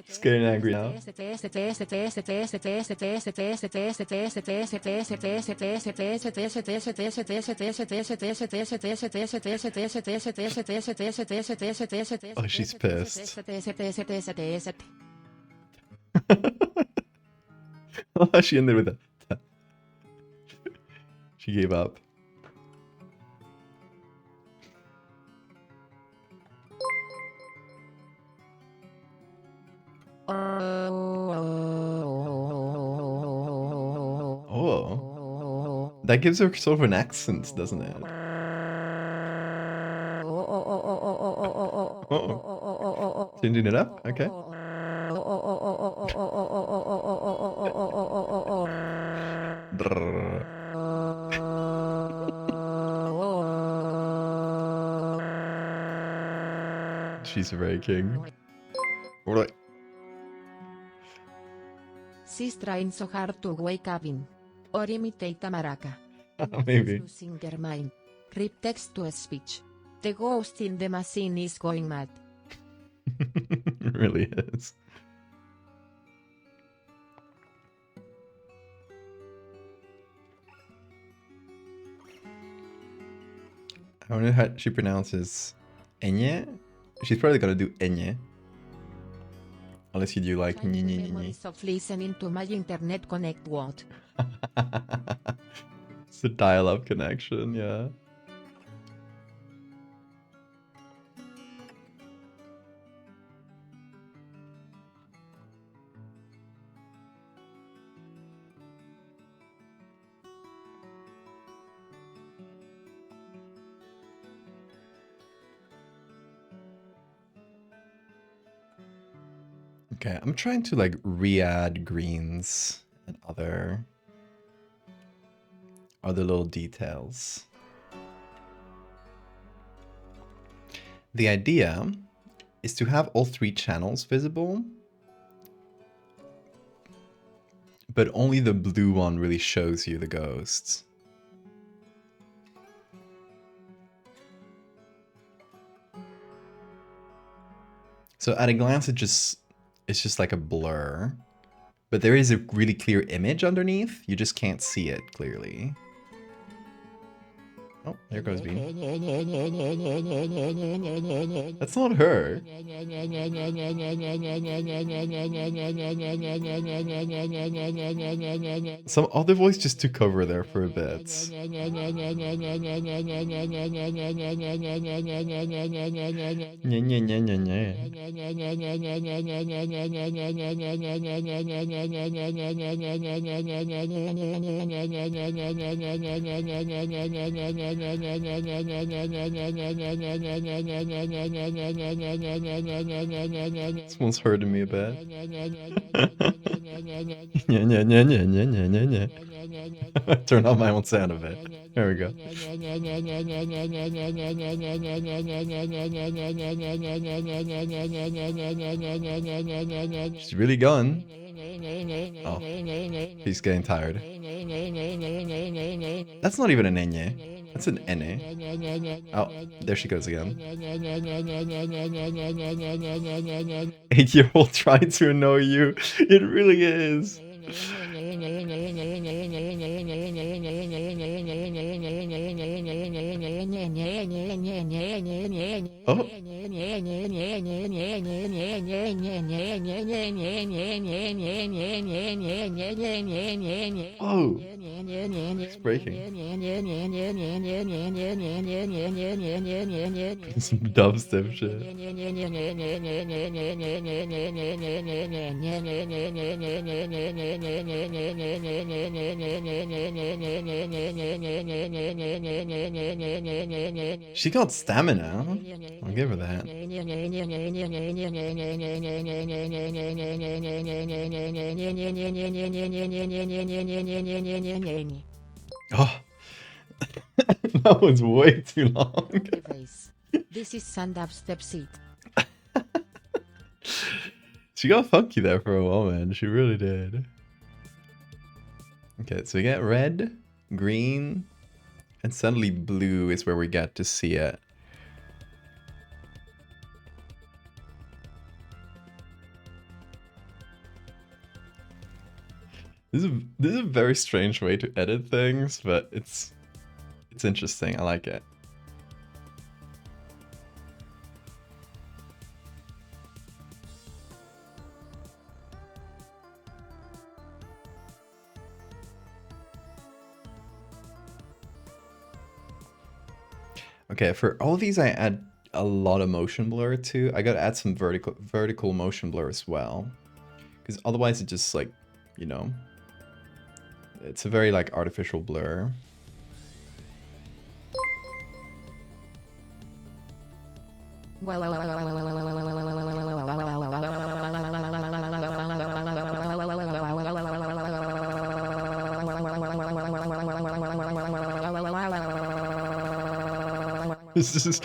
She's getting angry now. Oh, she's pissed. Oh, she ended with that. She gave up. Oh. That gives her sort of an accent, doesn't it? Uh-oh. Changing it up? Okay. She's very king. Alright. She's trying so hard to wake up in. Or imitate a maraca. Maybe. Losing her mind. Rip text to speech. The ghost in the machine is going mad. It really is. I wonder how she pronounces enye. She's probably gonna do enye. Unless you do like ni ni ni ni. Of listening to my internet connect what? It's a dial-up connection, yeah. Okay, I'm trying to like re-add greens and other little details. The idea is to have all 3 channels visible, but only the blue one really shows you the ghosts. So at a glance, it's just like a blur, but there is a really clear image underneath. You just can't see it clearly. Oh, there goes Bean. That's not her. Some other voice just took over there for a bit. This one's hurting me a bit. Turn on my own sound effect. There we go. She's really going. Oh, he's getting tired. That's not even an enye. That's an ene. Oh, there she goes again. 8-year-old trying to annoy you. It really is. Oh. Oh. It's breaking. Some dubstep shit. She got stamina. I'll give her that. Oh, that was way too long. This is some dubstep seat. She got funky there for a moment. She really did. Okay, so we get red, green, and suddenly blue is where we get to see it. This is a very strange way to edit things, but it's interesting. I like it. Okay, for all these I add a lot of motion blur too. I gotta add some vertical motion blur as well. Because otherwise it just like, you know, it's a very like artificial blur. This is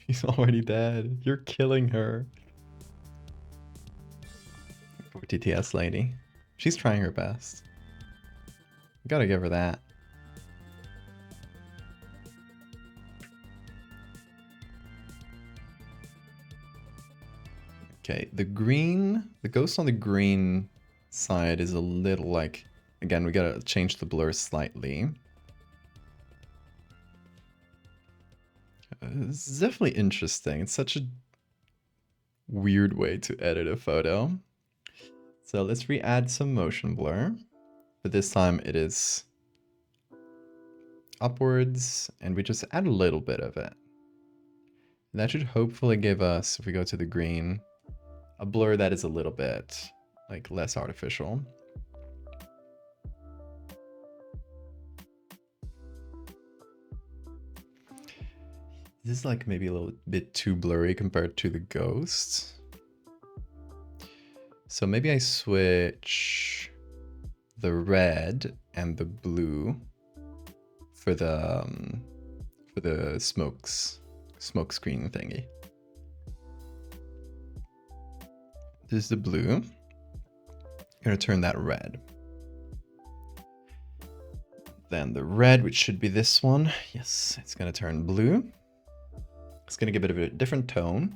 she's already dead. You're killing her. Poor TTS lady. She's trying her best. Gotta give her that. Okay, the ghost on the green side is a little like, again, we gotta change the blur slightly. This is definitely interesting. It's such a weird way to edit a photo. So let's re-add some motion blur, but this time it is upwards, and we just add a little bit of it. And that should hopefully give us, if we go to the green, a blur that is a little bit like less artificial. This is like maybe a little bit too blurry compared to the ghost. So maybe I switch the red and the blue. for the smoke screen thingy. This is the blue. I'm gonna turn that red. Then the red, which should be this one. Yes, it's gonna turn blue. It's gonna give it a bit of a different tone,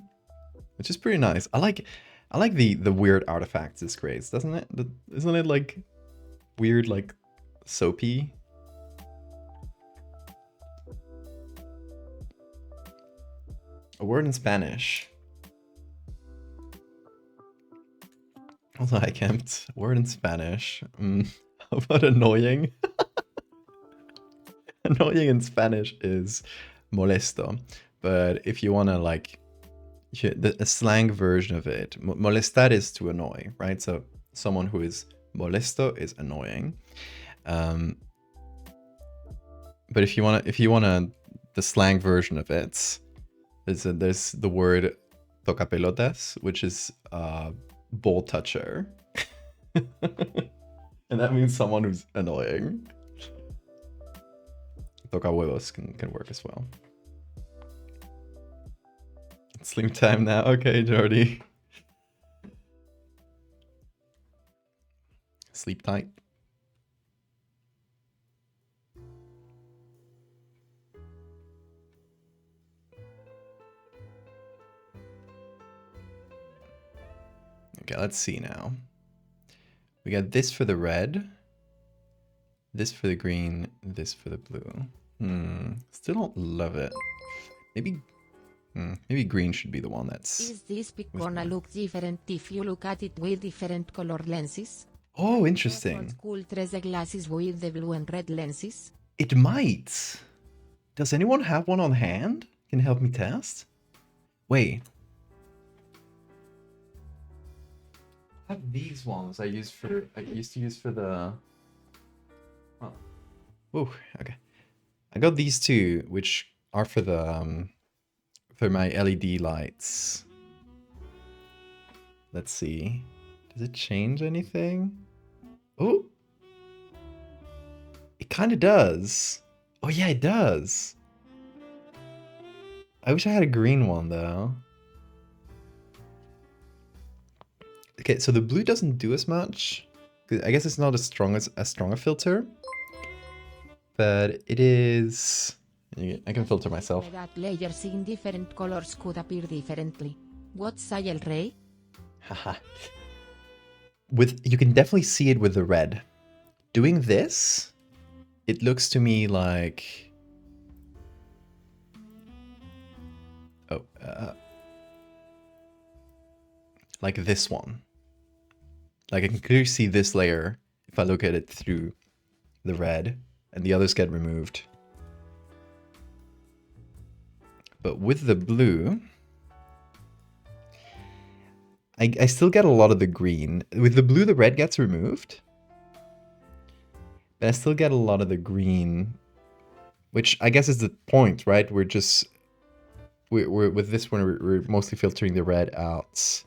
which is pretty nice. I like the weird artifacts this creates, doesn't it? Isn't it like weird, like soapy? A word in Spanish. Also, I can't. A word in Spanish. How about annoying? Annoying in Spanish is molesto. But if you want to like, a slang version of it, molestar is to annoy, right? So someone who is molesto is annoying. But if you want the slang version of it, there's the word tocapelotas, which is ball toucher. And that means someone who's annoying. Toca huevos can work as well. Sleep time now. Okay, Jordy. Sleep tight. Okay, let's see now. We got this for the red, this for the green, this for the blue. Still don't love it. Maybe green should be the one that's... Is this pic gonna look different if you look at it with different color lenses? Oh, interesting. Cool trace the glasses with the blue and red lenses? It might. Does anyone have one on hand? Can you help me test? Wait. I have these ones I used to use for the... Oh. Whoa, okay. I got these two, which are for the for my LED lights. Let's see. Does it change anything? Oh, it kind of does. Oh yeah, it does. I wish I had a green one though. Okay, so the blue doesn't do as much. I guess it's not as strong as strong a filter, but it is. I can filter myself. That layers in different colors could appear differently. What's el rey? Haha. You can definitely see it with the red. Doing this, it looks to me like. Oh, like this one. Like I can clearly see this layer if I look at it through the red, and the others get removed. But with the blue, I still get a lot of the green. With the blue, the red gets removed. But I still get a lot of the green, which I guess is the point, right? We're with this one, we're mostly filtering the red out.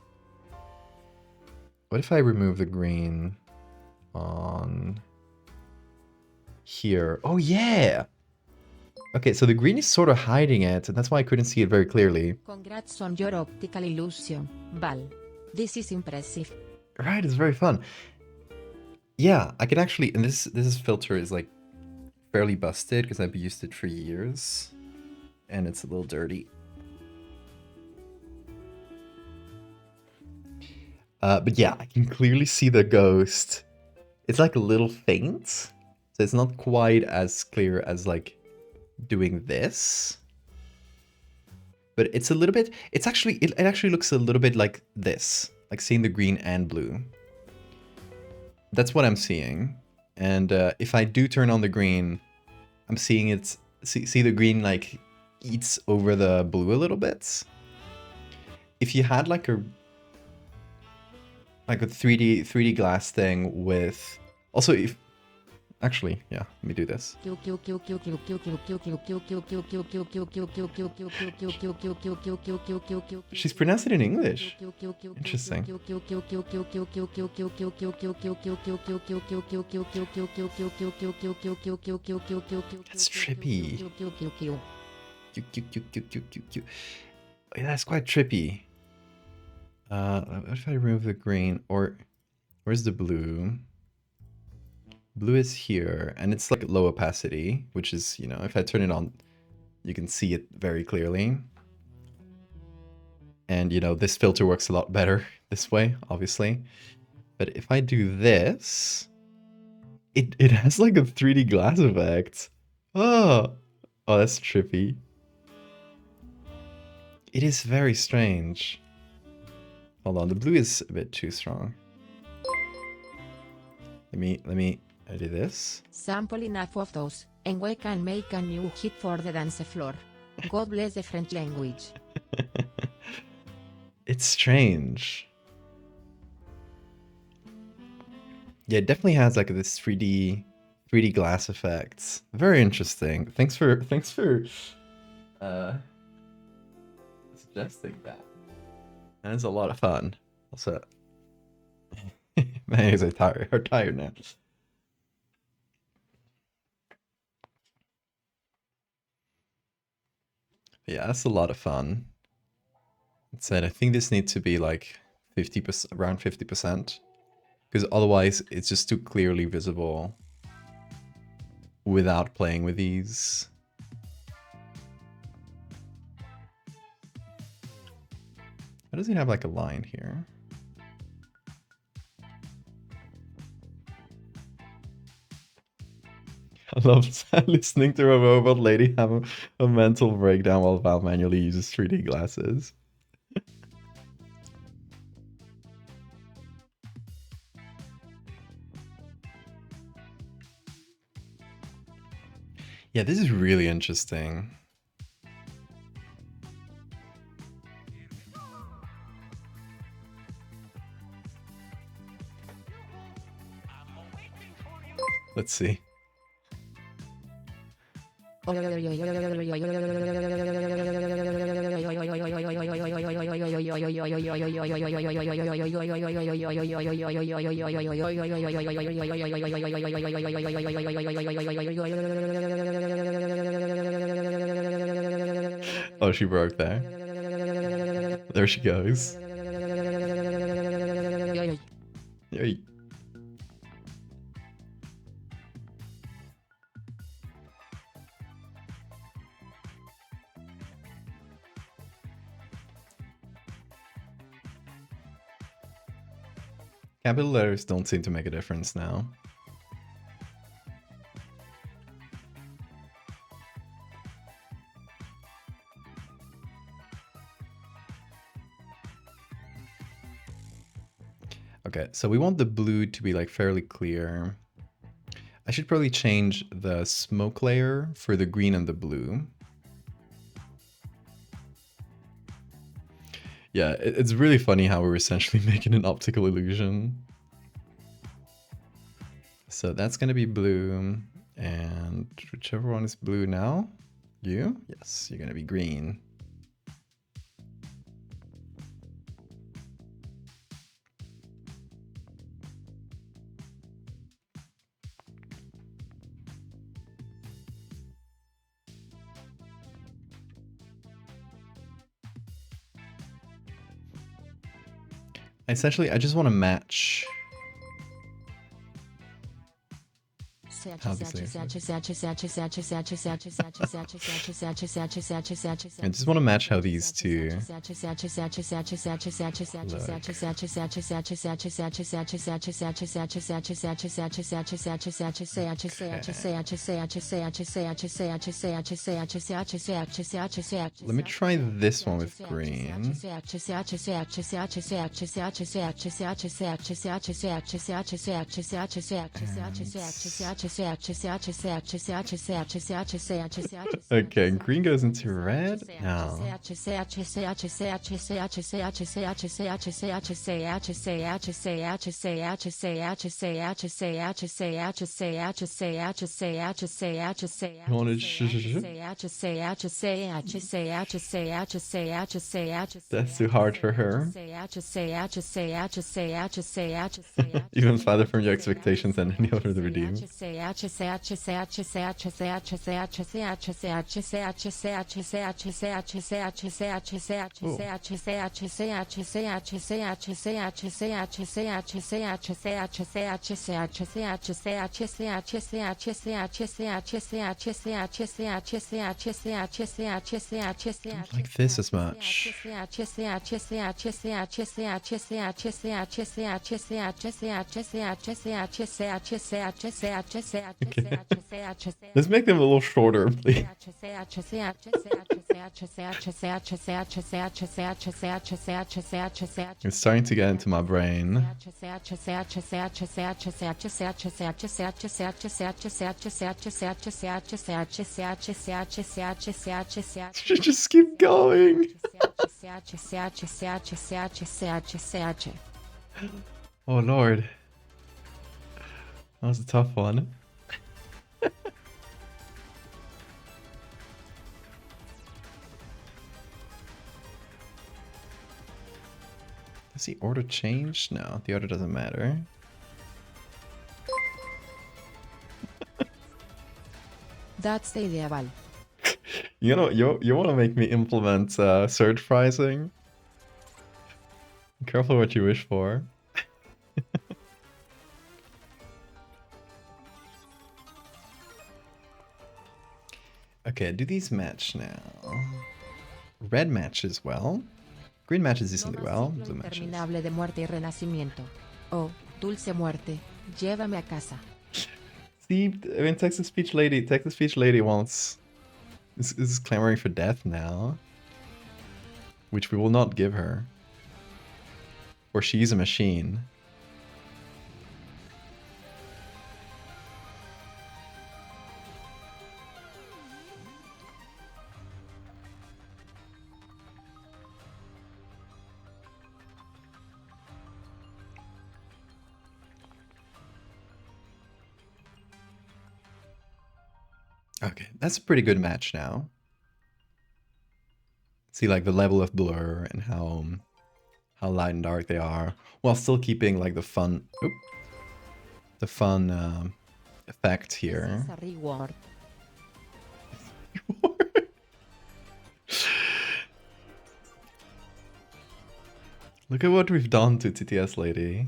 What if I remove the green on here? Oh, yeah! Okay, so the green is sort of hiding it, and that's why I couldn't see it very clearly. Congrats on your optical illusion, Val. This is impressive. Right, it's very fun. Yeah, I can actually, and this filter is like fairly busted because I've used it for years, and it's a little dirty. But yeah, I can clearly see the ghost. It's like a little faint, so it's not quite as clear as like doing this. But it's a little bit, it actually looks a little bit like this, like seeing the green and blue. That's what I'm seeing. And if I do turn on the green, I'm seeing it, see the green like eats over the blue a little bit. If you had like a 3D glass thing with, also if, Actually, yeah, let me do this. She's pronounced it in English. Interesting. That's trippy. Yeah, that's quite trippy. What if I remove the green? Or where's the blue? Blue is here, and it's like low opacity, which is, you know, if I turn it on, you can see it very clearly. And, you know, this filter works a lot better this way, obviously. But if I do this, it has like a 3D glass effect. Oh, that's trippy. It is very strange. Hold on, the blue is a bit too strong. Let me do this. Sample enough of those, and we can make a new hit for the dance floor. God bless the French language. It's strange. Yeah, it definitely has like this 3D glass effects. Very interesting. Thanks for suggesting that. And it's a lot of fun. Also, my ears are tired now. Yeah, that's a lot of fun. That said, I think this needs to be like 50%, around 50%, because otherwise it's just too clearly visible without playing with these. Why does it have like a line here? I love listening to a robot lady have a mental breakdown while Val manually uses 3D glasses. Yeah, this is really interesting. Let's see. Oh, she broke there. There she goes. Yay. Capital letters don't seem to make a difference now. Okay, so we want the blue to be like fairly clear. I should probably change the smoke layer for the green and the blue. Yeah, it's really funny how we're essentially making an optical illusion. So that's gonna be blue, and whichever one is blue now, you? Yes, you're gonna be green. Essentially, I just want to match. I just want to match how these two look. Let me try this one with green. Okay, green goes into red now. That's too hard for her. Even farther from your expectations than any other to redeem. Don't like this as much. Okay. Let's make them a little shorter, please. It's starting to get into my brain. Just keep going. Oh Lord. That was a tough one. Does the order change? No, the order doesn't matter. That's the idea, Val. You know, you want to make me implement surge pricing? Careful what you wish for. Okay, do these match now? Red matches well. Green matches decently well. Blue matches. Interminable de muerte y renacimiento. Oh, dulce muerte, llévame a casa. See, I mean, Texas Speech Lady wants is clamoring for death now, which we will not give her, for she's a machine. Okay, that's a pretty good match now. See, like the level of blur and how light and dark they are, while still keeping like the fun, effect here. This is a reward. Look at what we've done to TTS Lady.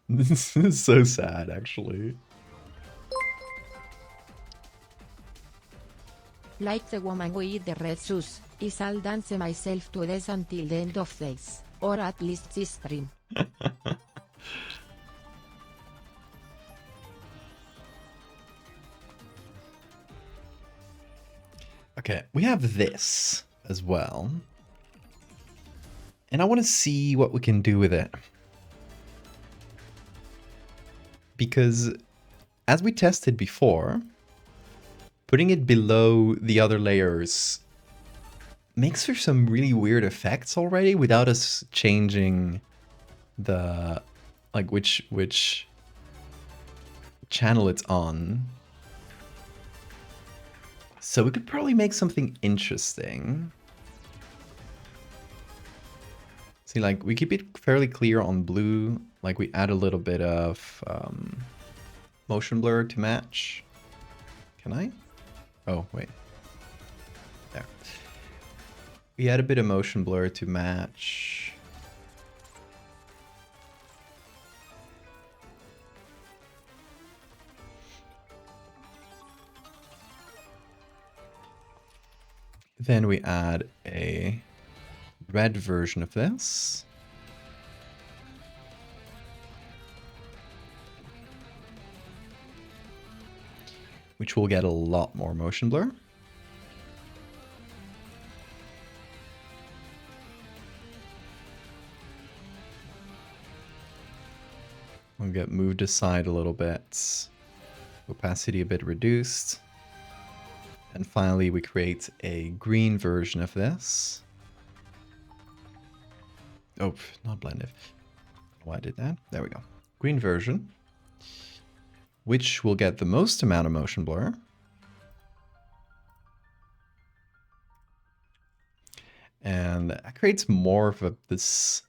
This is so sad, actually. Like the woman with the red shoes, I'll dance myself to death until the end of days, or at least this stream. Okay, we have this as well. And I want to see what we can do with it. Because as we tested before, putting it below the other layers makes for some really weird effects already without us changing the, like, which channel it's on. So we could probably make something interesting. See, like, we keep it fairly clear on blue. Like, we add a little bit of motion blur to match. Can I? Oh, wait. There. We add a bit of motion blur to match. Then we add a red version of this. Which will get a lot more motion blur. We'll get moved aside a little bit. Opacity a bit reduced. And finally, we create a green version of this. Oh, not blended. Why did that? There we go. Green version, which will get the most amount of motion blur. And that creates more of this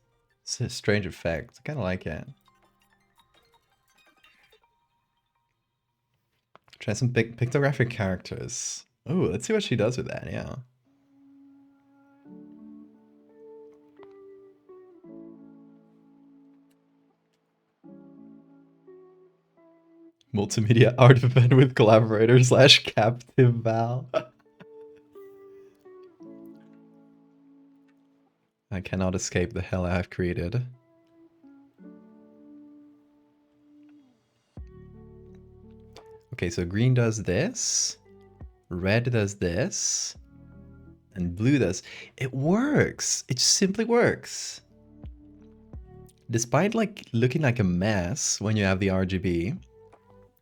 strange effect. I kind of like it. Try some pictographic characters. Oh, let's see what she does with that, yeah. Multimedia art event with collaborator / captive Val. I cannot escape the hell I have created. Okay, so green does this, red does this, and blue does... It works! It simply works! Despite like looking like a mess when you have the RGB,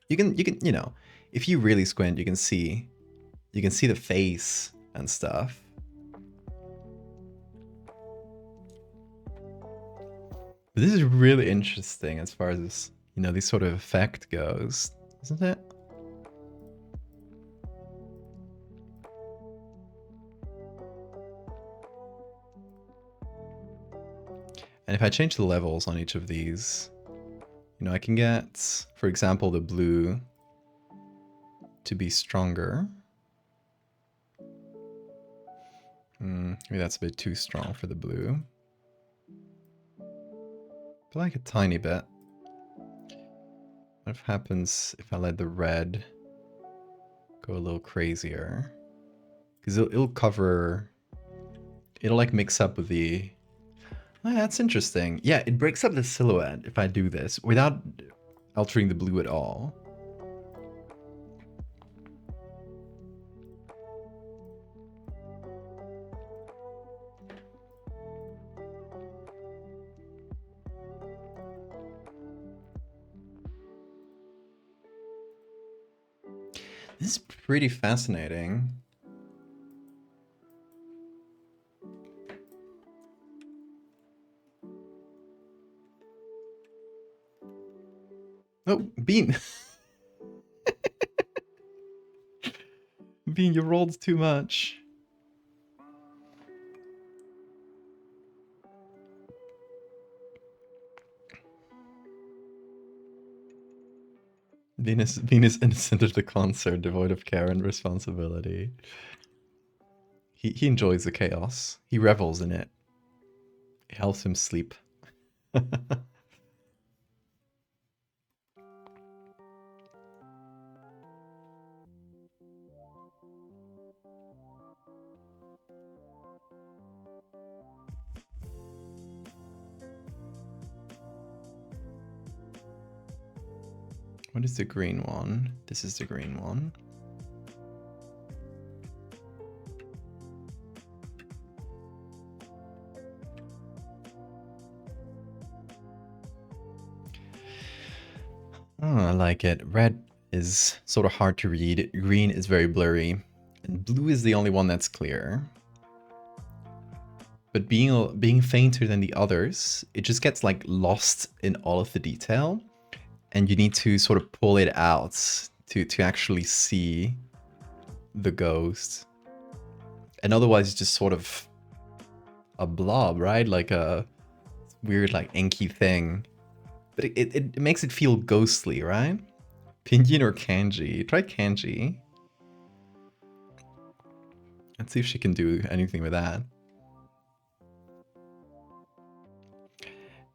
you can, you know, if you really squint, you can see the face and stuff. But this is really interesting as far as this, you know, this sort of effect goes, isn't it? And if I change the levels on each of these, you know, I can get, for example, the blue to be stronger. Maybe that's a bit too strong for the blue. But like a tiny bit. What happens if I let the red go a little crazier? Because it'll cover... It'll like mix up with the... Oh, that's interesting. Yeah, it breaks up the silhouette if I do this without altering the blue at all. This is pretty fascinating. Oh, Bean. Bean, you rolled too much. Bean is innocent of the concert, devoid of care and responsibility. He enjoys the chaos. He revels in it. It helps him sleep. What is the green one? This is the green one. Oh, I like it. Red is sort of hard to read. Green is very blurry. And blue is the only one that's clear. But being fainter than the others, it just gets like lost in all of the detail. And you need to sort of pull it out to actually see the ghost. And otherwise it's just sort of a blob, right? Like a weird like inky thing. But it makes it feel ghostly, right? Pinyin or kanji? Try kanji. Let's see if she can do anything with that.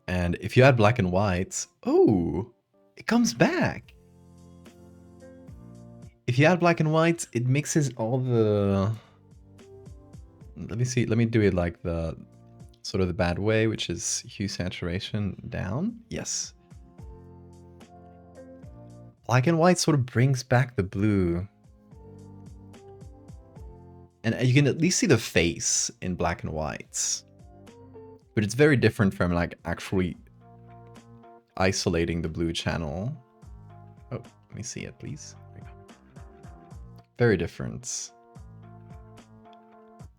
And if you add black and white, oh, it comes back. If you add black and white, it mixes all the... Let me see, let me do it like the sort of the bad way, which is hue saturation down. Yes. Black and white sort of brings back the blue. And you can at least see the face in black and white. But it's very different from like actually isolating the blue channel. Oh, Let me see it, please. There we go. Very different.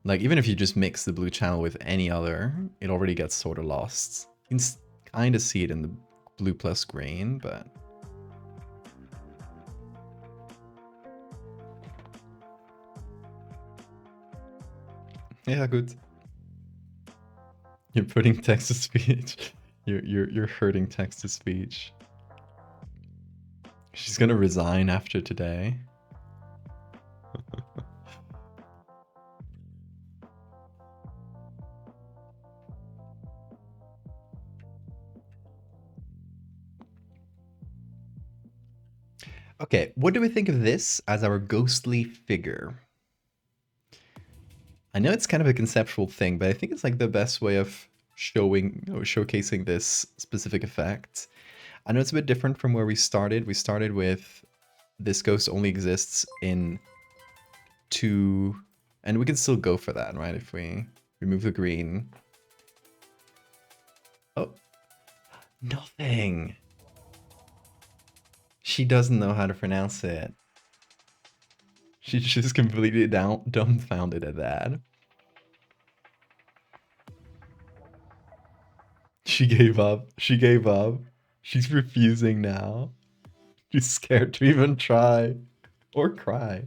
Like, even if you just mix the blue channel with any other, it already gets sort of lost. You can kind of see it in the blue plus green, but... yeah, good. You're putting text to speech. You're hurting text to speech. She's gonna resign after today. Okay, what do we think of this as our ghostly figure? I know it's kind of a conceptual thing, but I think it's like the best way of showing or showcasing this specific effect. I know it's a bit different from where we started. We started with this ghost only exists in 2, and we can still go for that, right? If we remove the green. Oh, nothing. She doesn't know how to pronounce it. She's just completely dumbfounded at that. She gave up. She gave up. She's refusing now. She's scared to even try or cry.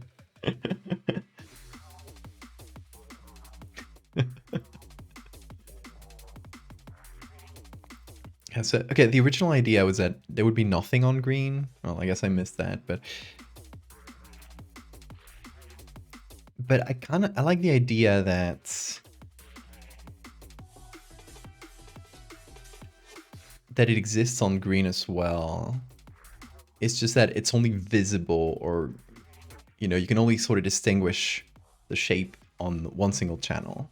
Yeah, so, okay, the original idea was that there would be nothing on green. Well, I guess I missed that, but I like the idea that it exists on green as well. It's just that it's only visible, or you know, you can only sort of distinguish the shape on one single channel.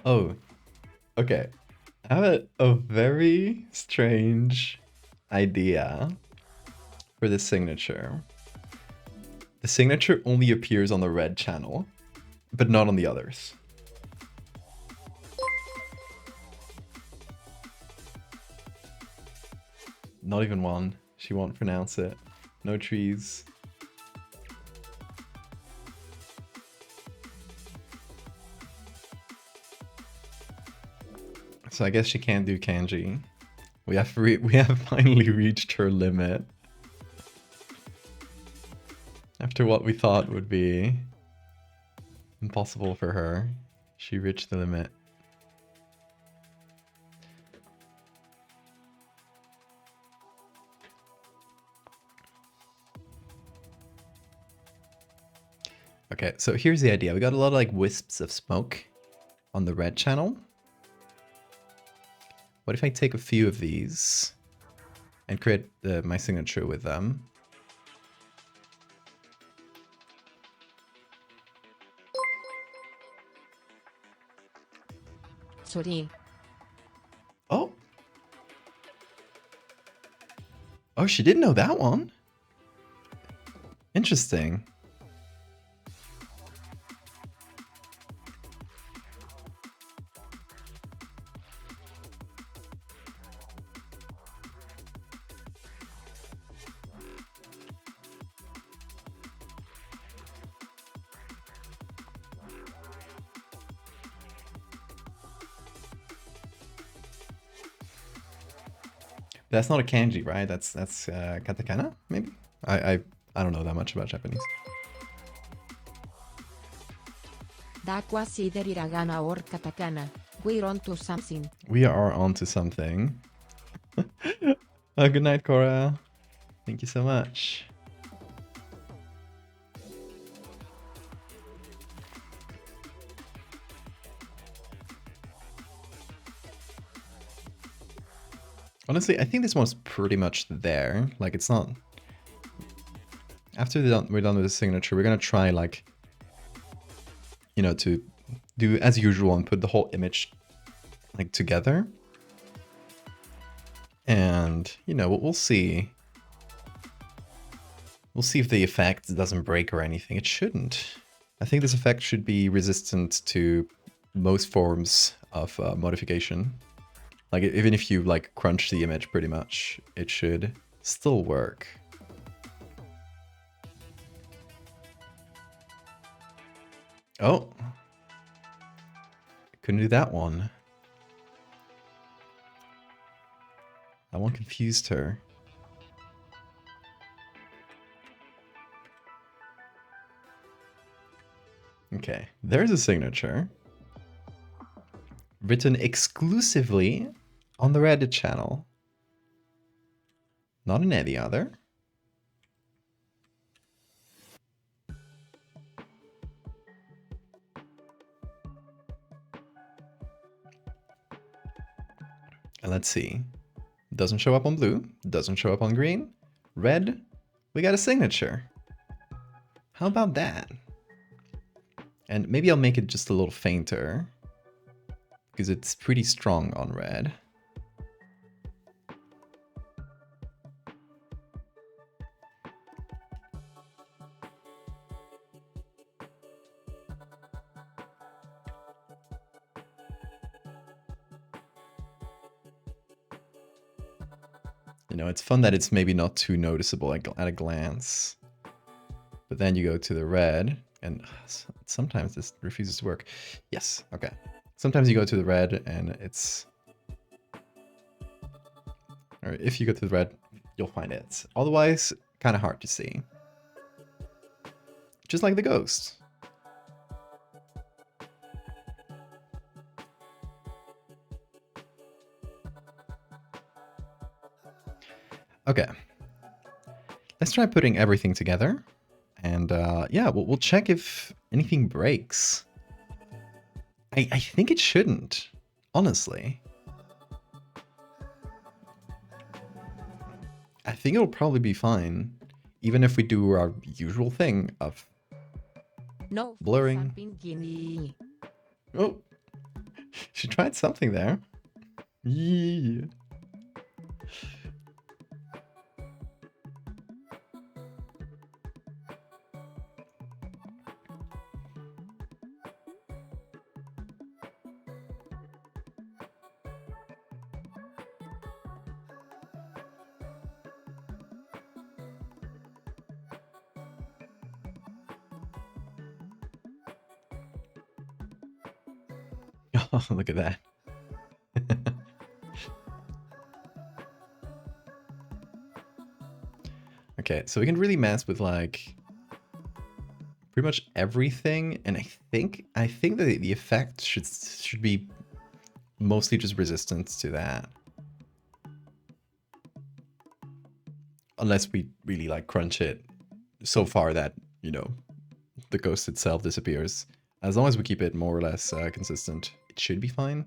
Oh, okay. I have a very strange idea for the signature. The signature only appears on the red channel, but not on the others. Not even one. She won't pronounce it. No trees. So I guess she can't do kanji. We have finally reached her limit. After what we thought would be impossible for her, she reached the limit. Okay, so here's the idea. We got a lot of like wisps of smoke on the red channel. What if I take a few of these and create my signature with them? Sorry. Oh. Oh, she didn't know that one. Interesting. That's not a kanji, right? That's katakana, maybe? I don't know that much about Japanese. That was either hiragana or katakana. We're on to something. We are onto something. Good night, Cora. Thank you so much. Honestly, I think this one's pretty much there. Like, it's not... After we're done with the signature, we're gonna try, like, you know, to do as usual and put the whole image, like, together. And, you know, we'll see We'll see if the effect doesn't break or anything. It shouldn't. I think this effect should be resistant to most forms of modification. Like, even if you, like, crunch the image pretty much, it should still work. Oh. Couldn't do that one. That one confused her. Okay, there's a signature. Written exclusively on the Reddit channel. Not in any other. And let's see. Doesn't show up on blue. Doesn't show up on green. Red. We got a signature. How about that? And maybe I'll make it just a little fainter, because it's pretty strong on red. You know, it's fun that it's maybe not too noticeable at a glance. But then you go to the red, and sometimes this refuses to work. Yes, okay. Sometimes you go to the red and it's... Or if you go to the red, you'll find it. Otherwise, kind of hard to see. Just like the ghost. Okay. Let's try putting everything together. And yeah, we'll check if anything breaks. I think it shouldn't, honestly. I think it'll probably be fine, even if we do our usual thing of blurring. Oh, she tried something there. Yeah. Oh, look at that. Okay, so we can really mess with like pretty much everything, and I think that the effect should be mostly just resistance to that. Unless we really like crunch it so far that, you know, the ghost itself disappears. As long as we keep it more or less consistent, it should be fine.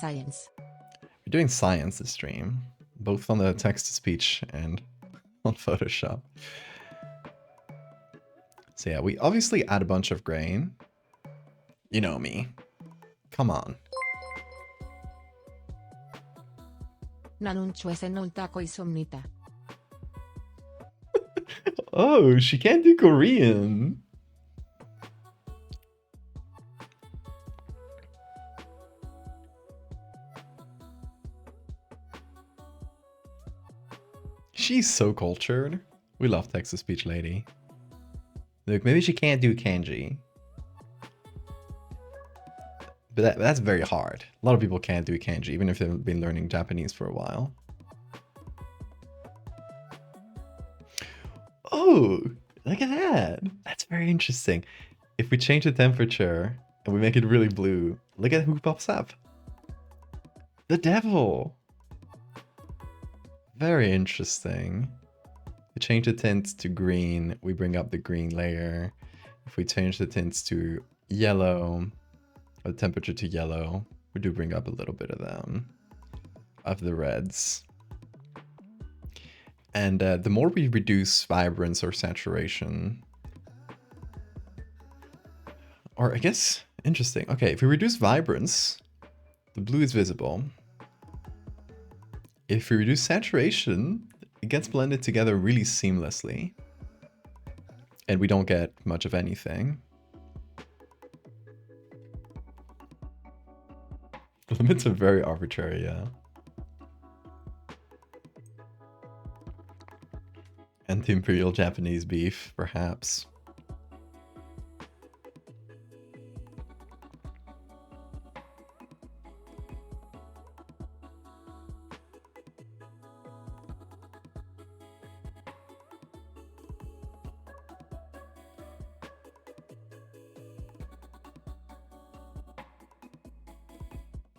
Science. We're doing science this stream, both on the text-to-speech and on Photoshop. So yeah, we obviously add a bunch of grain. You know me. Come on. Oh, she can't do Korean. She's so cultured. We love text-to-speech lady. Look, maybe she can't do kanji. But that's very hard. A lot of people can't do kanji, even if they've been learning Japanese for a while. Oh, look at that. That's very interesting. If we change the temperature and we make it really blue, look at who pops up. The devil. Very interesting. We change the tints to green, we bring up the green layer. If we change the tints to yellow, or the temperature to yellow, we do bring up a little bit of them, of the reds. And the more we reduce vibrance or saturation, or I guess, interesting. Okay, if we reduce vibrance, the blue is visible. If we reduce saturation, it gets blended together really seamlessly. And we don't get much of anything. Limits are very arbitrary, yeah. Anti-imperial Japanese beef, perhaps.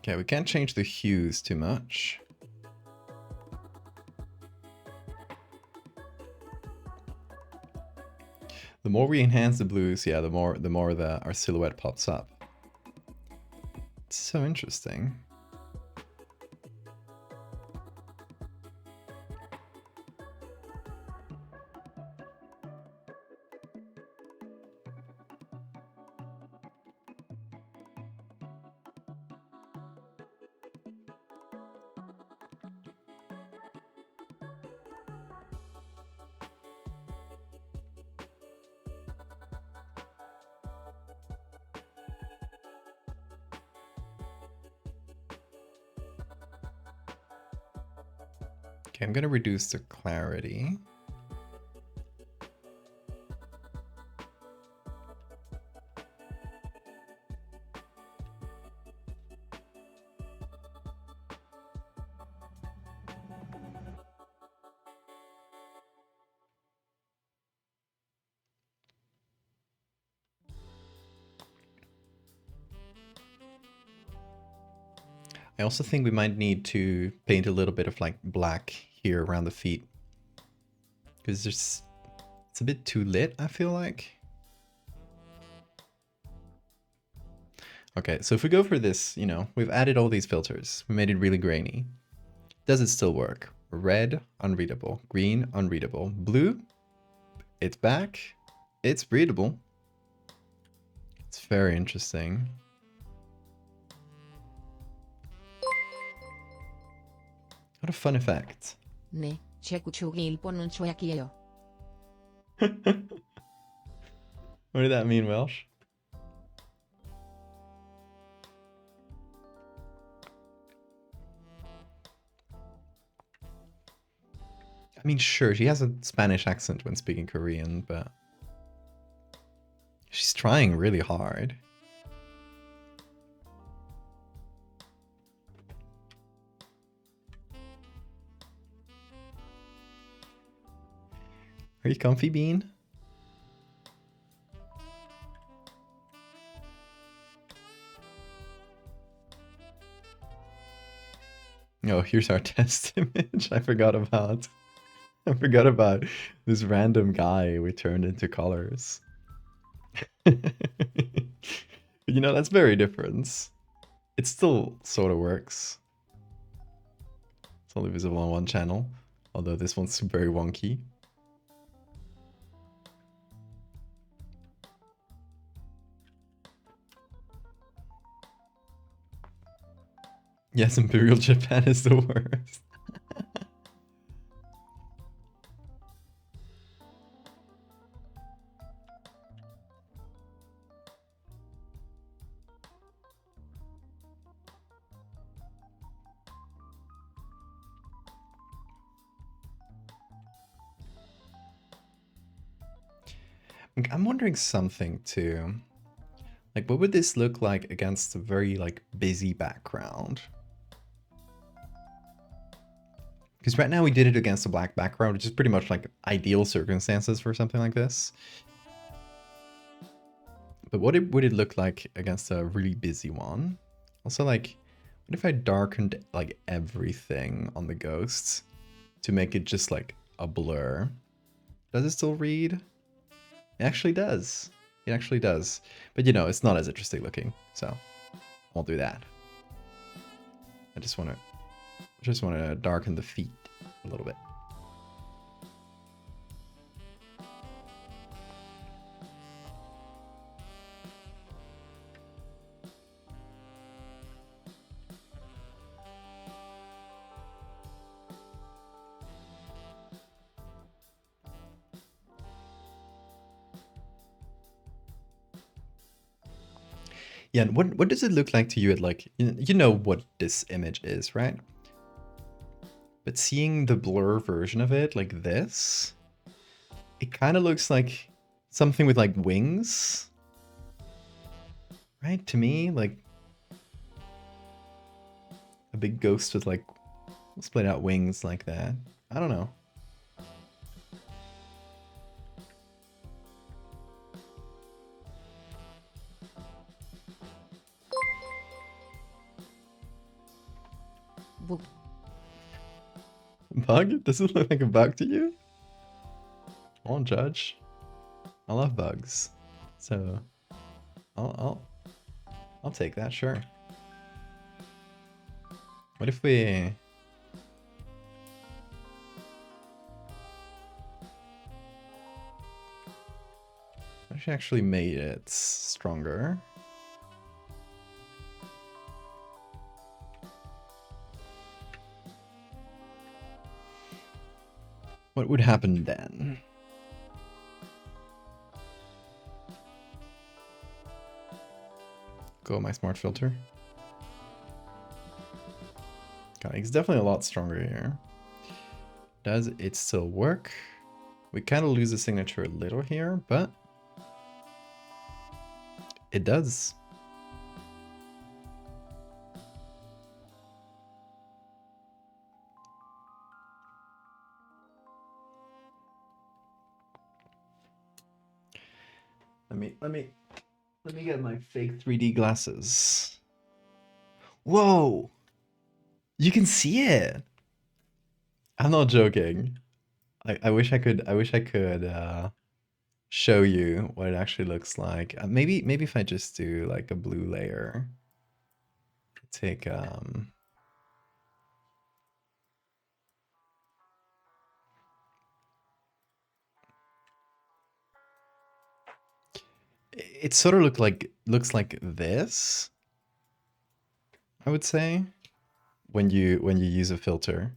Okay, we can't change the hues too much. The more we enhance the blues, yeah, the more our silhouette pops up. It's so interesting. Okay, I'm gonna reduce the clarity. I also think we might need to paint a little bit of like black here around the feet. Because it's a bit too lit, I feel like. Okay, so if we go for this, you know, we've added all these filters. We made it really grainy. Does it still work? Red, unreadable. Green, unreadable. Blue, it's back. It's readable. It's very interesting. What a fun effect. Ne, Chekuchugil Ponunchuakio. What did that mean, Welsh? I mean, sure, she has a Spanish accent when speaking Korean, but she's trying really hard. Are you comfy, Bean? Oh, here's our test image. I forgot about this random guy we turned into colors. You know, that's very different. It still sort of works. It's only visible on one channel, although this one's very wonky. Yes, Imperial Japan is the worst. I'm wondering something too. Like, what would this look like against a very, like, busy background? Because right now we did it against a black background, which is pretty much like ideal circumstances for something like this. But what would it look like against a really busy one? Also, like, what if I darkened, like, everything on the ghosts to make it just, like, a blur? Does it still read? It actually does. It actually does. But, you know, it's not as interesting looking, so I won't do that. I just want to darken the feet a little bit. Yeah, and what does it look like to you at like, you know what this image is, right? But seeing the blur version of it like this, it kind of looks like something with like wings, right? To me, like a big ghost with like split out wings like that. I don't know. Book. Bug? Does it look like a bug to you? I won't judge. I love bugs, so I'll take that. Sure. What if we? What if we actually made it stronger? What would happen then? Go my smart filter. Okay, it's definitely a lot stronger here. Does it still work? We kind of lose the signature a little here, but it does. Let me get my fake 3D glasses. Whoa! You can see it. I'm not joking. I wish I could show you what it actually looks like. Maybe if I just do like a blue layer. Take it sort of looks like this, I would say, when you use a filter.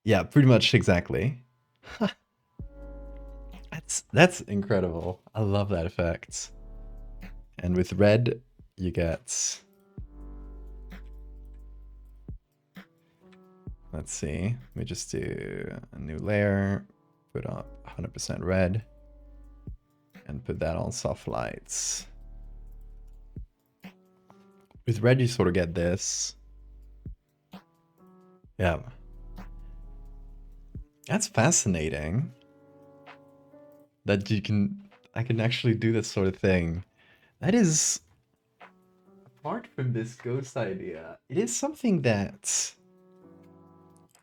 Yeah, pretty much exactly. That's incredible. I love that effect. And with red, you get, let's see, let me just do a new layer, put up 100% red, and put that on soft lights. With red, you sort of get this. Yeah. That's fascinating. That I can actually do this sort of thing. That is, apart from this ghost idea, it is something that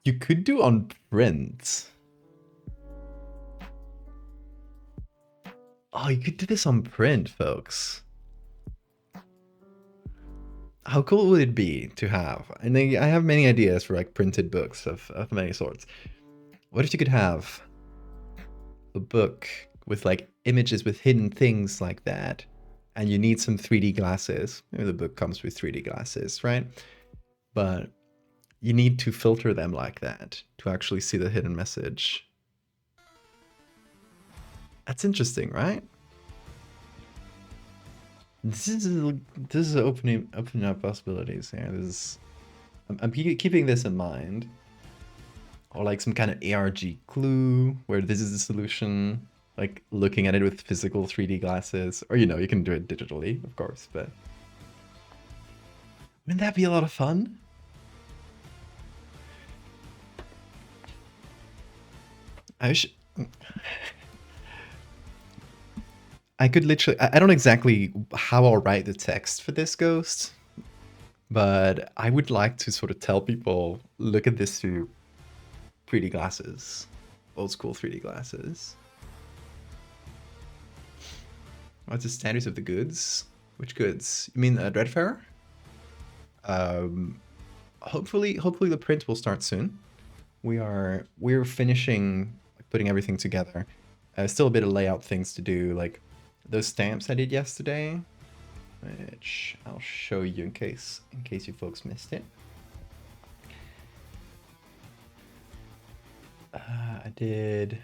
you could do on print. Oh, you could do this on print, folks. How cool would it be to have? And I have many ideas for like printed books of many sorts. What if you could have a book with like images with hidden things like that, and you need some 3D glasses? Maybe the book comes with 3D glasses, right? But you need to filter them like that to actually see the hidden message. That's interesting, right? This is opening up possibilities here. I'm keeping this in mind. Or like some kind of ARG clue where this is the solution, like looking at it with physical 3D glasses. Or, you know, you can do it digitally, of course, but wouldn't that be a lot of fun? I could literally, I don't exactly how I'll write the text for this ghost, but I would like to sort of tell people, look at this through 3D glasses, old school 3D glasses. What's the standards of the goods? Which goods? You mean Dreadfair? Hopefully the print will start soon. We're finishing putting everything together. Still a bit of layout things to do, like those stamps I did yesterday, which I'll show you in case you folks missed it. I did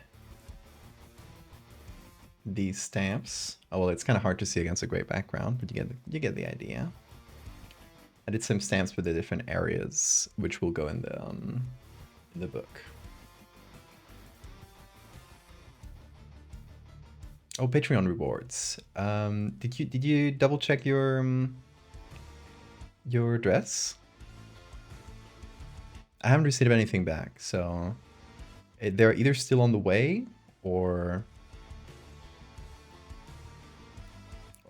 these stamps. Oh well, it's kind of hard to see against a gray background, but you get the idea. I did some stamps for the different areas, which will go in the book. Oh, Patreon rewards. Did you double check your address? I haven't received anything back, so they're either still on the way or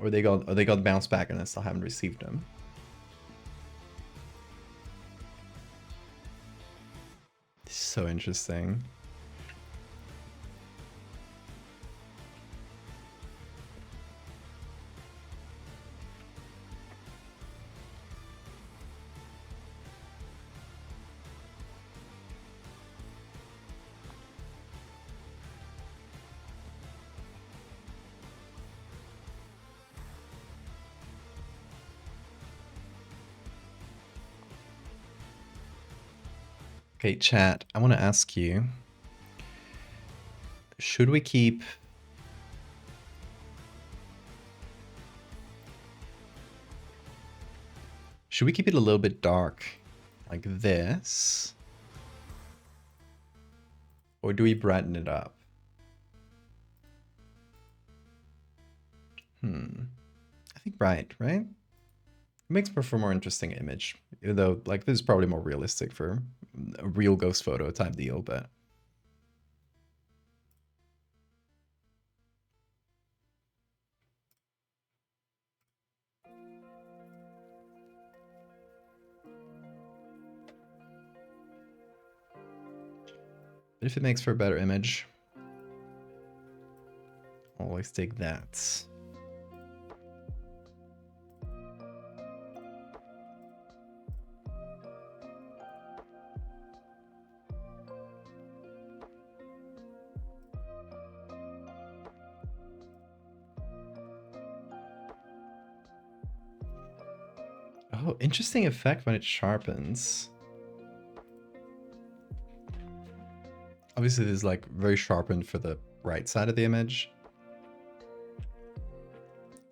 they got bounced back and I still haven't received them. So interesting. Okay, chat, I want to ask you, should we keep it a little bit dark like this? Or do we brighten it up? I think bright, right? It makes for a more interesting image. Even though, like, this is probably more realistic for a real ghost photo type deal, but... But if it makes for a better image, always take that. Oh, interesting effect when it sharpens. Obviously, this is like very sharpened for the right side of the image.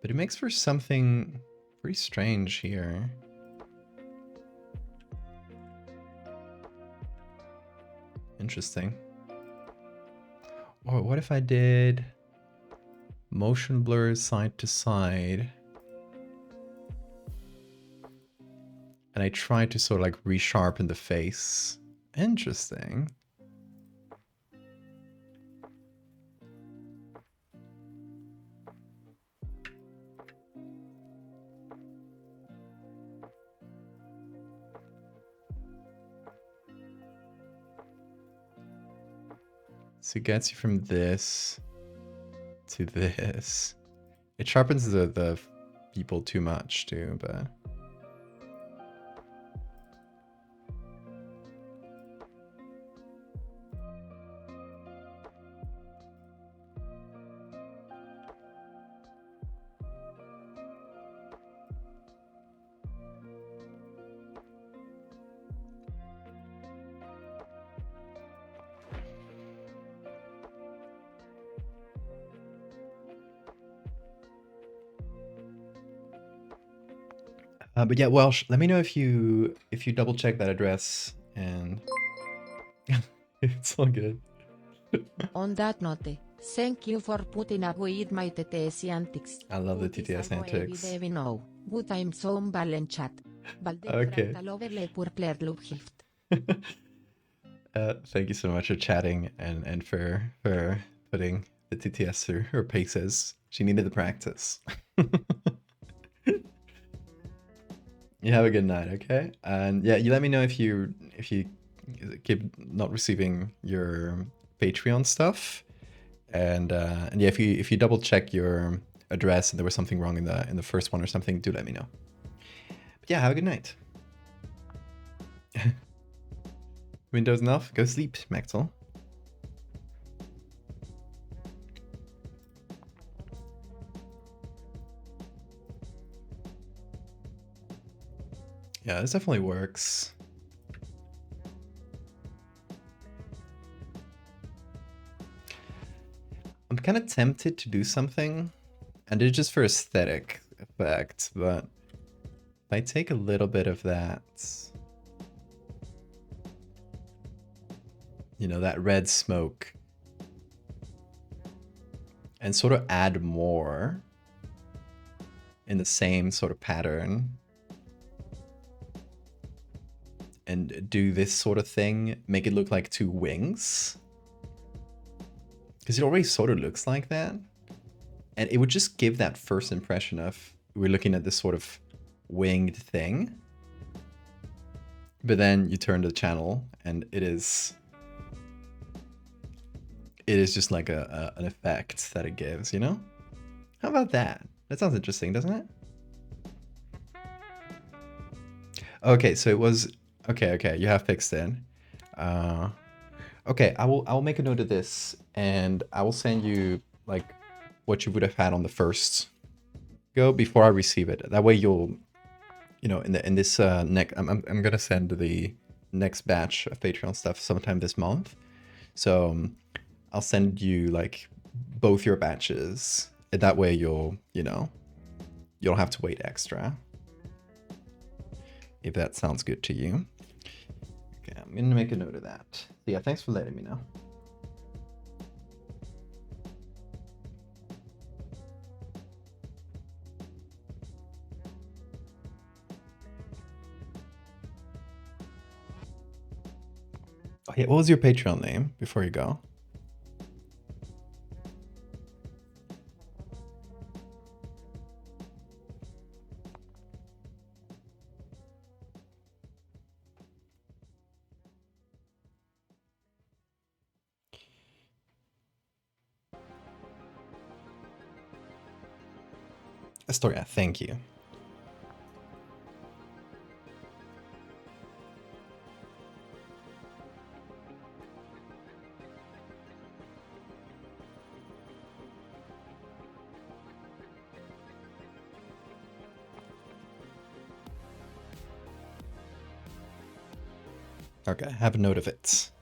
But it makes for something pretty strange here. Interesting. Or what if I did motion blur side to side? And I tried to sort of like resharpen the face. Interesting. So it gets you from this to this. It sharpens the people too much too, but... But yeah, Welsh, let me know if you double check that address and it's all good. On that note, thank you for putting up with my TTS antics. I love the TTS antics. Know, but I'm so unbalanced chat. Okay. Thank you so much for chatting and for putting the TTS through her paces. She needed the practice. You have a good night, okay? And yeah, you let me know if you keep not receiving your Patreon stuff, and yeah, if you double check your address and there was something wrong in the first one or something, do let me know. But yeah, have a good night. Windows enough? Go sleep, Maxwell. Yeah, this definitely works. I'm I'm kind of tempted to do something, and it's just for aesthetic effect, but if I take a little bit of that, you know, that red smoke, and sort of add more in the same sort of pattern, and do this sort of thing, make it look like two wings, because it already sort of looks like that, and it would just give that first impression of we're looking at this sort of winged thing. But then you turn the channel and it is just like an effect that it gives, you know? How about that? That sounds interesting, doesn't it? Okay, so it was okay, you have fixed it. Okay, I will make a note of this, and I will send you like what you would have had on the first go before I receive it. That way you'll, you know, in this next, I'm gonna send the next batch of Patreon stuff sometime this month. So I'll send you like both your batches. And that way you'll, you know, you don't have to wait extra. If that sounds good to you. Okay, I'm gonna make a note of that. So yeah, thanks for letting me know. Oh yeah, what was your Patreon name before you go? Astoria, thank you. Okay, have a note of it.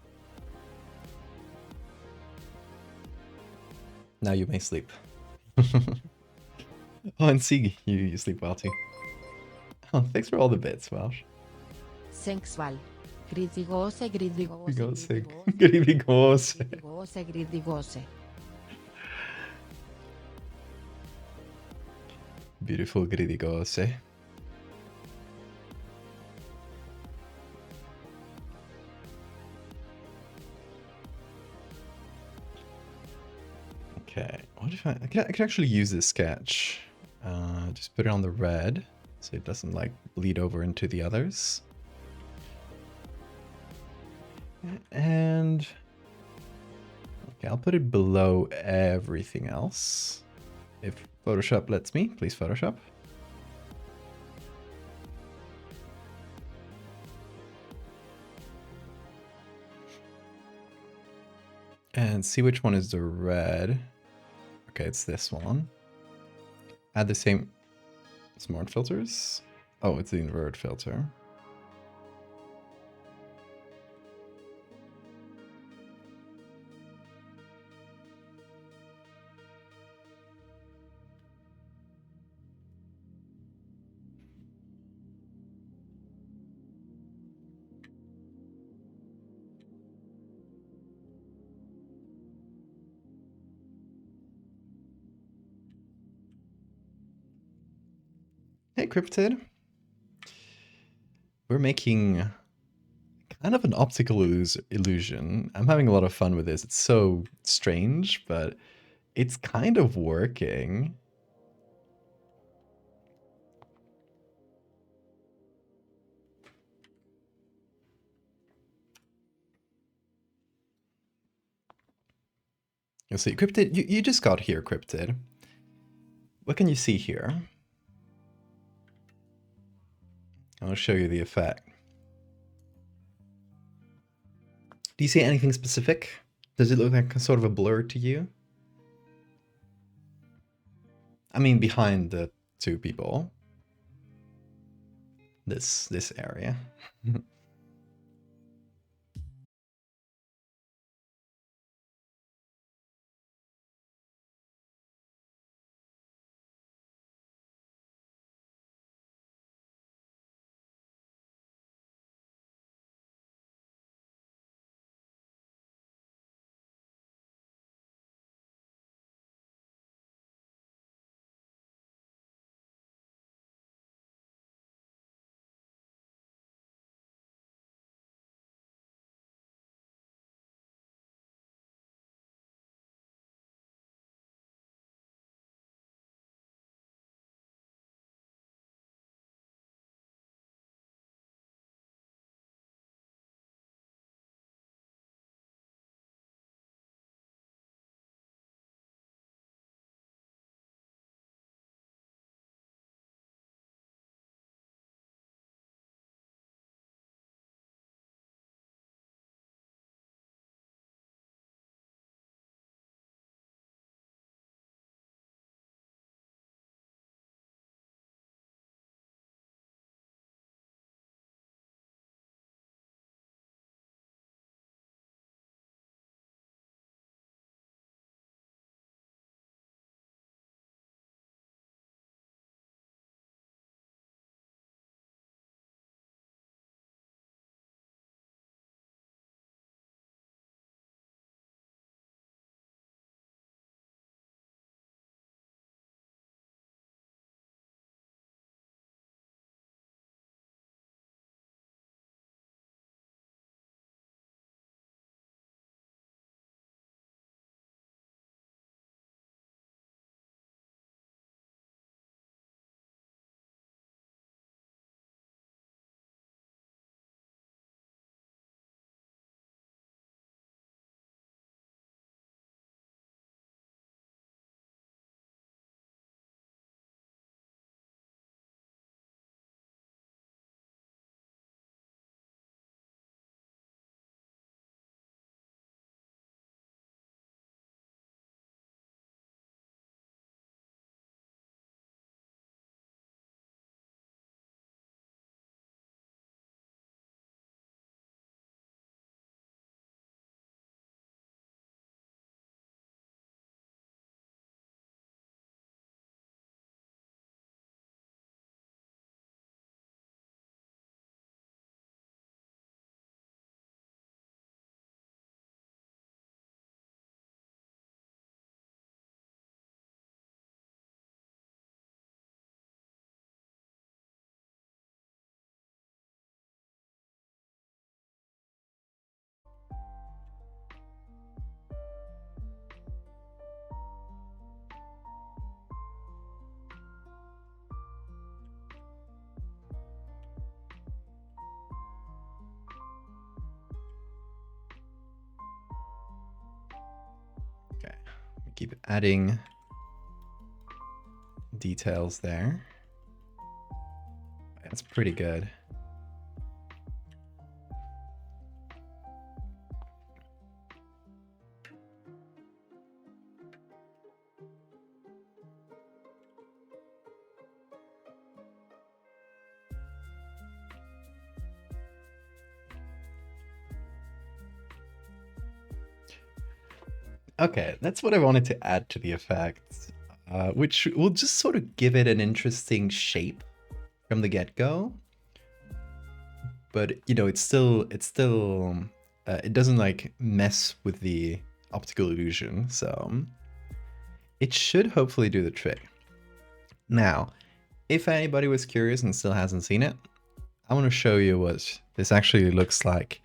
Now you may sleep. Oh, and Sig, you sleep well too. Oh, thanks for all the bits, Welsh. Sensual. Gridigose, gridigose, Gridigose, gridigose, gridigose. gridigose, gridigose. Beautiful gridigose. Okay, what if I can actually use this sketch. Just put it on the red so it doesn't like bleed over into the others. And okay, I'll put it below everything else. If Photoshop lets me, please Photoshop. And see which one is the red. Okay, it's this one. Add the same smart filters. Oh, it's the invert filter. Hey, Cryptid. We're making kind of an optical illusion. I'm having a lot of fun with this. It's so strange, but it's kind of working. You'll see. Cryptid, you just got here, Cryptid. What can you see here? I'll show you the effect. Do you see anything specific? Does it look like sort of a blur to you? I mean, behind the two people. This area. Keep adding details there. That's pretty good. Okay, that's what I wanted to add to the effect, which will just sort of give it an interesting shape from the get-go. But you know, it doesn't like mess with the optical illusion, so it should hopefully do the trick. Now, if anybody was curious and still hasn't seen it, I want to show you what this actually looks like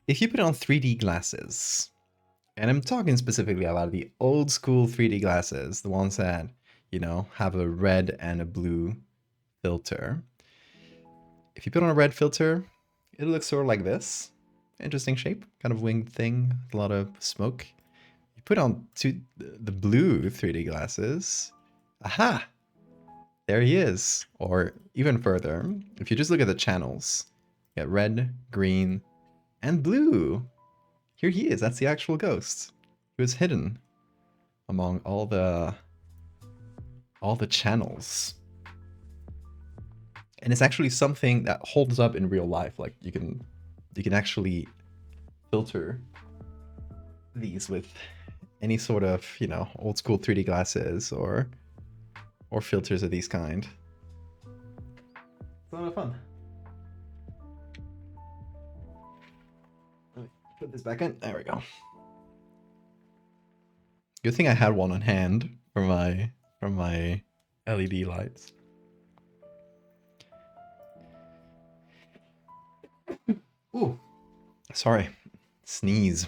if you put on 3D glasses. And I'm talking specifically about the old school 3D glasses, the ones that, you know, have a red and a blue filter. If you put on a red filter, it looks sort of like this. Interesting shape, kind of winged thing, a lot of smoke. You put on the blue 3D glasses, aha! There he is. Or even further, if you just look at the channels, you got red, green, and blue. Here he is, that's the actual ghost. He was hidden among all the channels. And it's actually something that holds up in real life. Like you can actually filter these with any sort of, you know, old school 3D glasses or filters of these kind. It's a lot of fun. Let me put this back in. There we go. Good thing I had one on hand for my LED lights. Ooh, sorry, sneeze.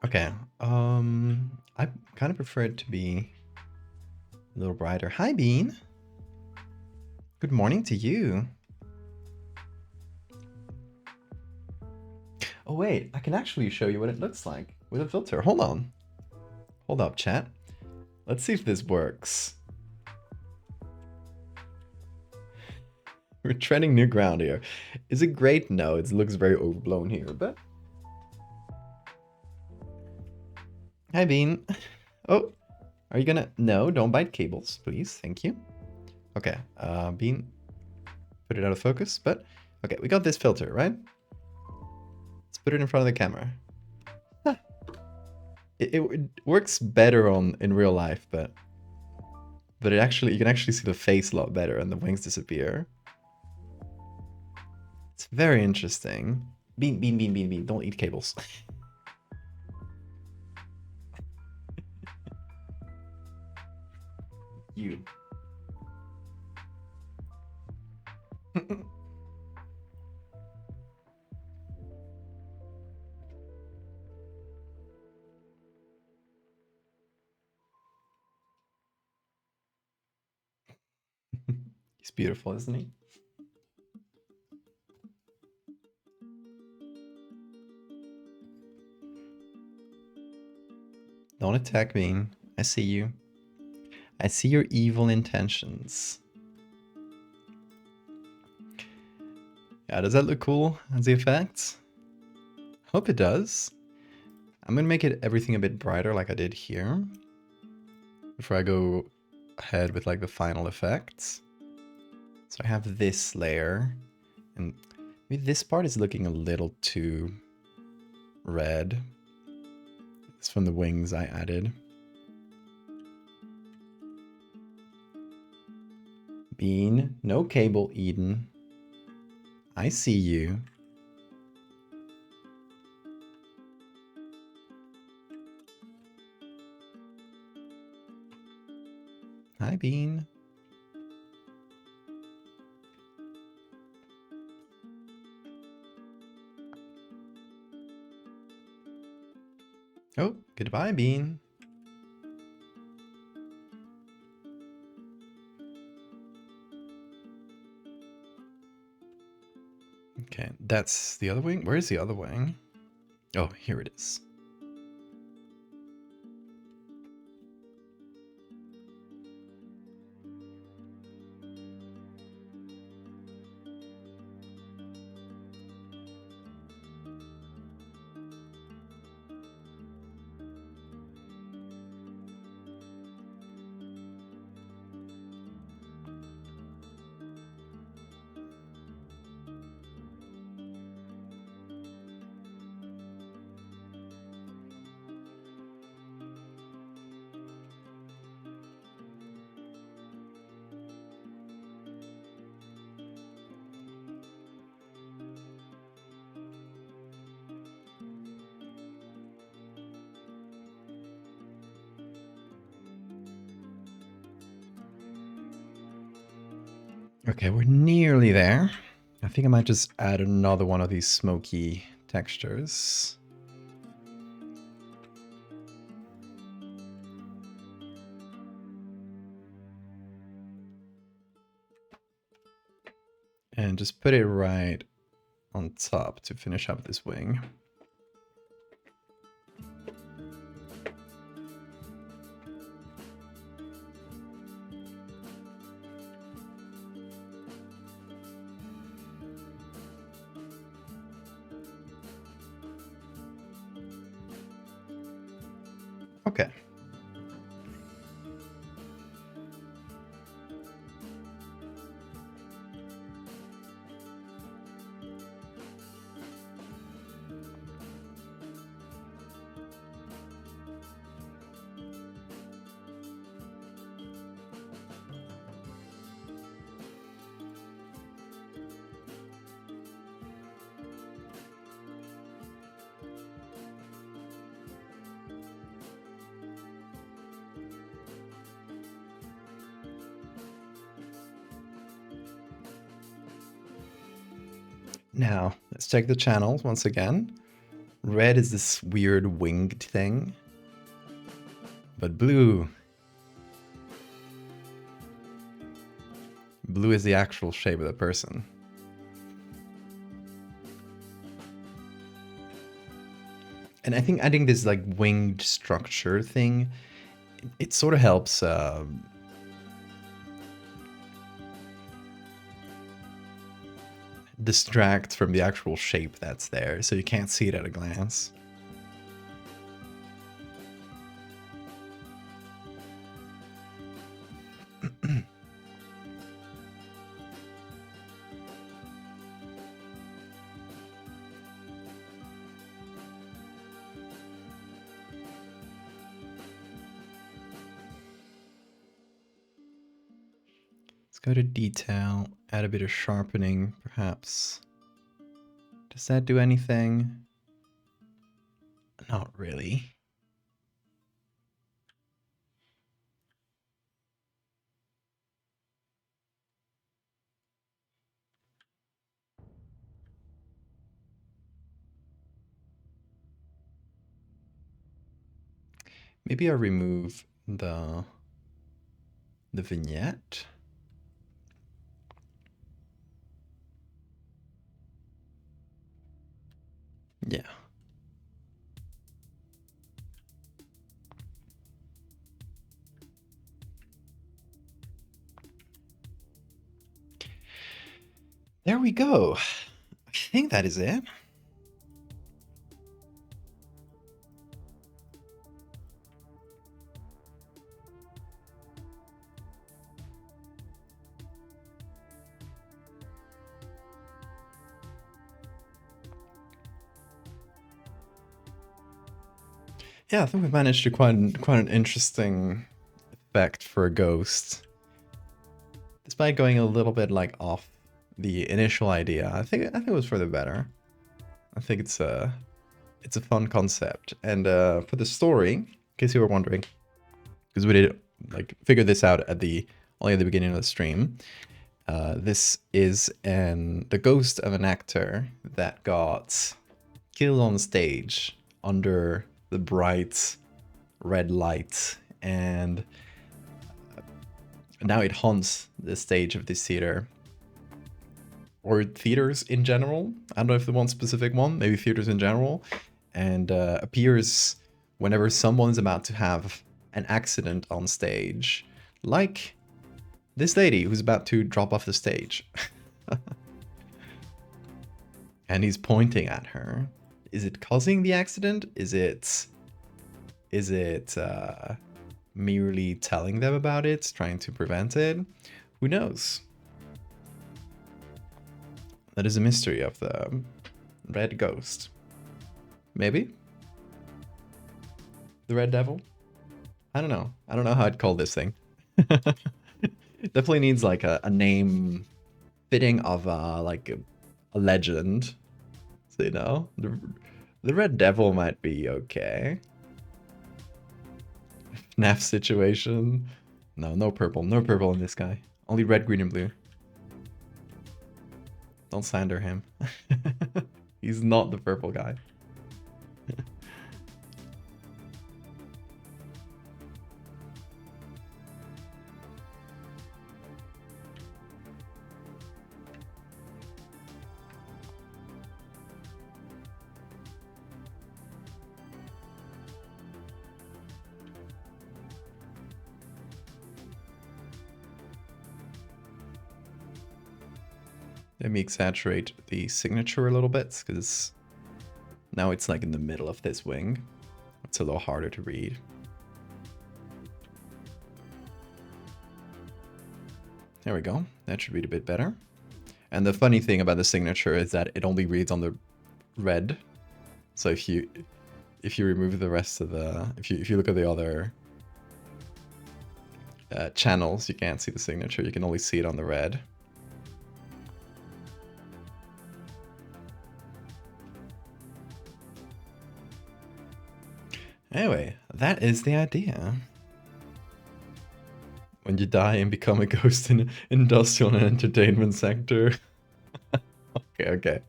Okay, I kind of prefer it to be a little brighter. Hi, Bean. Good morning to you. Oh wait, I can actually show you what it looks like with a filter. Hold on. Hold up, chat. Let's see if this works. We're treading new ground here. Is it great? No, it looks very overblown here, but... Hi, Bean. Oh, are you gonna... No, don't bite cables, please. Thank you. Okay, Bean, put it out of focus, but... Okay, we got this filter, right? Let's put it in front of the camera. Huh. It works better in real life, but it actually, you can actually see the face a lot better and the wings disappear. It's very interesting. Bean, bean, bean, bean, bean. Don't eat cables. You. He's beautiful, isn't he? Don't attack me. I see you. I see your evil intentions. Yeah, does that look cool as the effects? Hope it does. I'm gonna make everything a bit brighter like I did here before I go ahead with like the final effects. So I have this layer, and maybe this part is looking a little too red. It's from the wings I added. Bean, no cable, Eden. I see you. Hi, Bean. Oh, goodbye, Bean. Okay, that's the other wing. Where's the other wing? Oh, here it is. Okay, we're nearly there. I think I might just add another one of these smoky textures. And just put it right on top to finish up this wing. Okay. Now, let's check the channels once again. Red is this weird winged thing. But blue is the actual shape of the person. And I think adding this like winged structure thing, it sort of helps distract from the actual shape that's there, so you can't see it at a glance. Go to detail, add a bit of sharpening, perhaps. Does that do anything? Not really. Maybe I'll remove the vignette. Yeah. There we go. I think that is it. Yeah, I think we've managed to quite an interesting effect for a ghost. Despite going a little bit like off the initial idea, I think it was for the better. I think it's a fun concept. And for the story, in case you were wondering, because we did like figure this out only at the beginning of the stream. This is the ghost of an actor that got killed on stage under the bright red light, and now it haunts the stage of this theater, or theaters in general. I don't know if the one specific one, maybe theaters in general, and appears whenever someone's about to have an accident on stage, like this lady who's about to drop off the stage. And he's pointing at her. Is it causing the accident? Is it merely telling them about it, trying to prevent it? Who knows? That is a mystery of the red ghost. Maybe? The red devil? I don't know. I don't know how I'd call this thing. Definitely needs like a name fitting of like a legend. So, you know, the red devil might be okay. FNAF situation. No purple. No purple in this guy. Only red, green, and blue. Don't slander him. He's not the purple guy. Let me exaggerate the signature a little bit, because now it's like in the middle of this wing. It's a little harder to read. There we go. That should read a bit better. And the funny thing about the signature is that it only reads on the red. So if you remove the rest of the, if you look at the other channels, you can't see the signature. You can only see it on the red. Anyway, that is the idea. When you die and become a ghost in industrial and entertainment sector. Okay.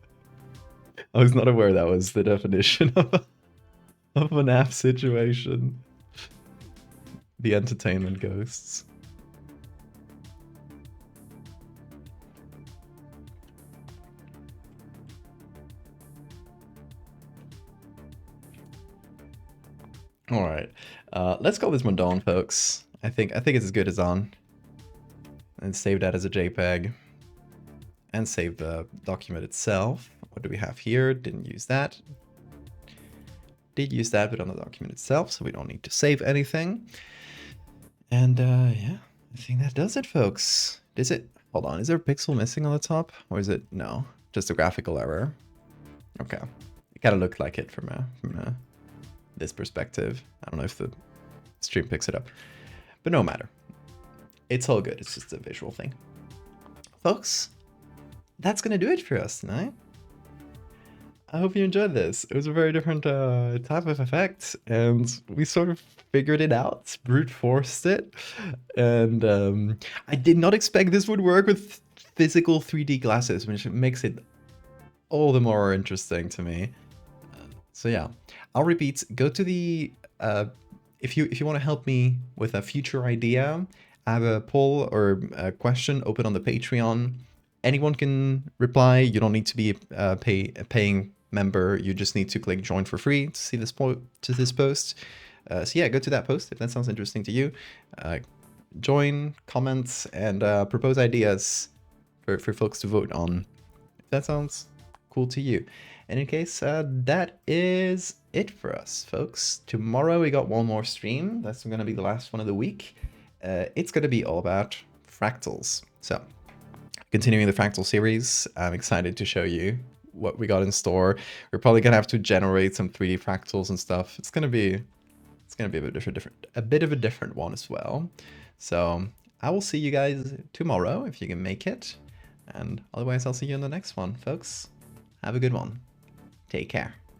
I was not aware that was the definition of an app situation. The entertainment ghosts. All right, let's call this one done, folks. I think it's as good as on. And save that as a JPEG. And save the document itself. What do we have here? Didn't use that. Did use that, but on the document itself, so we don't need to save anything. And yeah, I think that does it, folks. Is it? Hold on, is there a pixel missing on the top, or is it no? Just a graphical error. Okay, it kind of looked like it from this perspective. I don't know if the stream picks it up, but no matter. It's all good. It's just a visual thing, folks. That's gonna do it for us tonight. I hope you enjoyed this. It was a very different type of effect, and we sort of figured it out, brute forced it, and I did not expect this would work with physical 3D glasses, which makes it all the more interesting to me. So yeah, I'll repeat. Go to the if you want to help me with a future idea, I have a poll or a question open on the Patreon. Anyone can reply. You don't need to be a paying member. You just need to click join for free to see this post. So yeah, go to that post if that sounds interesting to you. Join, comments, and propose ideas for folks to vote on if that sounds cool to you. And in case, that is it for us, folks. Tomorrow we got one more stream. That's going to be the last one of the week. It's going to be all about fractals. So continuing the fractal series, I'm excited to show you what we got in store. We're probably gonna have to generate some 3D fractals and stuff. It's gonna be a bit of a different one as well. So I will see you guys tomorrow if you can make it, and otherwise I'll see you in the next one, folks. Have a good one. Take care.